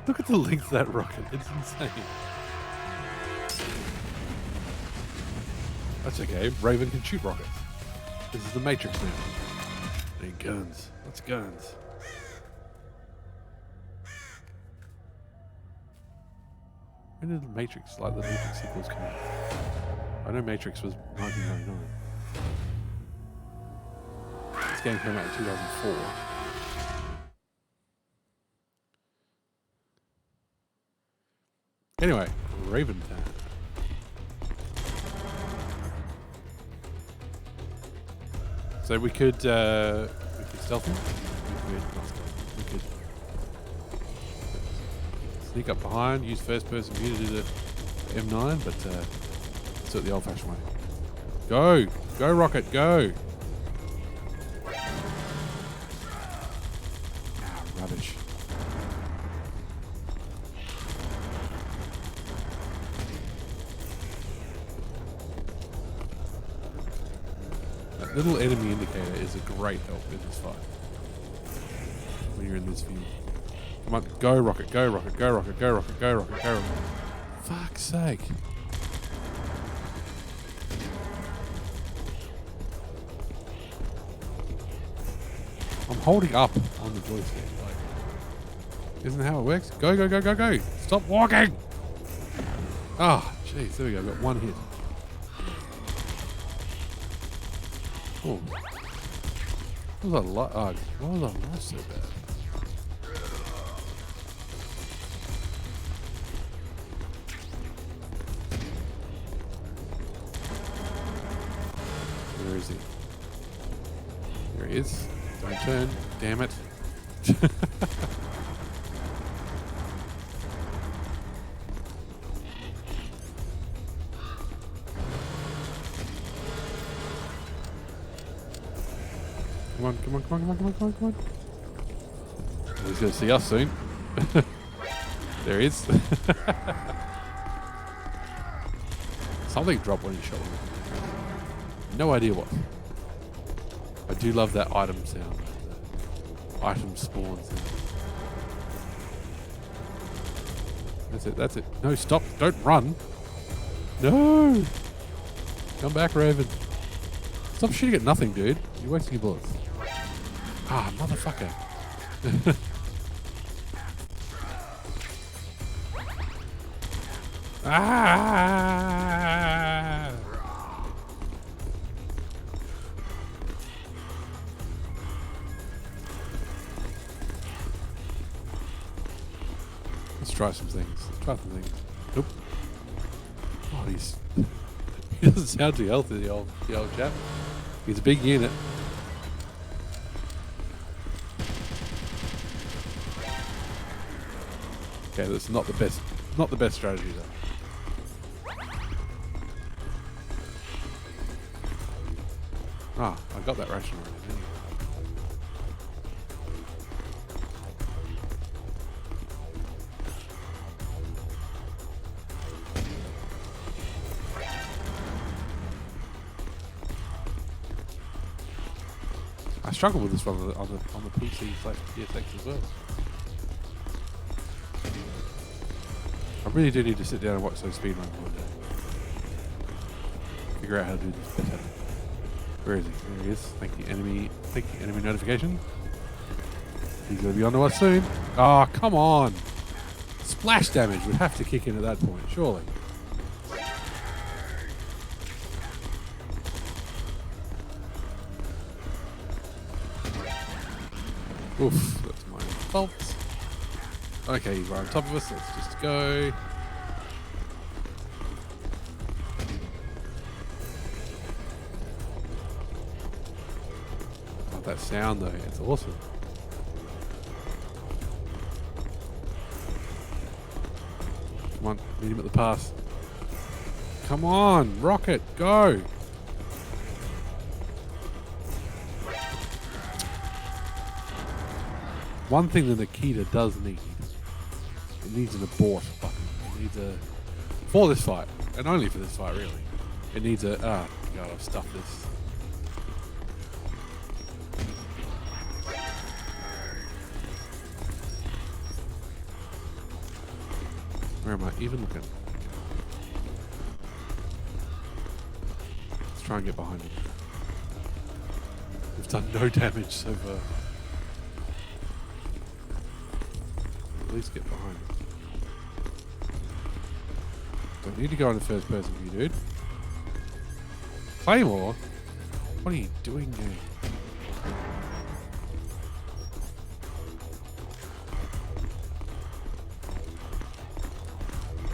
Speaker 1: Look at the length of that rocket. It's insane. That's okay. Raven can shoot rockets. This is the Matrix now. They need guns. Lots of guns. When did the Matrix, like the Matrix sequels, come out? I know Matrix was 1999. This game came out in 2004. Anyway, Raven time. So we could stealth him. We could sneak up behind, use first person view to do the M9, but let's do it the old fashioned way. Go! Go rocket, go! Ah, rubbish. Little enemy indicator is a great help in this fight. When you're in this view. Come on, go rocket, go rocket, go rocket, go rocket, go rocket, go rocket. Fuck's sake. I'm holding up on the joystick. Like, isn't that how it works? Go, go, go, go, go. Stop walking. Ah, oh, jeez, there we go. Got one hit. Oh, what was I why was I lost so bad? Where is he? There he is. Don't turn. Damn it. Come on, come on, come on, come on, come on, come on, come on. He's going to see us soon. There he is. Something dropped when he shot him. No idea what. I do love that item sound. The item spawn sound. That's it, that's it. No, stop. Don't run. No! Come back, Raven. Stop shooting at nothing, dude. You're wasting your bullets. Ah, motherfucker. Ah! Let's try some things. Try some things. Nope. Oh, he's... he doesn't sound too healthy, the old chap. He's a big unit. Okay, that's not the best strategy though. Ah, I got that ration already. Didn't I? I struggle with this one on the PC/PSX as well. I really do need to sit down and watch those speedruns one day. Figure out how to do this better. Where is he? There he is. Thank you, enemy notification. He's gonna be onto us soon. Oh, come on! Splash damage would have to kick in at that point, surely. Oof, that's my fault. Okay, he's right on top of us. Let's just go. Oh, that sound though, it's awesome. Come on, meet him at the pass. Come on, rocket, go! One thing that Nikita does need, it needs an abort button. It needs a, for this fight, and only for this fight really, it needs a, God, I've stuffed this. Where am I even looking? Let's try and get behind him. We've done no damage so far. At least get behind him. Don't need to go into first person view, dude. Claymore? What are you doing, game?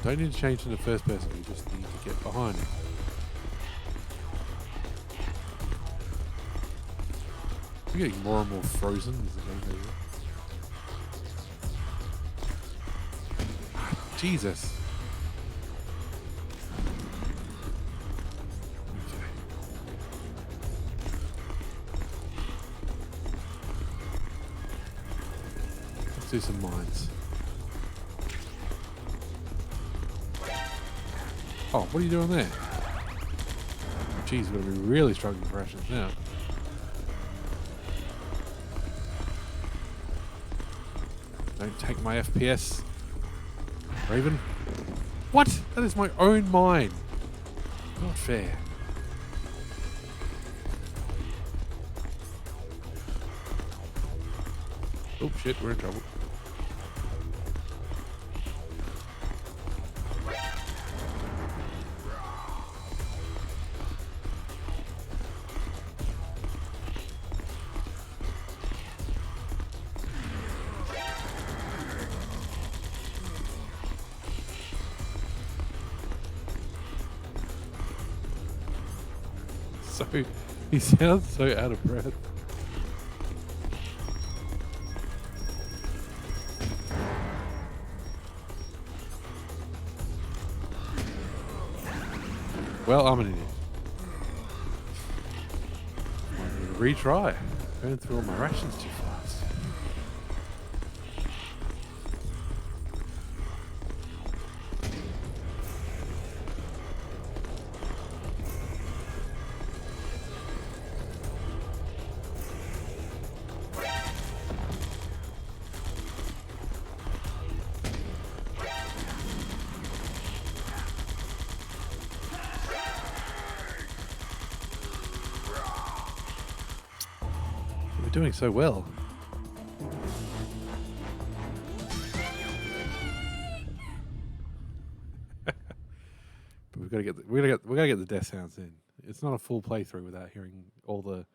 Speaker 1: Don't need to change into first person, you just need to get behind him. I'm getting more and more frozen as the game goes on. Jesus. Okay. Let's do some mines. Oh, what are you doing there? Geez, we're going to be really struggling for rations now. Don't take my FPS. Raven? What? That is my own mine. Not fair. Oh shit, we're in trouble. So, he sounds so out of breath. Well, I'm an idiot. I'm going to retry. Burn through all my rations too fast. We're doing so well. But we gotta get the death sounds in. It's not a full playthrough without hearing all the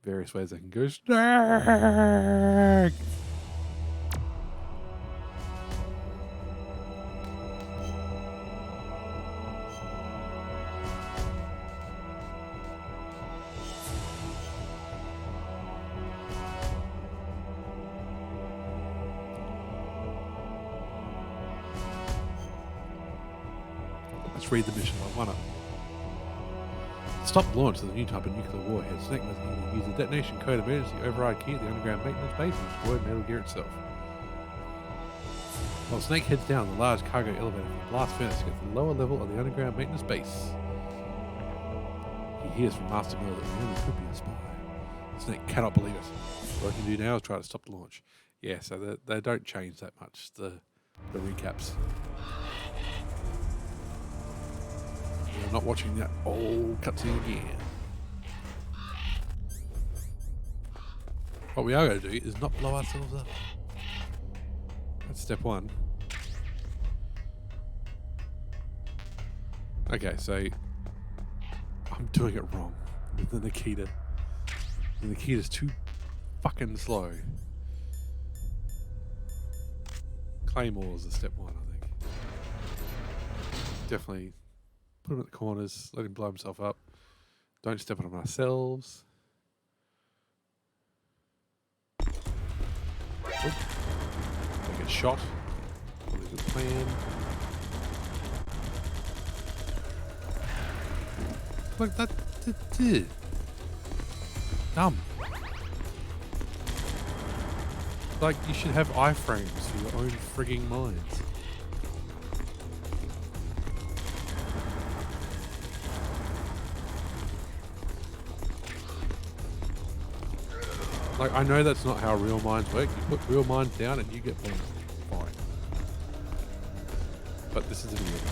Speaker 1: various ways I can go. Snake! Let's read the mission. I wanna stop the launch of the new type of nuclear warhead. Snake must either use the detonation code emergency override key at the underground maintenance base and destroy Metal Gear itself. While Snake heads down the large cargo elevator from the blast furnace to get to the lower level of the underground maintenance base, he hears from Master Miller that he only could be a spy. Snake cannot believe it. What he can do now is try to stop the launch. Yeah, so they don't change that much, the recaps. We're not watching that old cutscene again. What we are going to do is not blow ourselves up. That's step one. Okay, so I'm doing it wrong with the Nikita. The Nikita's too fucking slow. Claymores is step one, I think. Definitely put him at the corners, let him blow himself up. Don't step on him ourselves. Oop. Don't get shot. What is the plan? Look, that dumb. Like, you should have iframes for your own frigging minds. Like, I know that's not how real minds work. You put real minds down and you get burned. Fine. But this is a video game.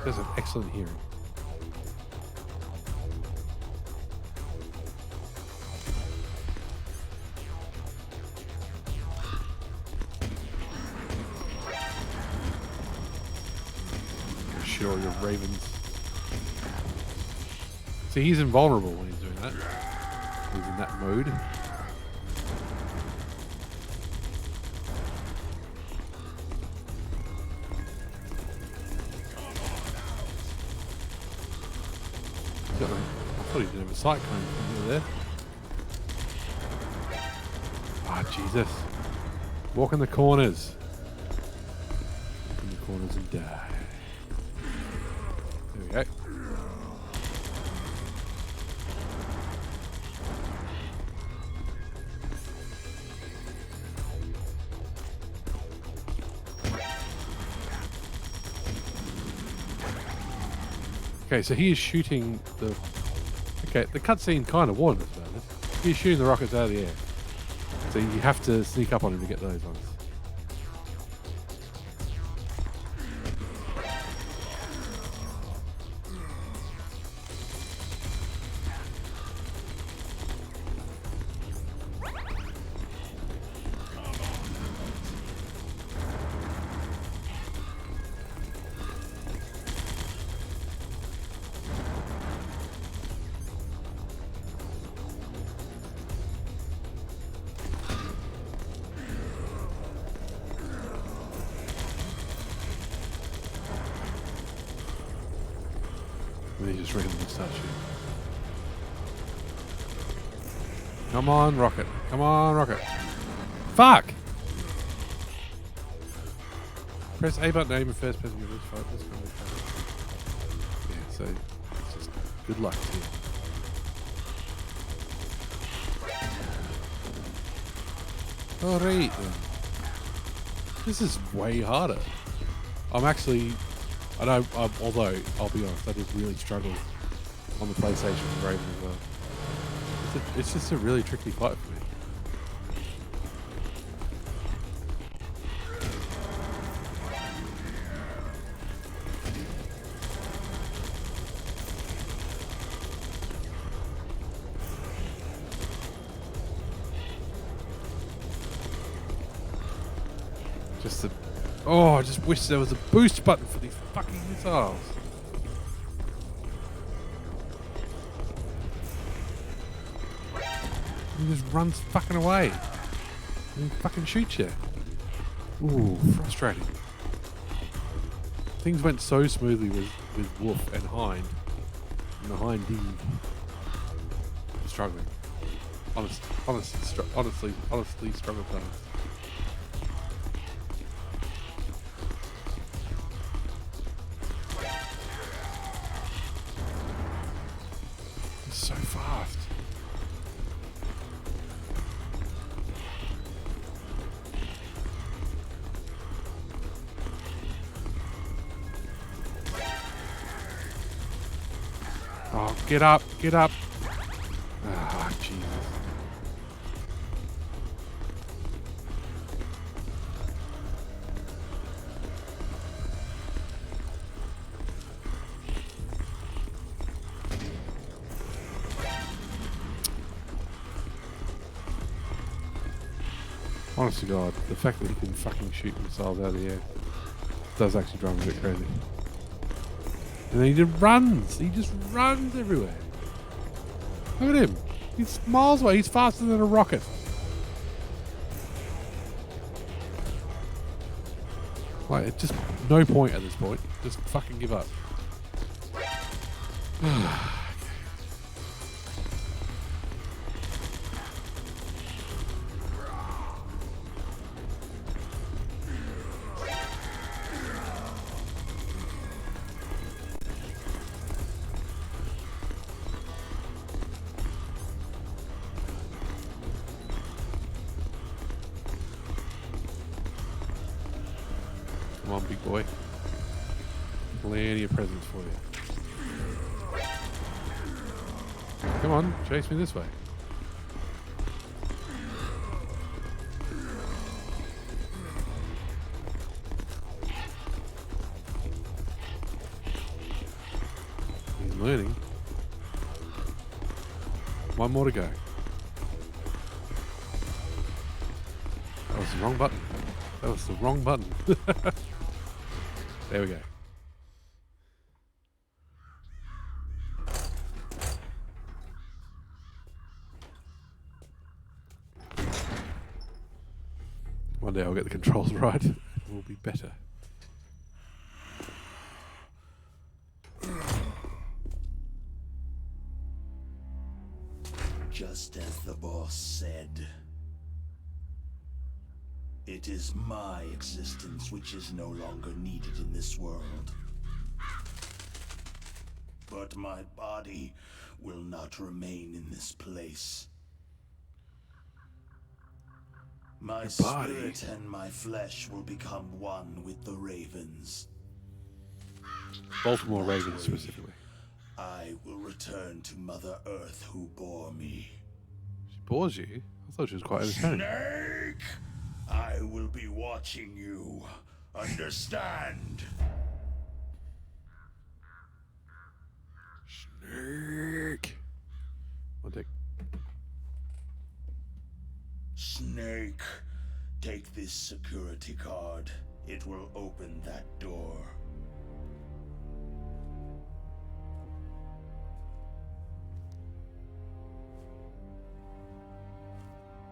Speaker 1: There's an excellent hearing. Sure, your ravens. See, he's invulnerable when he's doing that. He's in that mode. I thought he didn't have a cyclone from there. Ah, Jesus. Walk in the corners. Walk in the corners and die. There we go. Okay, so he is shooting the... Okay, the cutscene kind of warned us about this. He's shooting the rockets out of the air. So you have to sneak up on him to get those ones. And he just randomly starts shooting. Come on, rocket. Come on, rocket. Fuck! Press A button to aim at first person with this fight. Yeah, so it's just good luck to you. Alright then. This is way harder. I'm actually... although, I'll be honest, I did really struggle on the PlayStation with Raven as well. it's just a really tricky fight for me. Oh, I just wish there was a boost button for these fucking missiles. He just runs fucking away. And he fucking shoots you. Ooh, frustrating. Things went so smoothly with Wolf and Hind. And the Hind D. I'm struggling. Honestly struggling times. So fast. Oh, get up, get up. Ah, Jesus. Honest to God, the fact that he can fucking shoot missiles out of the air does actually drive me a bit crazy. And then he just runs. He just runs everywhere. Look at him. He's miles away. He's faster than a rocket. Like, it's just no point at this point. Just fucking give up. Come on, big boy. Plenty of presents for you. Come on, chase me this way. He's learning. One more to go. That was the wrong button. That was the wrong button. There we go. One day I'll get the controls right. It will be better.
Speaker 12: Just as the boss said, it is my existence which is no longer needed in this world. But my body will not remain in this place. My spirit and my flesh will become one with the ravens.
Speaker 1: Baltimore Ravens specifically.
Speaker 12: I will return to Mother Earth who bore me.
Speaker 1: She bores you? I thought she was quite entertaining.
Speaker 12: Snake! I will be watching you. Understand?
Speaker 1: Snake. One take.
Speaker 12: Snake, take this security card. It will open that door.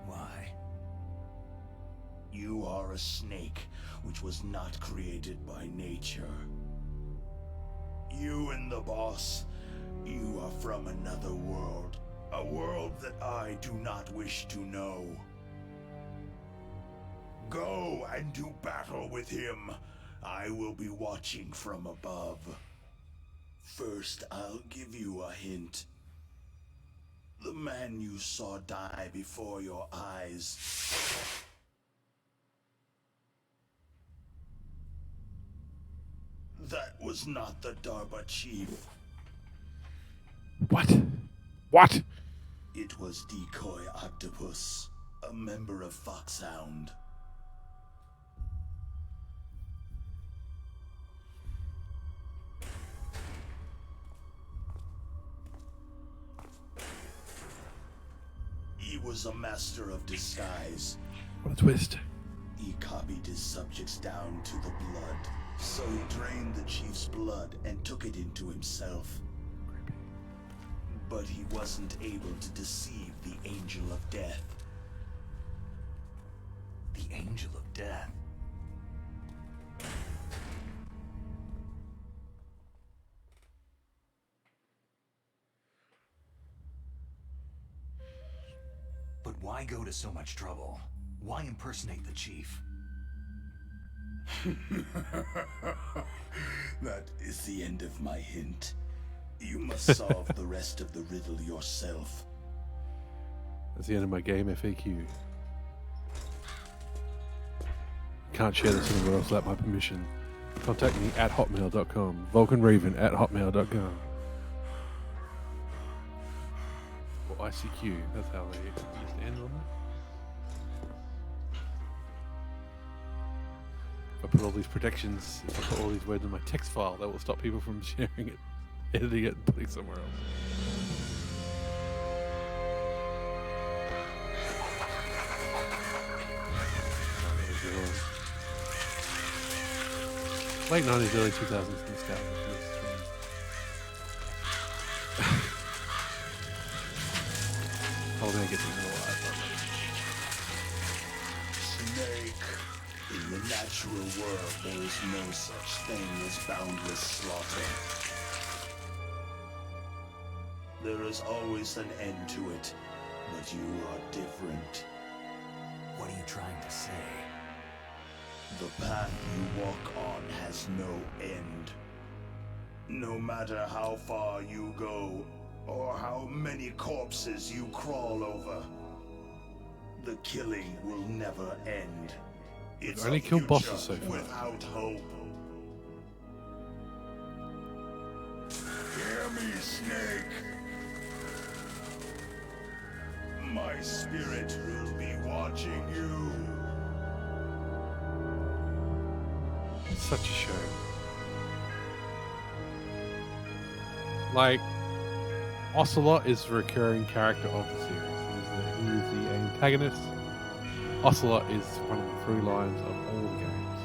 Speaker 6: Why?
Speaker 12: You are a snake, which was not created by nature. You and the boss, you are from another world. A world that I do not wish to know. Go and do battle with him. I will be watching from above. First, I'll give you a hint. The man you saw die before your eyes. That was not the Darba chief.
Speaker 1: What? What?
Speaker 12: It was Decoy Octopus, a member of Foxhound. He was a master of disguise.
Speaker 1: What a twist.
Speaker 12: He copied his subjects down to the blood. So he drained the chief's blood and took it into himself. But he wasn't able to deceive the Angel of Death.
Speaker 6: The Angel of Death? But why go to so much trouble? Why impersonate the chief?
Speaker 12: That is the end of my hint. You must solve the rest of the riddle yourself.
Speaker 1: That's the end of my game FAQ. Can't share this anywhere else without my permission. Contact me at hotmail.com. VulcanRaven@hotmail.com. Or ICQ. That's how they used to end on that. If I put all these protections, if I put all these words in my text file, that will stop people from sharing it, editing it, and putting it somewhere else. Late 90s, early 2000s nostalgia. Oh, man, get these alive.
Speaker 12: Snake. In the natural world, there is no such thing as boundless slaughter. There is always an end to it, but you are different.
Speaker 6: What are you trying to say?
Speaker 12: The path you walk on has no end. No matter how far you go, or how many corpses you crawl over, the killing will never end. It's
Speaker 1: only
Speaker 12: a
Speaker 1: killed
Speaker 12: future
Speaker 1: bosses so far.
Speaker 12: without hope. Hear me, Snake. My spirit will be watching you.
Speaker 1: It's such a shame. Like, Ocelot is the recurring character of the series. He is the antagonist. Ocelot is one of the through lines of all the games.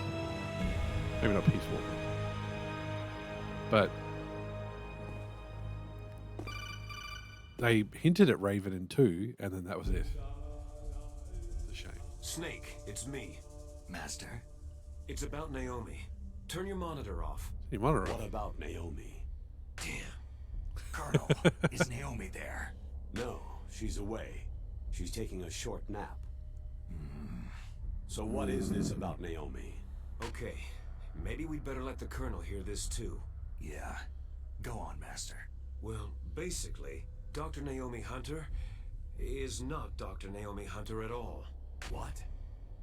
Speaker 1: Maybe not Peace Walker. But they hinted at Raven in 2, and then that was it. It's a shame.
Speaker 4: Snake, it's me.
Speaker 6: Master?
Speaker 4: It's about Naomi. Turn your monitor off.
Speaker 1: Your monitor
Speaker 11: What
Speaker 1: off.
Speaker 11: about Naomi?
Speaker 4: Damn.
Speaker 6: Colonel, is Naomi there?
Speaker 11: No, she's away. She's taking a short nap. So what is this about Naomi?
Speaker 4: Okay, maybe we'd better let the Colonel hear this too.
Speaker 6: Yeah. Go on, Master.
Speaker 4: Well, basically, Dr. Naomi Hunter is not Dr. Naomi Hunter at all.
Speaker 6: What?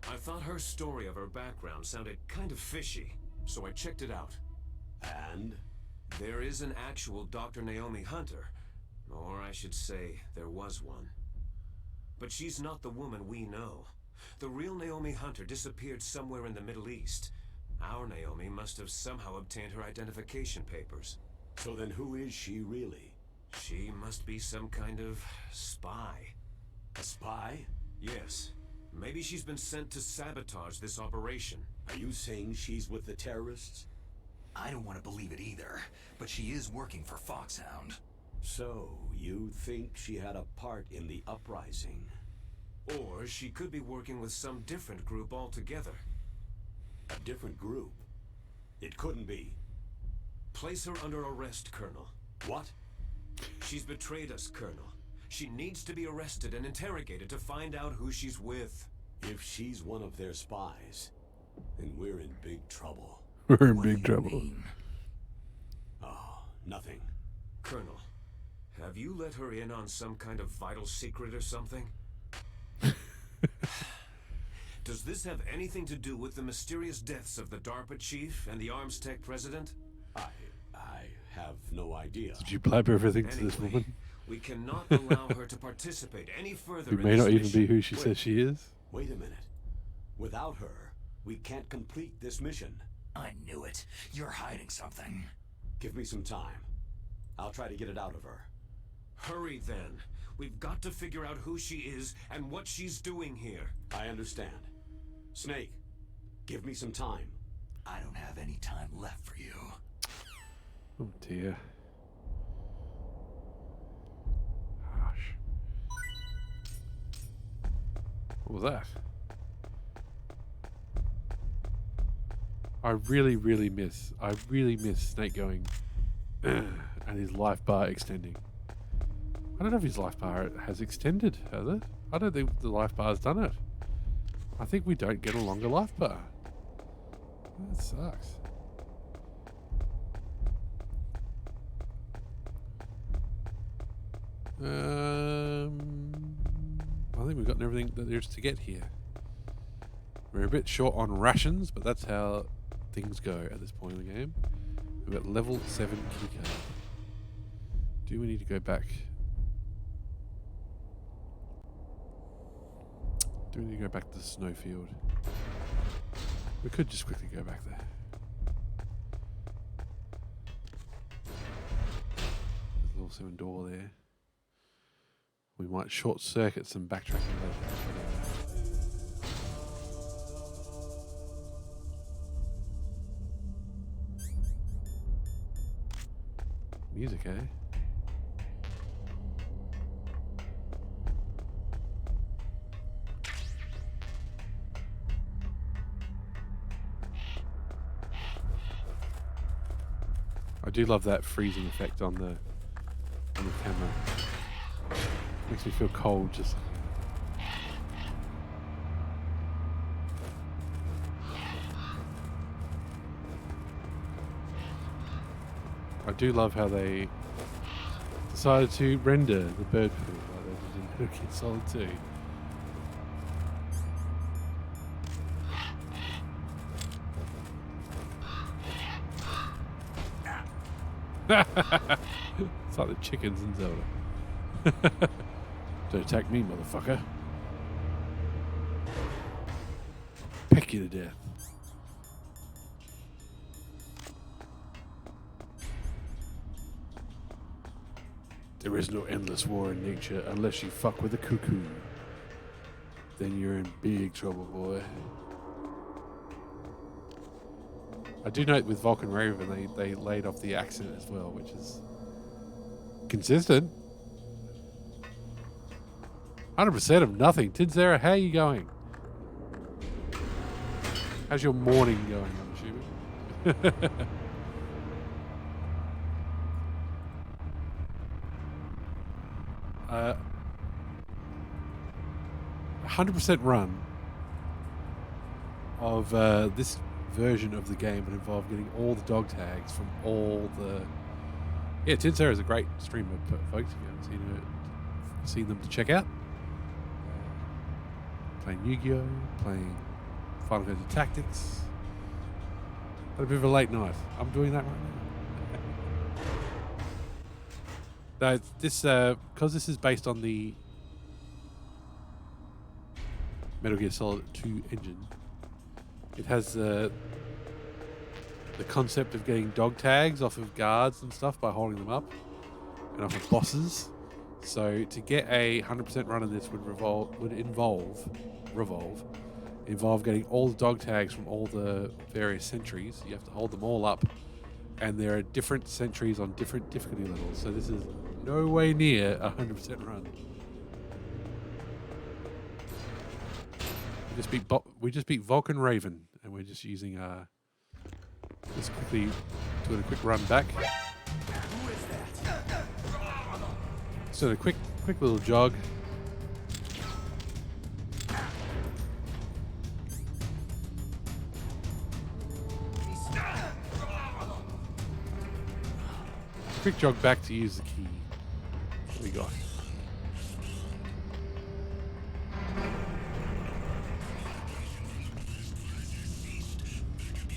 Speaker 4: I thought her story of her background sounded kind of fishy, so I checked it out.
Speaker 11: And?
Speaker 4: There is an actual Dr. Naomi Hunter, or I should say, there was one. But she's not the woman we know. The real Naomi Hunter disappeared somewhere in the Middle East. Our Naomi must have somehow obtained her identification papers.
Speaker 11: So then who is she really?
Speaker 4: She must be some kind of spy.
Speaker 11: A spy?
Speaker 4: Yes. Maybe she's been sent to sabotage this operation.
Speaker 11: Are you saying she's with the terrorists?
Speaker 6: I don't want to believe it either, but she is working for Foxhound.
Speaker 11: So, you think she had a part in the uprising?
Speaker 4: Or she could be working with some different group altogether.
Speaker 11: A different group? It couldn't be.
Speaker 4: Place her under arrest, Colonel.
Speaker 11: What?
Speaker 4: She's betrayed us, Colonel. She needs to be arrested and interrogated to find out who she's with.
Speaker 11: If she's one of their spies, then we're in big trouble.
Speaker 1: We're in
Speaker 6: What do
Speaker 1: big
Speaker 6: you
Speaker 1: trouble.
Speaker 6: mean?
Speaker 11: Oh, nothing.
Speaker 4: Colonel, have you let her in on some kind of vital secret or something? Does this have anything to do with the mysterious deaths of the DARPA chief and the Arms Tech president?
Speaker 11: I have no idea.
Speaker 1: Did you blab everything to this
Speaker 4: Anyway,
Speaker 1: woman?
Speaker 4: We cannot allow her to participate any further
Speaker 1: Who
Speaker 4: in
Speaker 1: may
Speaker 4: this
Speaker 1: not even
Speaker 4: mission.
Speaker 1: be who she
Speaker 11: Wait.
Speaker 1: says she is.
Speaker 11: Wait a minute. Without her, we can't complete this mission.
Speaker 6: I knew it. You're hiding something.
Speaker 11: Give me some time. I'll try to get it out of her.
Speaker 4: Hurry then. We've got to figure out who she is and what she's doing here.
Speaker 11: I understand. Snake, give me some time.
Speaker 6: I don't have any time left for you.
Speaker 1: Oh dear. Harsh. What was that? I really miss Snake going and his life bar extending. I don't know if his life bar has extended, has it? I don't think the life bar's done it. I think we don't get a longer life bar. That sucks. I think we've gotten everything that there is to get here. We're a bit short on rations, but that's how things go at this point in the game. We've got level 7 keycard. Do we need to go back? Do we need to go back to the snowfield? We could just quickly go back there. There's a level 7 door there. We might short circuit some backtracking later. Music, eh? I do love that freezing effect on the camera. Makes me feel cold just. I do love how they decided to render the bird poo like they did in Metal Gear Solid 2. It's like the chickens in Zelda. Don't attack me, motherfucker. Peck you to death. There is no endless war in nature unless you fuck with a cuckoo. Then you're in big trouble, boy. I do note with Vulcan Raven, they laid off the accent as well, which is consistent. 100% of nothing. Tinsera, how are you going? How's your morning going, I'm assuming? 100% run of this version of the game would involve getting all the dog tags from all the... Yeah, Tinsera is a great streamer, folks, if you haven't seen them to check out. Playing Yu-Gi-Oh!, playing Final Fantasy Tactics. Had a bit of a late night. I'm doing that right now. No, this, because this is based on the Metal Gear Solid 2 engine, it has the concept of getting dog tags off of guards and stuff by holding them up, and off of bosses. So to get a 100% run of this would involve getting all the dog tags from all the various sentries. You have to hold them all up, and there are different sentries on different difficulty levels. So this is no way near a 100% run. We just beat Vulcan Raven, and we're just using just quickly doing a quick run back. So a quick little jog. Quick jog back to use the key. What we got?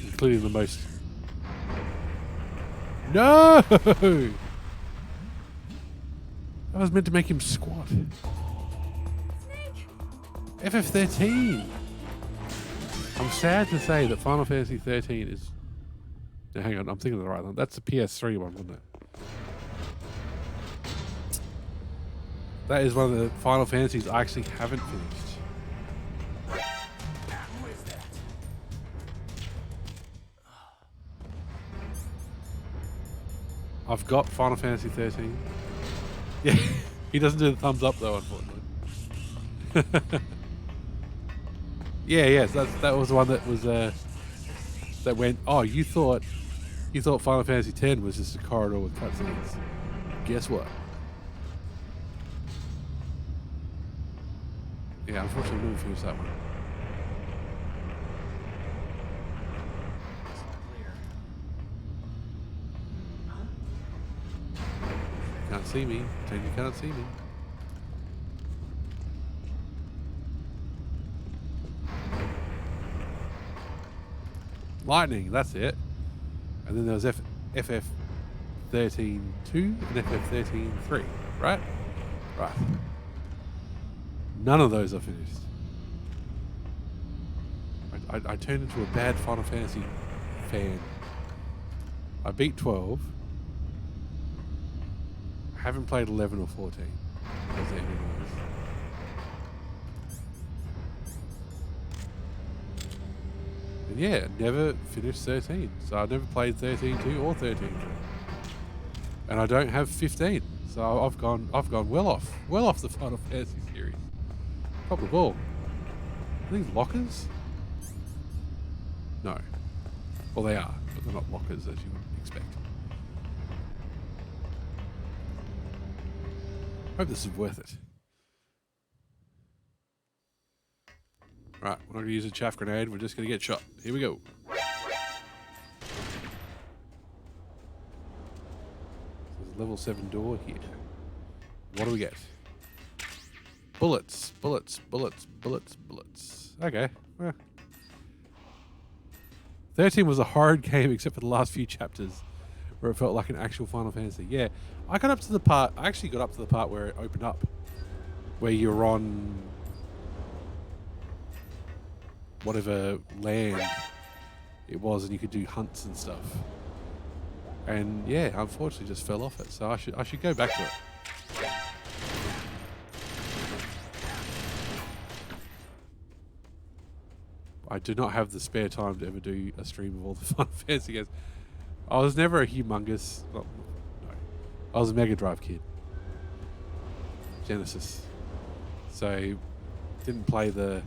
Speaker 1: Including the most... No! I was meant to make him squat. FF13. I'm sad to say that Final Fantasy 13 is... Now, hang on, I'm thinking of the right one. That's the PS3 one, wasn't it? That is one of the Final Fantasies I actually haven't finished.
Speaker 3: Who is that?
Speaker 1: I've got Final Fantasy 13. Yeah, he doesn't do the thumbs up though, unfortunately. Yes, that was the one that was that went. Oh, you thought Final Fantasy X was just a corridor with cutscenes. Guess what? Yeah, unfortunately, we didn't finish that one. Can't see me. Pretend you can't see me. Lightning, that's it. And then there was FF13-2 and FF13-3, right? Right. None of those are finished. I turned into a bad Final Fantasy fan. I beat 12. Haven't played 11 or 14. As anyone knows. And yeah, never finished 13. So I never played 13-2 or 13-3. And I don't have 15. So I've gone well off the Final Fantasy series. Pop the ball. Are these lockers? No. Well, they are, but they're not lockers as you would expect. Hope this is worth it. Right, we're not going to use a chaff grenade. We're just going to get shot. Here we go. There's a level 7 door here. What do we get? Bullets, bullets, bullets, bullets, bullets. Okay. Well. 13 was a hard game except for the last few chapters where it felt like an actual Final Fantasy. Yeah, I actually got up to the part where it opened up, where you're on whatever land it was and you could do hunts and stuff. And yeah, unfortunately just fell off it. So I should go back to it. I do not have the spare time to ever do a stream of all the Final Fantasy games. I was never a humongous... No. I was a Mega Drive kid. Genesis. So, didn't play the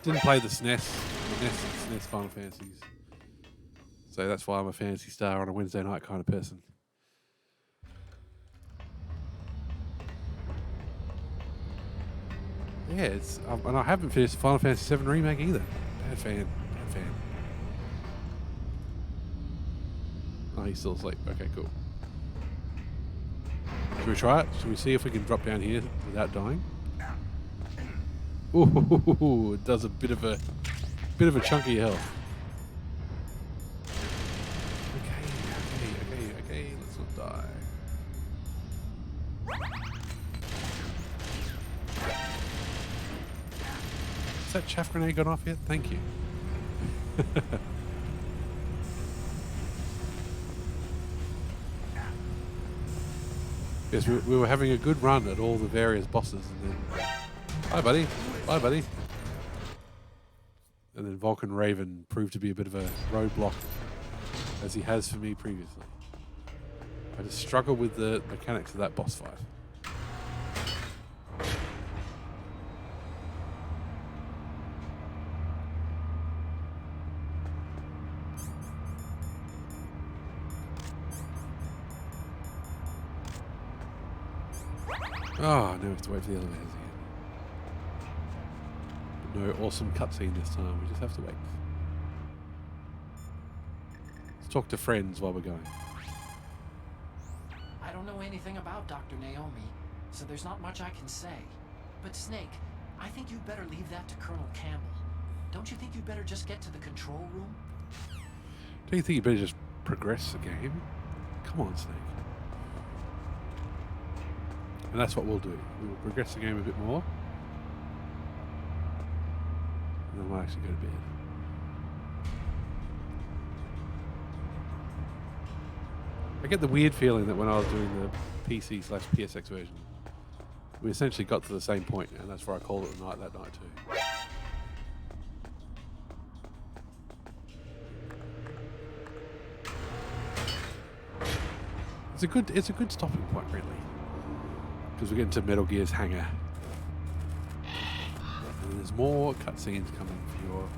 Speaker 1: SNES, the NES and SNES Final Fantasies. So that's why I'm a Fantasy Star on a Wednesday night kind of person. Yeah, it's and I haven't finished Final Fantasy VII Remake either. Bad fan. Oh, he's still asleep. Okay, cool. Should we try it? Should we see if we can drop down here without dying? Ooh, it does a bit of a chunky health. Okay. Let's not die. Has that chaff grenade gone off yet? Thank you. Yes, we were having a good run at all the various bosses, and then... Bye, buddy. Bye, buddy. And then Vulcan Raven proved to be a bit of a roadblock, as he has for me previously. I just struggle with the mechanics of that boss fight. Oh, now we have to wait for the elevators again. But no awesome cutscene this time, we just have to wait. Let's talk to friends while we're going.
Speaker 7: I don't know anything about Dr. Naomi, so there's not much I can say. But Snake, I think you'd better leave that to Colonel Campbell. Don't you think you'd better just get to the control room?
Speaker 1: Don't you think you better just progress the game? Come on, Snake. And that's what we'll do. We will progress the game a bit more. And then we'll actually go to bed. I get the weird feeling that when I was doing the PC/PSX version, we essentially got to the same point, and that's where I called it a night that night too. It's a good stopping point, really, because we're getting to Metal Gear's hangar, and there's more cutscenes coming for your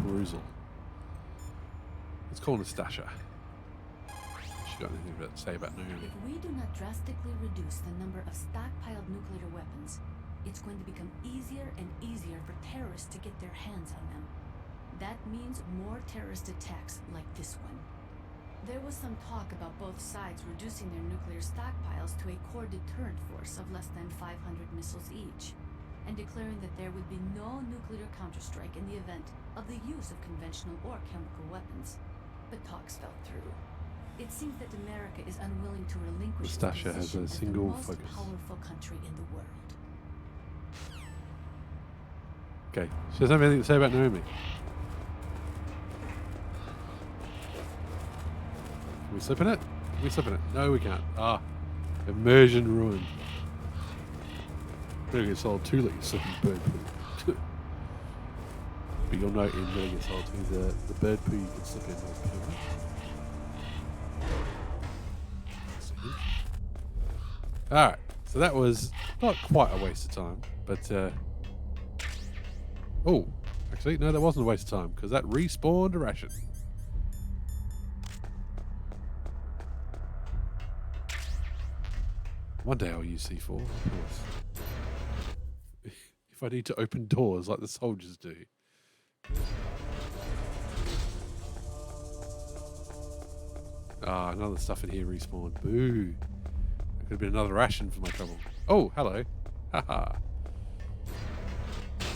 Speaker 1: perusal. Let's call Nastasha. She got anything to say about Naomi?
Speaker 5: If we do not drastically reduce the number of stockpiled nuclear weapons, it's going to become easier and easier for terrorists to get their hands on them. That means more terrorist attacks like this one. There was some talk about both sides reducing their nuclear stockpiles to a core deterrent force of less than 500 missiles each, and declaring that there would be no nuclear counterstrike in the event of the use of conventional or chemical weapons. But talks fell through. It seems that America is unwilling to relinquish its
Speaker 1: Nastasha has
Speaker 5: position
Speaker 1: a
Speaker 5: as
Speaker 1: single
Speaker 5: the most
Speaker 1: focus.
Speaker 5: powerful country in the world.
Speaker 1: Okay, she doesn't have anything to say about Naomi. Can we slip in it? Can we slip in it? No, we can't. Ah, immersion ruined. Metal Gear Solid 2 let you slip in bird poo. But you'll note in Metal Gear Solid 2 the bird poo you can slip in was permanent. Alright, so that was not quite a waste of time, but oh, actually, no, that wasn't a waste of time, because that respawned a ration. One day I'll use C4, of course. If I need to open doors like the soldiers do. Ah, another stuff in here respawned. Boo. That could have been another ration for my trouble. Oh, hello. Haha.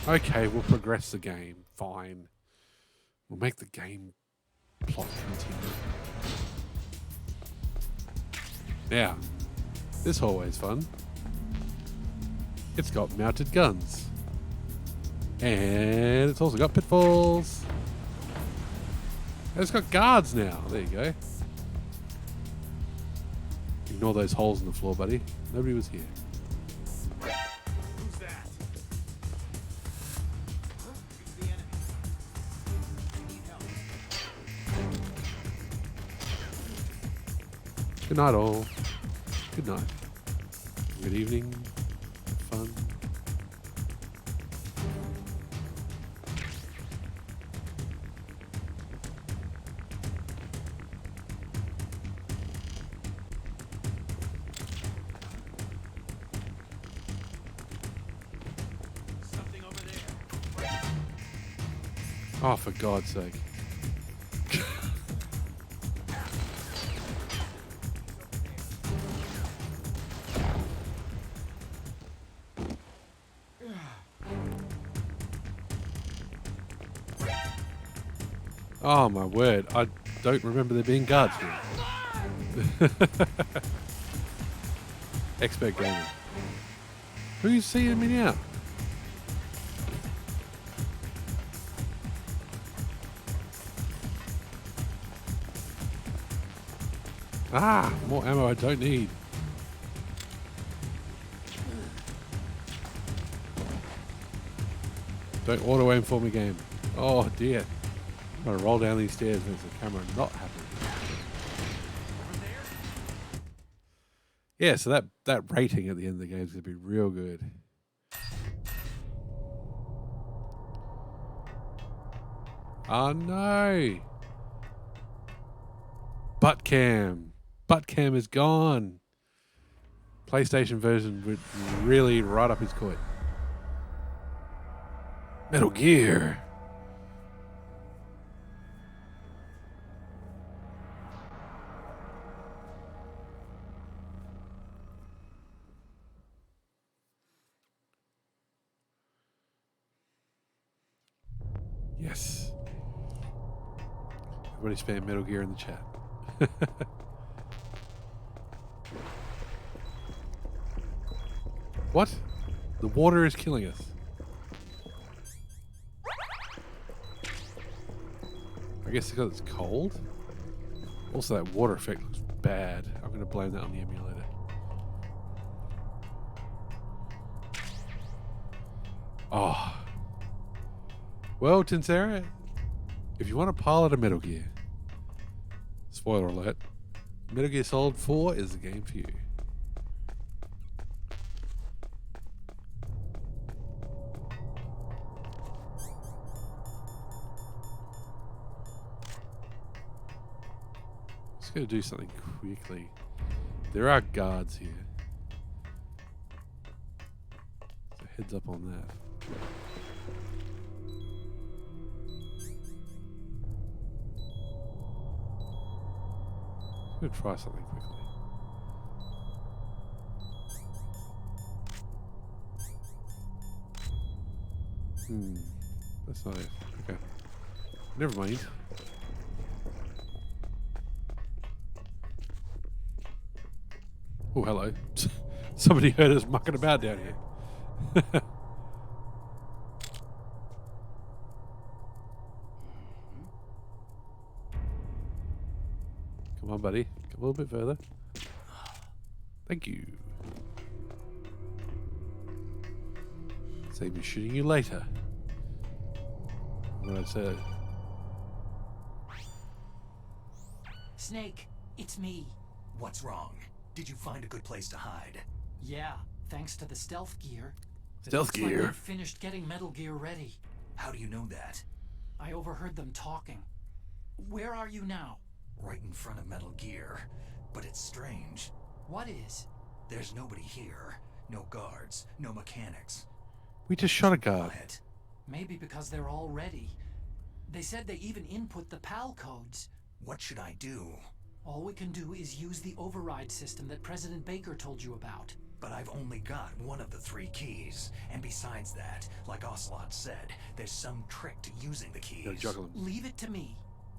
Speaker 1: Okay, we'll progress the game. Fine. We'll make the game plot continue. Now, this hallway's fun. It's got mounted guns. And it's also got pitfalls. And it's got guards now. There you go. Ignore those holes in the floor, buddy. Nobody was here.
Speaker 2: Who's that? Huh? It's the enemy. I need help.
Speaker 1: Good night, all. Good night. Good evening. Fun.
Speaker 2: Something over there.
Speaker 1: Oh, for God's sake. Oh my word, I don't remember there being guards here. Expert gamer. Who's seeing me now? Ah, more ammo I don't need. Don't auto aim for me, game. Oh dear. I'm gonna roll down these stairs and there's the camera not happening. Yeah, so that rating at the end of the game is gonna be real good. Oh no! Butt cam is gone. PlayStation version would really right up his court. Metal Gear. Yes. Everybody spam Metal Gear in the chat. What? The water is killing us. I guess because it's cold. Also, that water effect looks bad. I'm going to blame that on the emulator. Oh. Well, Tinsera, if you want to pilot a Metal Gear, spoiler alert, Metal Gear Solid 4 is the game for you. Just going to do something quickly. There are guards here. So heads up on that. I'm going to try something quickly. That's not it. Okay. Never mind. Oh, hello. Somebody heard us mucking about down here. Come on, buddy. Come a little bit further. Thank you. Save me shooting you later. What I said.
Speaker 7: Snake, it's me.
Speaker 6: What's wrong? Did you find a good place to hide?
Speaker 7: Yeah, thanks to the stealth gear.
Speaker 1: Stealth
Speaker 7: Looks like
Speaker 1: gear?
Speaker 7: they've finished getting Metal Gear ready.
Speaker 6: How do you know that?
Speaker 7: I overheard them talking. Where are you now?
Speaker 6: Right in front of Metal Gear. But it's strange.
Speaker 7: What is?
Speaker 6: There's nobody here. No guards, no mechanics.
Speaker 1: We just shot a guard.
Speaker 6: Quiet.
Speaker 7: Maybe because they're all ready. They said they even input the PAL codes.
Speaker 6: What should I do?
Speaker 7: All we can do is use the override system that President Baker told you about.
Speaker 6: But I've only got one of the 3 keys. And besides that, like Ocelot said, there's some trick to using the keys.
Speaker 1: Gotta juggle them.
Speaker 7: Leave it to me.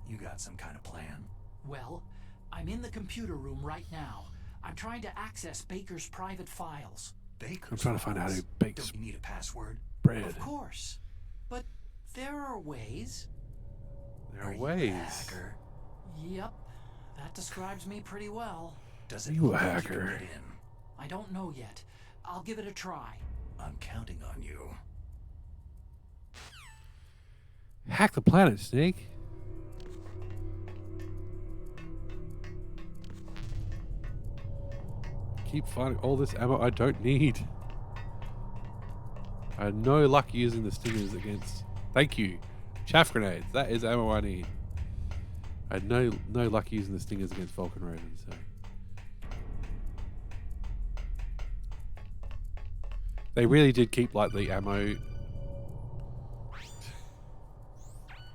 Speaker 6: You got some kind of plan?
Speaker 7: Well, I'm in the computer room right now. I'm trying to access Baker's private files.
Speaker 6: Baker's
Speaker 1: I'm trying to find out
Speaker 6: files?
Speaker 1: who bakes
Speaker 6: Don't you need a password?
Speaker 1: bread.
Speaker 7: Of course. But there are ways.
Speaker 1: There are
Speaker 6: you a
Speaker 1: ways.
Speaker 6: hacker?
Speaker 7: Yep. That describes me pretty well.
Speaker 6: Does it
Speaker 1: You
Speaker 6: look
Speaker 1: a
Speaker 6: like you
Speaker 1: hacker.
Speaker 6: can get in?
Speaker 7: I don't know yet. I'll give it a try.
Speaker 6: I'm counting on you.
Speaker 1: Hack the planet, Snake. Keep finding all this ammo I don't need. I had no luck using the stingers against... Thank you. Chaff grenades. That is ammo I need. I had no luck using the stingers against Vulcan Raiders, so... They really did keep, like, the ammo...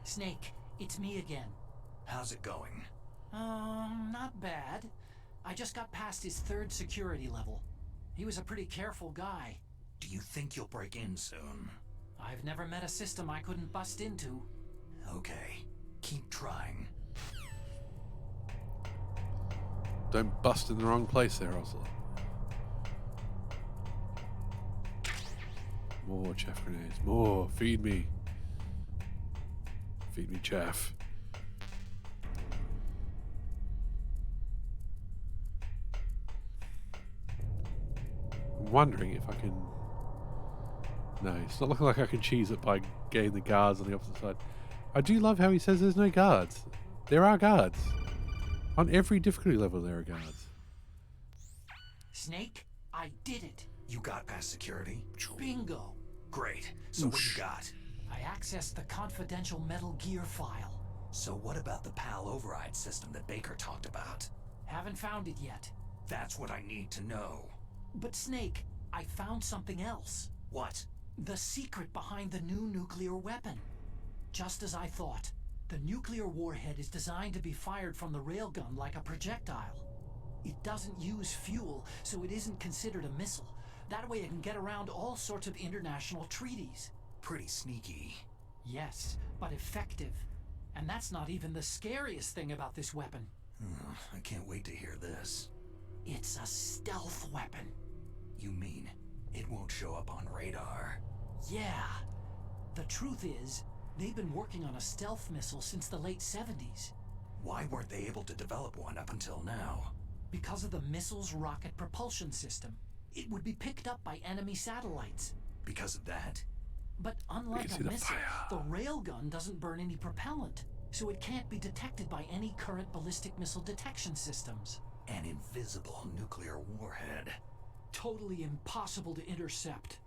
Speaker 7: Snake, it's me again.
Speaker 6: How's it going?
Speaker 7: Not bad. I just got past his 3rd security level. He was a pretty careful guy.
Speaker 6: Do you think you'll break in soon?
Speaker 7: I've never met a system I couldn't bust into.
Speaker 6: Okay. Keep trying.
Speaker 1: Don't bust in the wrong place there, Ocelot. More chaff grenades. More. Feed me. Feed me chaff. I'm wondering if I can... No, it's not looking like I can cheese it by getting the guards on the opposite side. I do love how he says there's no guards. There are guards. On every difficulty level there are guards.
Speaker 7: Snake, I did it.
Speaker 6: You got past security?
Speaker 7: Bingo.
Speaker 6: Great. So what you got?
Speaker 7: I accessed the confidential Metal Gear file.
Speaker 6: So what about the PAL override system that Baker talked about?
Speaker 7: Haven't found it yet.
Speaker 6: That's what I need to know.
Speaker 7: But Snake, I found something else.
Speaker 6: What?
Speaker 7: The secret behind the new nuclear weapon. Just as I thought, the nuclear warhead is designed to be fired from the railgun like a projectile. It doesn't use fuel, so it isn't considered a missile. That way it can get around all sorts of international treaties.
Speaker 6: Pretty sneaky.
Speaker 7: Yes, but effective. And that's not even the scariest thing about this weapon.
Speaker 6: I can't wait to hear this.
Speaker 7: It's a stealth weapon.
Speaker 6: You mean it won't show up on radar.
Speaker 7: Yeah. The truth is, they've been working on a stealth missile since the late 70s.
Speaker 6: Why weren't they able to develop one up until now?
Speaker 7: Because of the missile's rocket propulsion system. It would be picked up by enemy satellites.
Speaker 6: Because of that?
Speaker 7: But unlike
Speaker 1: see
Speaker 7: a
Speaker 1: the
Speaker 7: missile,
Speaker 1: fire.
Speaker 7: the railgun doesn't burn any propellant, so it can't be detected by any current ballistic missile detection systems.
Speaker 6: An invisible nuclear warhead.
Speaker 7: Totally impossible to intercept.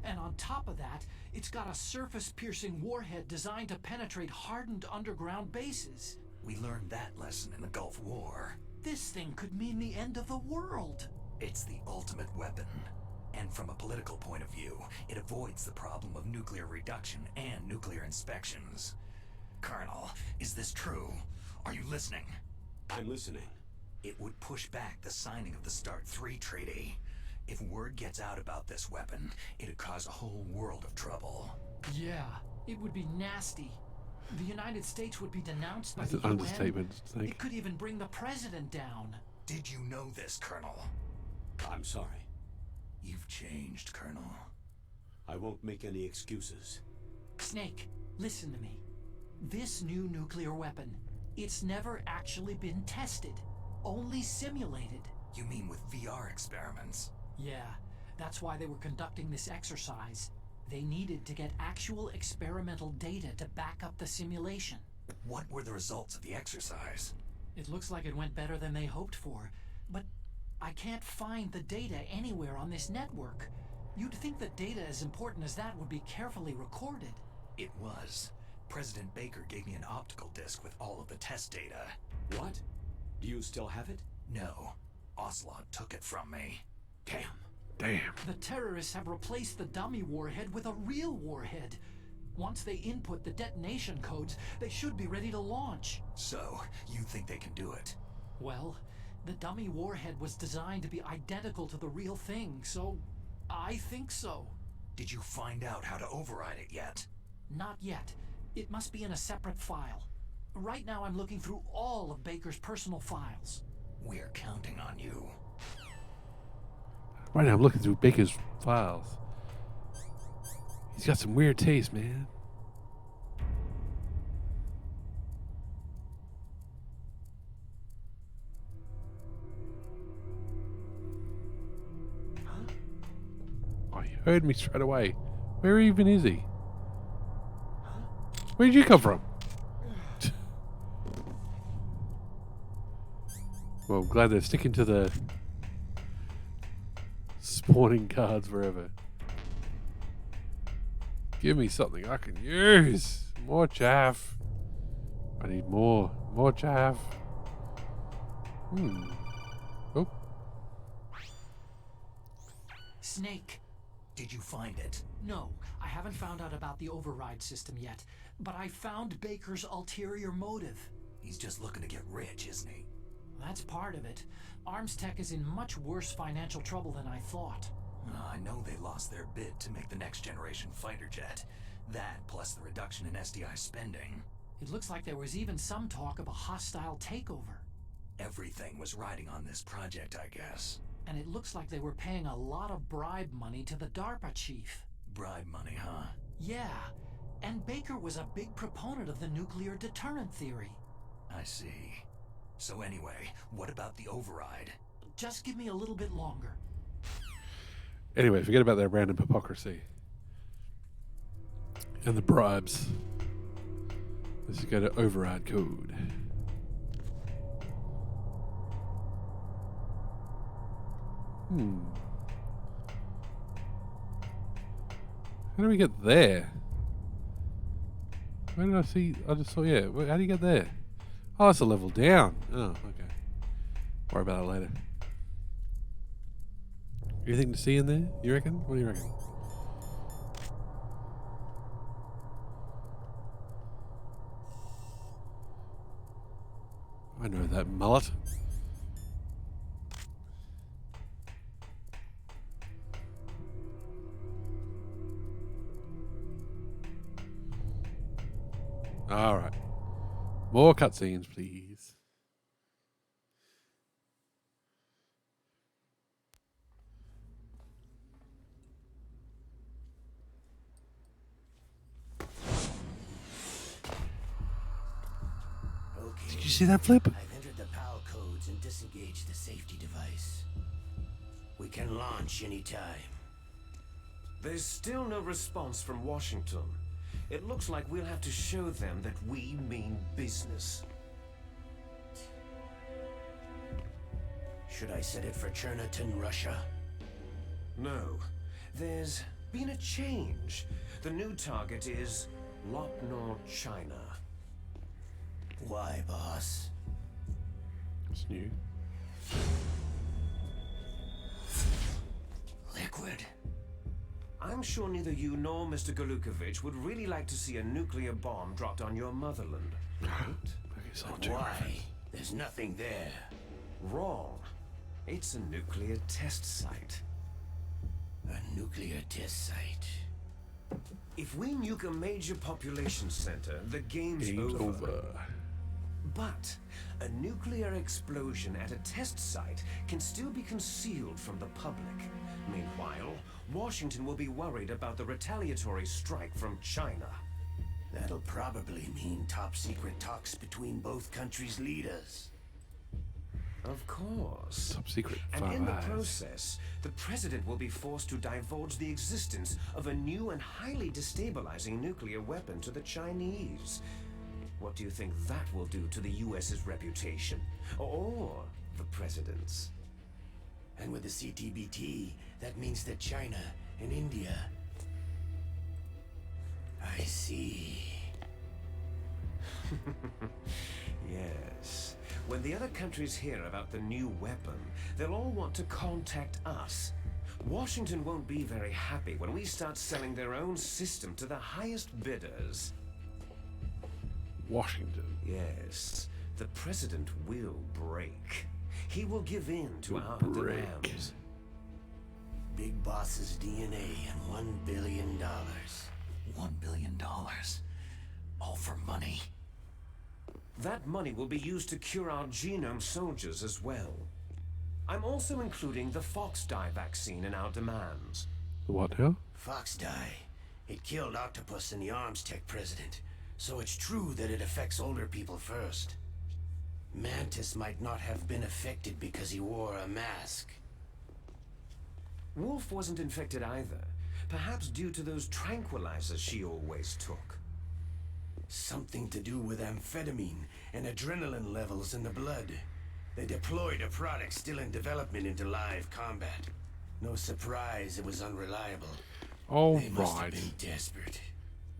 Speaker 7: And on top of that, it's got a surface-piercing warhead designed to penetrate hardened underground bases.
Speaker 6: We learned that lesson in the Gulf War.
Speaker 7: This thing could mean the end of the world.
Speaker 6: It's the ultimate weapon. And from a political point of view, it avoids the problem of nuclear reduction and nuclear inspections. Colonel, is this true? Are you listening?
Speaker 11: I'm listening.
Speaker 6: It would push back the signing of the START 3 treaty. If word gets out about this weapon, it'd cause a whole world of trouble.
Speaker 7: Yeah, it would be nasty. The United States would be denounced by
Speaker 1: That's
Speaker 7: the
Speaker 1: an
Speaker 7: UN.
Speaker 1: understatement, Snake.
Speaker 7: It could even bring the president down.
Speaker 6: Did you know this, Colonel?
Speaker 11: I'm sorry.
Speaker 6: You've changed, Colonel.
Speaker 11: I won't make any excuses.
Speaker 7: Snake, listen to me. This new nuclear weapon, it's never actually been tested. Only simulated.
Speaker 6: You mean with VR experiments?
Speaker 7: Yeah, that's why they were conducting this exercise. They needed to get actual experimental data to back up the simulation.
Speaker 6: What were the results of the exercise?
Speaker 7: It looks like it went better than they hoped for, but I can't find the data anywhere on this network. You'd think that data as important as that would be carefully recorded.
Speaker 6: It was. President Baker gave me an optical disc with all of the test data.
Speaker 11: What? Do you still have it?
Speaker 6: No. Ocelot took it from me.
Speaker 1: Damn.
Speaker 7: The terrorists have replaced the dummy warhead with a real warhead. Once they input the detonation codes, they should be ready to launch.
Speaker 6: So, you think they can do it?
Speaker 7: Well, the dummy warhead was designed to be identical to the real thing, so I think so.
Speaker 6: Did you find out how to override it yet?
Speaker 7: Not yet. It must be in a separate file. Right now I'm looking through all of Baker's personal files.
Speaker 6: We're counting on you.
Speaker 1: Right now I'm looking through Baker's files. He's got some weird taste, man. Oh, he heard me straight away. Where even is he? Where did you come from? Well, I'm glad they're sticking to the spawning cards forever. Give me something I can use. More chaff. I need more. More chaff. Oh.
Speaker 7: Snake.
Speaker 6: Did you find it?
Speaker 7: No, I haven't found out about the override system yet, but I found Baker's ulterior motive.
Speaker 6: He's just looking to get rich, isn't he?
Speaker 7: That's part of it. Arms Tech is in much worse financial trouble than I thought.
Speaker 6: I know they lost their bid to make the next generation fighter jet. That, plus the reduction in SDI spending.
Speaker 7: It looks like there was even some talk of a hostile takeover.
Speaker 6: Everything was riding on this project, I guess.
Speaker 7: And it looks like they were paying a lot of bribe money to the DARPA chief.
Speaker 6: Bribe money, huh?
Speaker 7: Yeah, and Baker was a big proponent of the nuclear deterrent theory.
Speaker 6: I see. So anyway, what about the override?
Speaker 7: Just give me a little bit longer.
Speaker 1: Anyway, forget about that random hypocrisy. And the bribes. Let's go to override code. How do we get there? Where did I see? I just saw, yeah. How do you get there? Oh, it's a level down. Oh, okay. Worry about it later. Anything to see in there, you reckon? What do you reckon? I know that mullet. All right. More cutscenes, please. you see that, Flip?
Speaker 3: I've entered the PAL codes and disengaged the safety device. We can launch anytime.
Speaker 4: There's still no response from Washington. It looks like we'll have to show them that we mean business.
Speaker 3: Should I set it for Cherniton, Russia?
Speaker 4: No. There's been a change. The new target is Lopnor, China.
Speaker 3: Why, boss?
Speaker 1: It's new.
Speaker 3: Liquid.
Speaker 4: I'm sure neither you nor Mr. Galukovich would really like to see a nuclear bomb dropped on your motherland, right?
Speaker 3: Why? There's nothing there.
Speaker 4: Wrong. It's a nuclear test site.
Speaker 3: A nuclear test site.
Speaker 4: If we nuke a major population center, the game's over. But a nuclear explosion at a test site can still be concealed from the public. Meanwhile, Washington will be worried about the retaliatory strike from China.
Speaker 3: That'll probably mean top-secret talks between both countries' leaders.
Speaker 4: Of course.
Speaker 1: Top secret.
Speaker 4: And in the process, the president will be forced to divulge the existence of a new and highly destabilizing nuclear weapon to the Chinese. What do you think that will do to the US's reputation? Or the president's?
Speaker 3: And with the CTBT, that means that China and India... I see.
Speaker 4: Yes. When the other countries hear about the new weapon, they'll all want to contact us. Washington won't be very happy when we start selling their own system to the highest bidders.
Speaker 1: Washington.
Speaker 4: Yes. The president will break. He will give in to our demands.
Speaker 3: Big Boss's DNA and $1 billion.
Speaker 6: $1 billion. All for money.
Speaker 4: That money will be used to cure our genome soldiers as well. I'm also including the Fox dye vaccine in our demands.
Speaker 1: The what now?
Speaker 3: Fox dye. It killed Octopus and the Arms Tech president. So it's true that it affects older people first. Mantis might not have been affected because he wore a mask.
Speaker 4: Wolf wasn't infected either. Perhaps due to those tranquilizers she always took.
Speaker 3: Something to do with amphetamine and adrenaline levels in the blood. They deployed a product still in development into live combat. No surprise it was unreliable.
Speaker 1: All
Speaker 3: They must have
Speaker 1: right.
Speaker 3: been desperate.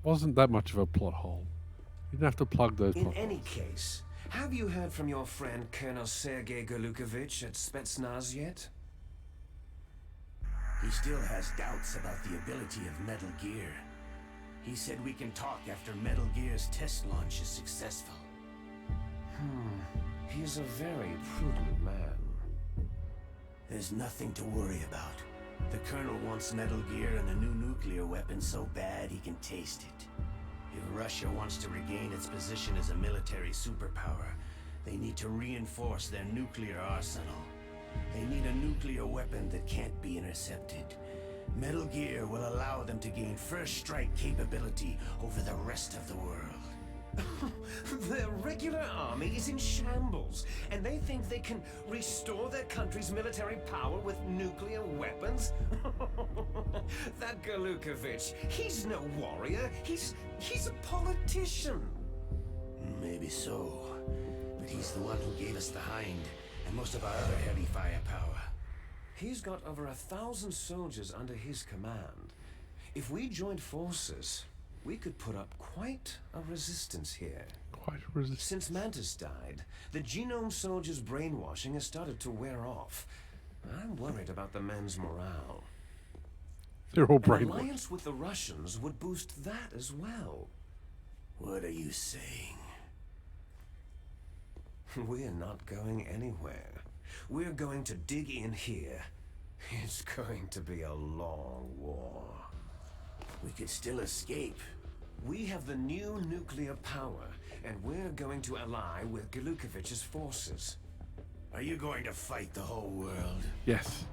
Speaker 1: Wasn't that much of a plot hole. You didn't have to plug those
Speaker 4: In
Speaker 1: plot
Speaker 4: any
Speaker 1: holes.
Speaker 4: case, have you heard from your friend Colonel Sergei Galukovich at Spetsnaz yet?
Speaker 3: He still has doubts about the ability of Metal Gear. He said we can talk after Metal Gear's test launch is successful.
Speaker 4: He's a very prudent man.
Speaker 3: There's nothing to worry about. The Colonel wants Metal Gear and a new nuclear weapon so bad he can taste it. If Russia wants to regain its position as a military superpower, they need to reinforce their nuclear arsenal. They need a nuclear weapon that can't be intercepted. Metal Gear will allow them to gain first strike capability over the rest of the world.
Speaker 4: Their regular army is in shambles, and they think they can restore their country's military power with nuclear weapons? That Galukovich, he's no warrior. He's a politician.
Speaker 3: Maybe so, but he's the one who gave us the Hind and most of our other heavy firepower.
Speaker 4: He's got over 1,000 soldiers under his command. If we joined forces, we could put up quite a resistance here.
Speaker 1: Quite a resistance.
Speaker 4: Since Mantis died, the genome soldiers' brainwashing has started to wear off. I'm worried about the men's morale.
Speaker 1: They're all
Speaker 4: An
Speaker 1: brainwashed.
Speaker 4: alliance with the Russians would boost that as well.
Speaker 3: What are you saying?
Speaker 4: We're not going anywhere. We're going to dig in here. It's going to be a long war.
Speaker 3: We could still escape.
Speaker 4: We have the new nuclear power, and we're going to ally with Galukovich's forces.
Speaker 3: Are you going to fight the whole world?
Speaker 1: Yes.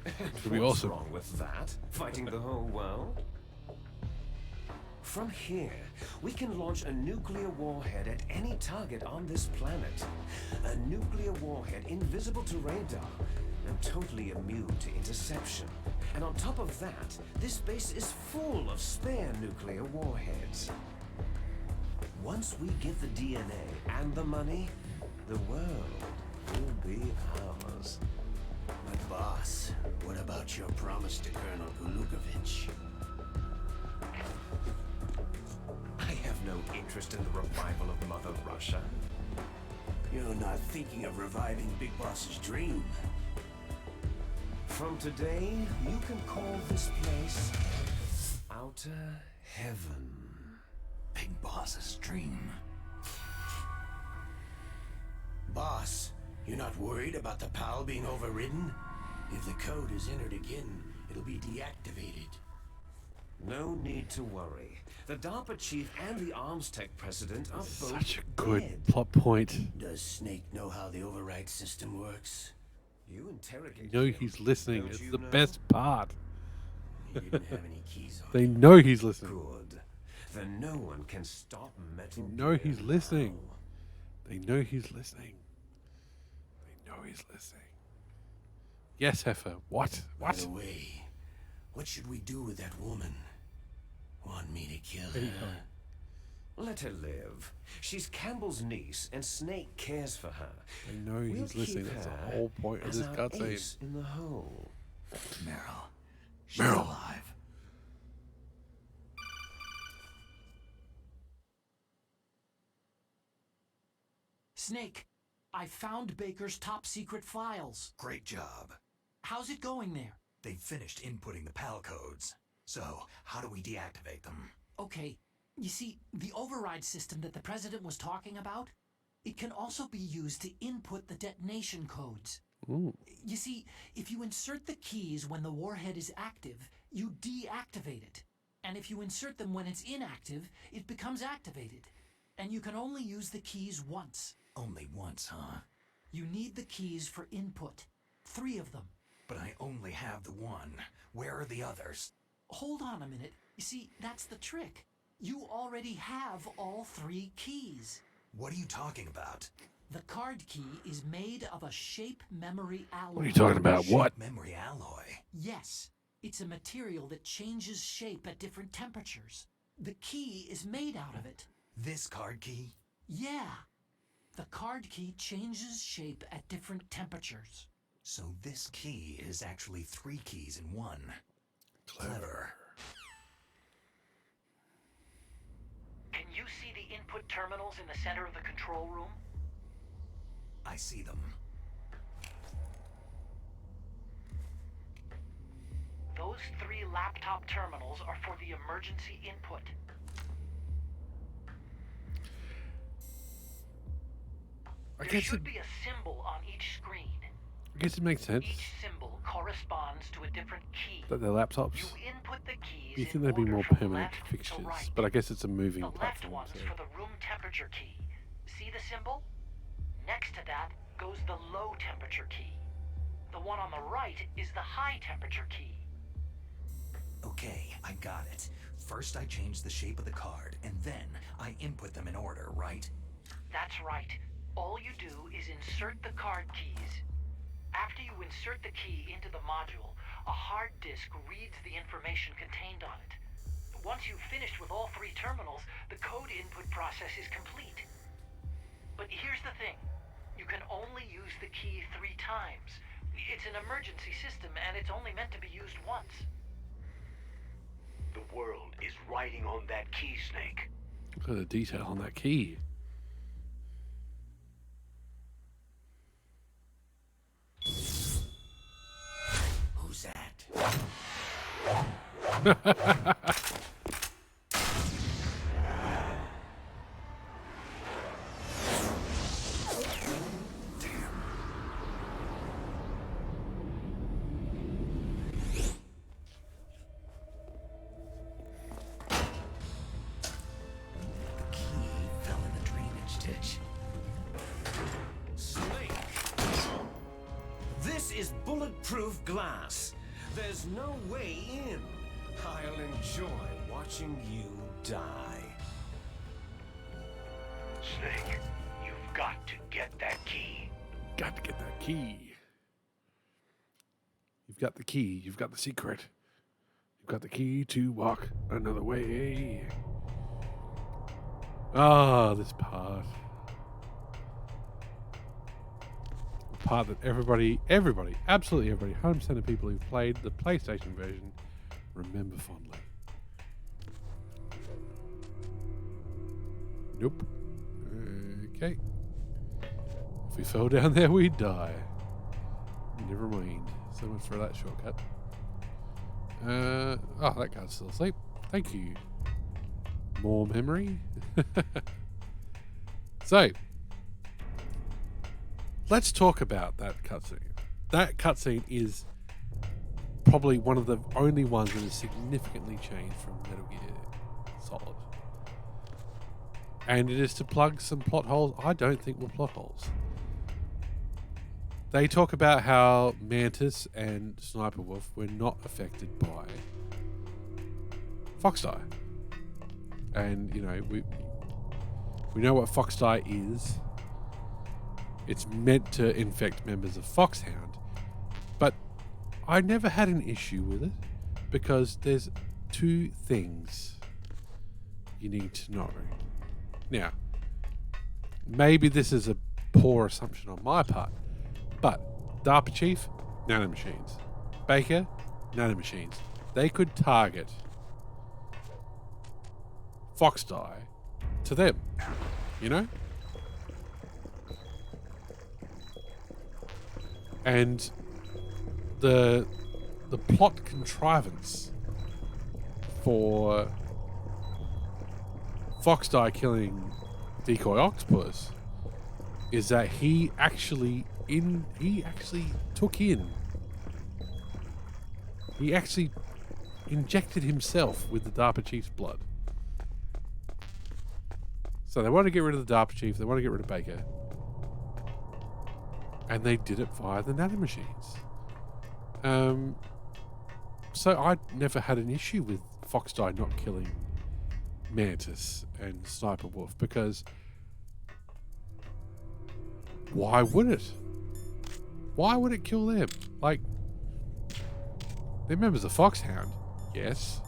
Speaker 1: It'll be
Speaker 4: What's
Speaker 1: awesome.
Speaker 4: wrong with that? Fighting the whole world? From here, we can launch a nuclear warhead at any target on this planet. A nuclear warhead invisible to radar and totally immune to interception. And on top of that, this base is full of spare nuclear warheads. Once we get the DNA and the money, the world will be ours.
Speaker 3: But boss, what about your promise to Colonel Gulukovich?
Speaker 4: I have no interest in the revival of Mother Russia.
Speaker 3: You're not thinking of reviving Big Boss's dream.
Speaker 4: From today, you can call this place Outer Heaven.
Speaker 6: Big Boss's dream.
Speaker 3: Boss, you're not worried about the PAL being overridden? If the code is entered again, it'll be deactivated.
Speaker 4: No need to worry. The DARPA chief and the Arms Tech president are both
Speaker 1: Such a good
Speaker 4: dead.
Speaker 1: plot point.
Speaker 3: Does Snake know how the override system works?
Speaker 4: You interrogate
Speaker 1: They know
Speaker 4: him,
Speaker 1: he's listening.
Speaker 4: don't
Speaker 1: It's
Speaker 4: you
Speaker 1: the
Speaker 4: know?
Speaker 1: best part.
Speaker 3: He didn't have any keys on
Speaker 1: They
Speaker 3: him.
Speaker 1: know he's listening.
Speaker 4: Good. Then no one can stop Metal
Speaker 1: They know
Speaker 4: Gear
Speaker 1: he's listening.
Speaker 4: now.
Speaker 1: They know he's listening. They know he's listening. Yes, Heifer. What?
Speaker 3: By
Speaker 1: What?
Speaker 3: the way, what should we do with that woman? Want me to kill
Speaker 1: There you
Speaker 3: her?
Speaker 4: Let her live. She's Campbell's niece, and Snake cares for her.
Speaker 1: They know
Speaker 4: We'll
Speaker 1: he's listening.
Speaker 4: keep
Speaker 1: That's the
Speaker 4: her
Speaker 1: whole point of
Speaker 4: as
Speaker 1: this
Speaker 4: our
Speaker 1: cutscene.
Speaker 4: ace in the hole.
Speaker 6: Meryl. She's
Speaker 1: Meryl.
Speaker 6: alive.
Speaker 7: Snake, I found Baker's top secret files.
Speaker 6: Great job.
Speaker 7: How's it going there?
Speaker 6: They've finished inputting the PAL codes. So, how do we deactivate them?
Speaker 7: Okay, you see, the override system that the president was talking about, it can also be used to input the detonation codes.
Speaker 1: Ooh.
Speaker 7: You see, if you insert the keys when the warhead is active, you deactivate it. And if you insert them when it's inactive, it becomes activated. And you can only use the keys once.
Speaker 6: Only once, huh?
Speaker 7: You need the keys for input. 3 of them.
Speaker 6: But I only have the one. Where are the others?
Speaker 7: Hold on a minute. You see, that's the trick. You already have all 3 keys.
Speaker 6: What are you talking about?
Speaker 7: The card key is made of a shape memory alloy.
Speaker 1: What are you talking about? What?
Speaker 6: Shape memory alloy.
Speaker 7: Yes. It's a material that changes shape at different temperatures. The key is made out of it.
Speaker 6: This card key?
Speaker 7: Yeah. The card key changes shape at different temperatures.
Speaker 6: So this key is actually 3 keys in one. Clever.
Speaker 7: Can you see the input terminals in the center of the control room?
Speaker 6: I see them.
Speaker 7: Those 3 laptop terminals are for the emergency input.
Speaker 1: I
Speaker 7: There
Speaker 1: guess
Speaker 7: should
Speaker 1: it,
Speaker 7: be a symbol on each screen.
Speaker 1: I guess it makes sense
Speaker 7: Each symbol corresponds to a different key.
Speaker 1: that they're laptops.
Speaker 7: You input the keys
Speaker 1: You think
Speaker 7: in
Speaker 1: there'd be
Speaker 7: order
Speaker 1: more
Speaker 7: from
Speaker 1: permanent
Speaker 7: left
Speaker 1: fixtures,
Speaker 7: to right.
Speaker 1: but I guess it's a moving
Speaker 7: The left
Speaker 1: platform.
Speaker 7: one's
Speaker 1: So.
Speaker 7: for the room temperature key. See the symbol? Next to that goes the low temperature key. The one on the right is the high temperature key.
Speaker 6: Okay, I got it. First I change the shape of the card, and then I input them in order, right?
Speaker 7: That's right. All you do is insert the card keys. After you insert the key into the module, a hard disk reads the information contained on it. Once you've finished with all 3 terminals, the code input process is complete. But here's the thing. You can only use the key 3 times. It's an emergency system, and it's only meant to be used once.
Speaker 11: The world is riding on that key, Snake.
Speaker 1: Look at the detail on that key.
Speaker 3: Who's that?
Speaker 6: The key fell in the drainage ditch.
Speaker 4: Snake! This is bulletproof glass. There's no way in. I'll enjoy watching watching you die.
Speaker 12: Snake, you've got to get that key.
Speaker 1: Got to get that key. You've got the key. You've got the secret. You've got the key to walk another way. Ah, this part. The part that everybody, absolutely everybody, 100% of people who've played the PlayStation version remember fondly. Nope. Okay. If we fell down there, we'd die. Never mind. So much for that shortcut. Oh, that guy's still asleep. Thank you. More memory. So, let's talk about that cutscene. That cutscene is probably one of the only ones that has significantly changed from Metal Gear Solid. And it is to plug some plot holes I don't think were plot holes. They talk about how Mantis and Sniper Wolf were not affected by Foxdie. And, you know, we know what Foxdie is. It's meant to infect members of Foxhound. But I never had an issue with it because there's two things you need to know. Now, maybe this is a poor assumption on my part, but DARPA Chief, nanomachines. Baker, nanomachines. They could target Foxdie to them, you know? And the plot contrivance for Foxdie killing Decoy Octopus is that he actually injected himself with the DARPA Chief's blood. So they want to get rid of the DARPA Chief, they want to get rid of Baker. And they did it via the nanomachines. So I never had an issue with Foxdie not killing Mantis and Sniper Wolf because why would it? Why would it kill them? Like, they're members of Foxhound, yes.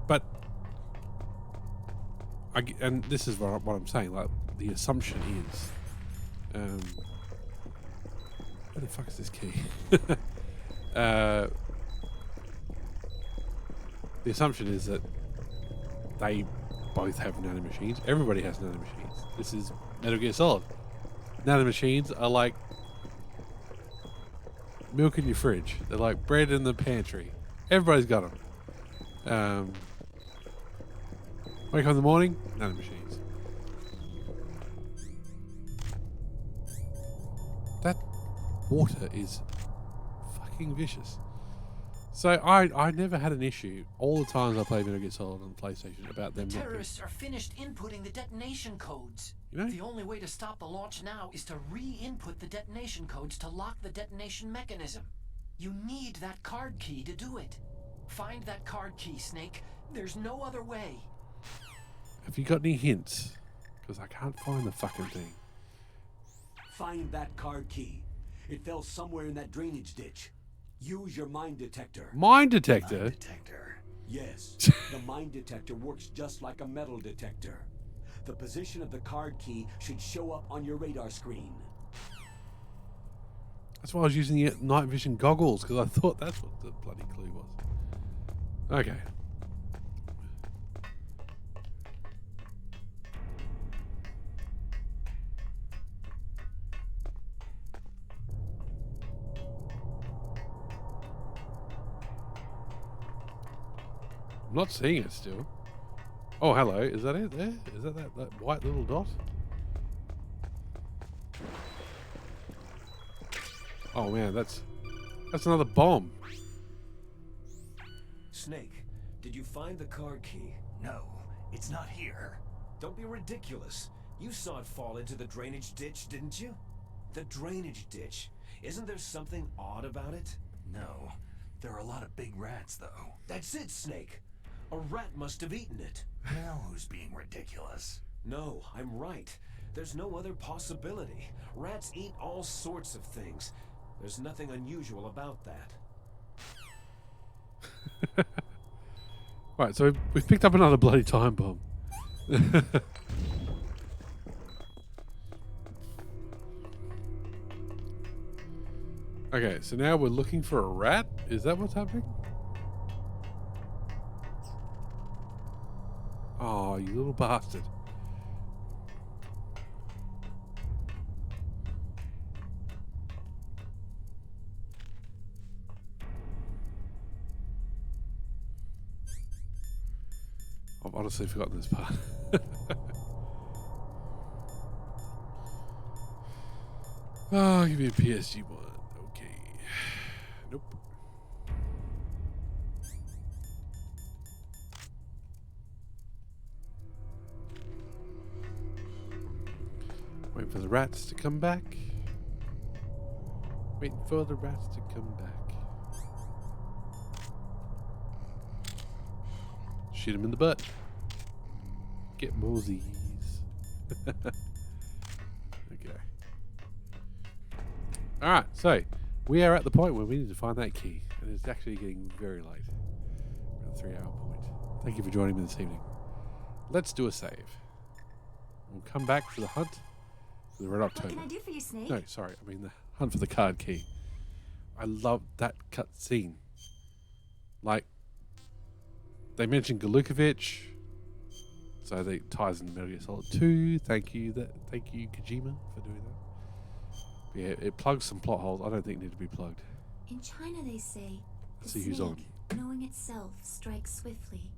Speaker 1: But, and this is what I'm saying, like, the assumption is, where the fuck is this key? The assumption is that they both have nanomachines. Everybody has nanomachines. This is Metal Gear Solid. Nanomachines are like milk in your fridge. They're like bread in the pantry. Everybody's got them. Wake up in the morning, nanomachines. That water is fucking vicious. So I never had an issue all the times I played Metal Gear Solid on the PlayStation about them.
Speaker 7: The terrorists are finished inputting the detonation codes.
Speaker 1: You know?
Speaker 7: The only way to stop the launch now is to re-input the detonation codes to lock the detonation mechanism. You need that card key to do it. Find that card key, Snake. There's no other way.
Speaker 1: Have you got any hints? Because I can't find the fucking thing.
Speaker 11: Find that card key. It fell somewhere in that drainage ditch. Use your mine detector.
Speaker 1: Mine detector?
Speaker 11: Mine detector. Yes. The mine detector works just like a metal detector. The position of the card key should show up on your radar screen.
Speaker 1: That's why I was using the night vision goggles, because I thought that's what the bloody clue was. Okay. I'm not seeing it still. Oh, hello. Is that it there? Is that that white little dot? Oh man, that's another bomb.
Speaker 4: Snake, did you find the card key?
Speaker 6: No, it's not here.
Speaker 4: Don't be ridiculous. You saw it fall into the drainage ditch, didn't you? The drainage ditch. Isn't there something odd about it?
Speaker 6: No, There are a lot of big rats, though.
Speaker 4: That's it, Snake. A rat must have eaten it.
Speaker 6: Now who's being ridiculous?
Speaker 4: No, I'm right. There's no other possibility. Rats eat all sorts of things. There's nothing unusual about that.
Speaker 1: Right, so we've picked up another bloody time bomb. Okay, so now we're looking for a rat? Is that what's happening? Oh, you little bastard. I've honestly forgotten this part. Oh, give me a PSG one. Okay. Nope. Waiting for the rats to come back. Waiting for the rats to come back. Shoot him in the butt. Get Moses. Okay. Alright, so we are at the point where we need to find that key. And it's actually getting very late. We're at the 3-hour point. Thank you for joining me this evening. Let's do a save. We'll come back for the hunt for the Red October.
Speaker 8: What can I do for you, Snake?
Speaker 1: No, sorry. I mean the hunt for the card key. I love that cut scene. Like, they mentioned Galukovich, so that ties into Metal Gear Solid 2. Thank you, Kojima, for doing that. But yeah, it plugs some plot holes I don't think need to be plugged.
Speaker 8: In China, they say,
Speaker 1: Let's
Speaker 8: the
Speaker 1: see who's
Speaker 8: snake,
Speaker 1: on.
Speaker 8: knowing itself, strikes swiftly.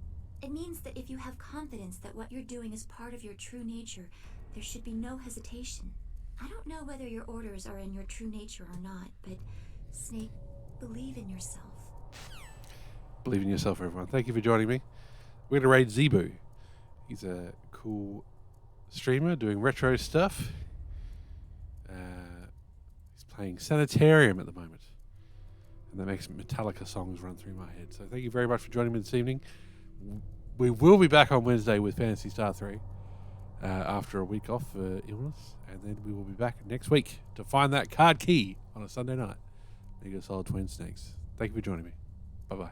Speaker 8: It means that if you have confidence that what you're doing is part of your true nature, there should be no hesitation. I don't know whether your orders are in your true nature or not, but Snake, believe in yourself.
Speaker 1: Believe in yourself, everyone. Thank you for joining me. We're going to raid Zebu. He's a cool streamer doing retro stuff. He's playing Sanitarium at the moment. And that makes Metallica songs run through my head. So thank you very much for joining me this evening. We will be back on Wednesday with Phantasy Star 3 after a week off for illness. And then we will be back next week to find that card key on a Sunday night. Metal Gear Solid Twin Snakes. Thank you for joining me. Bye-bye.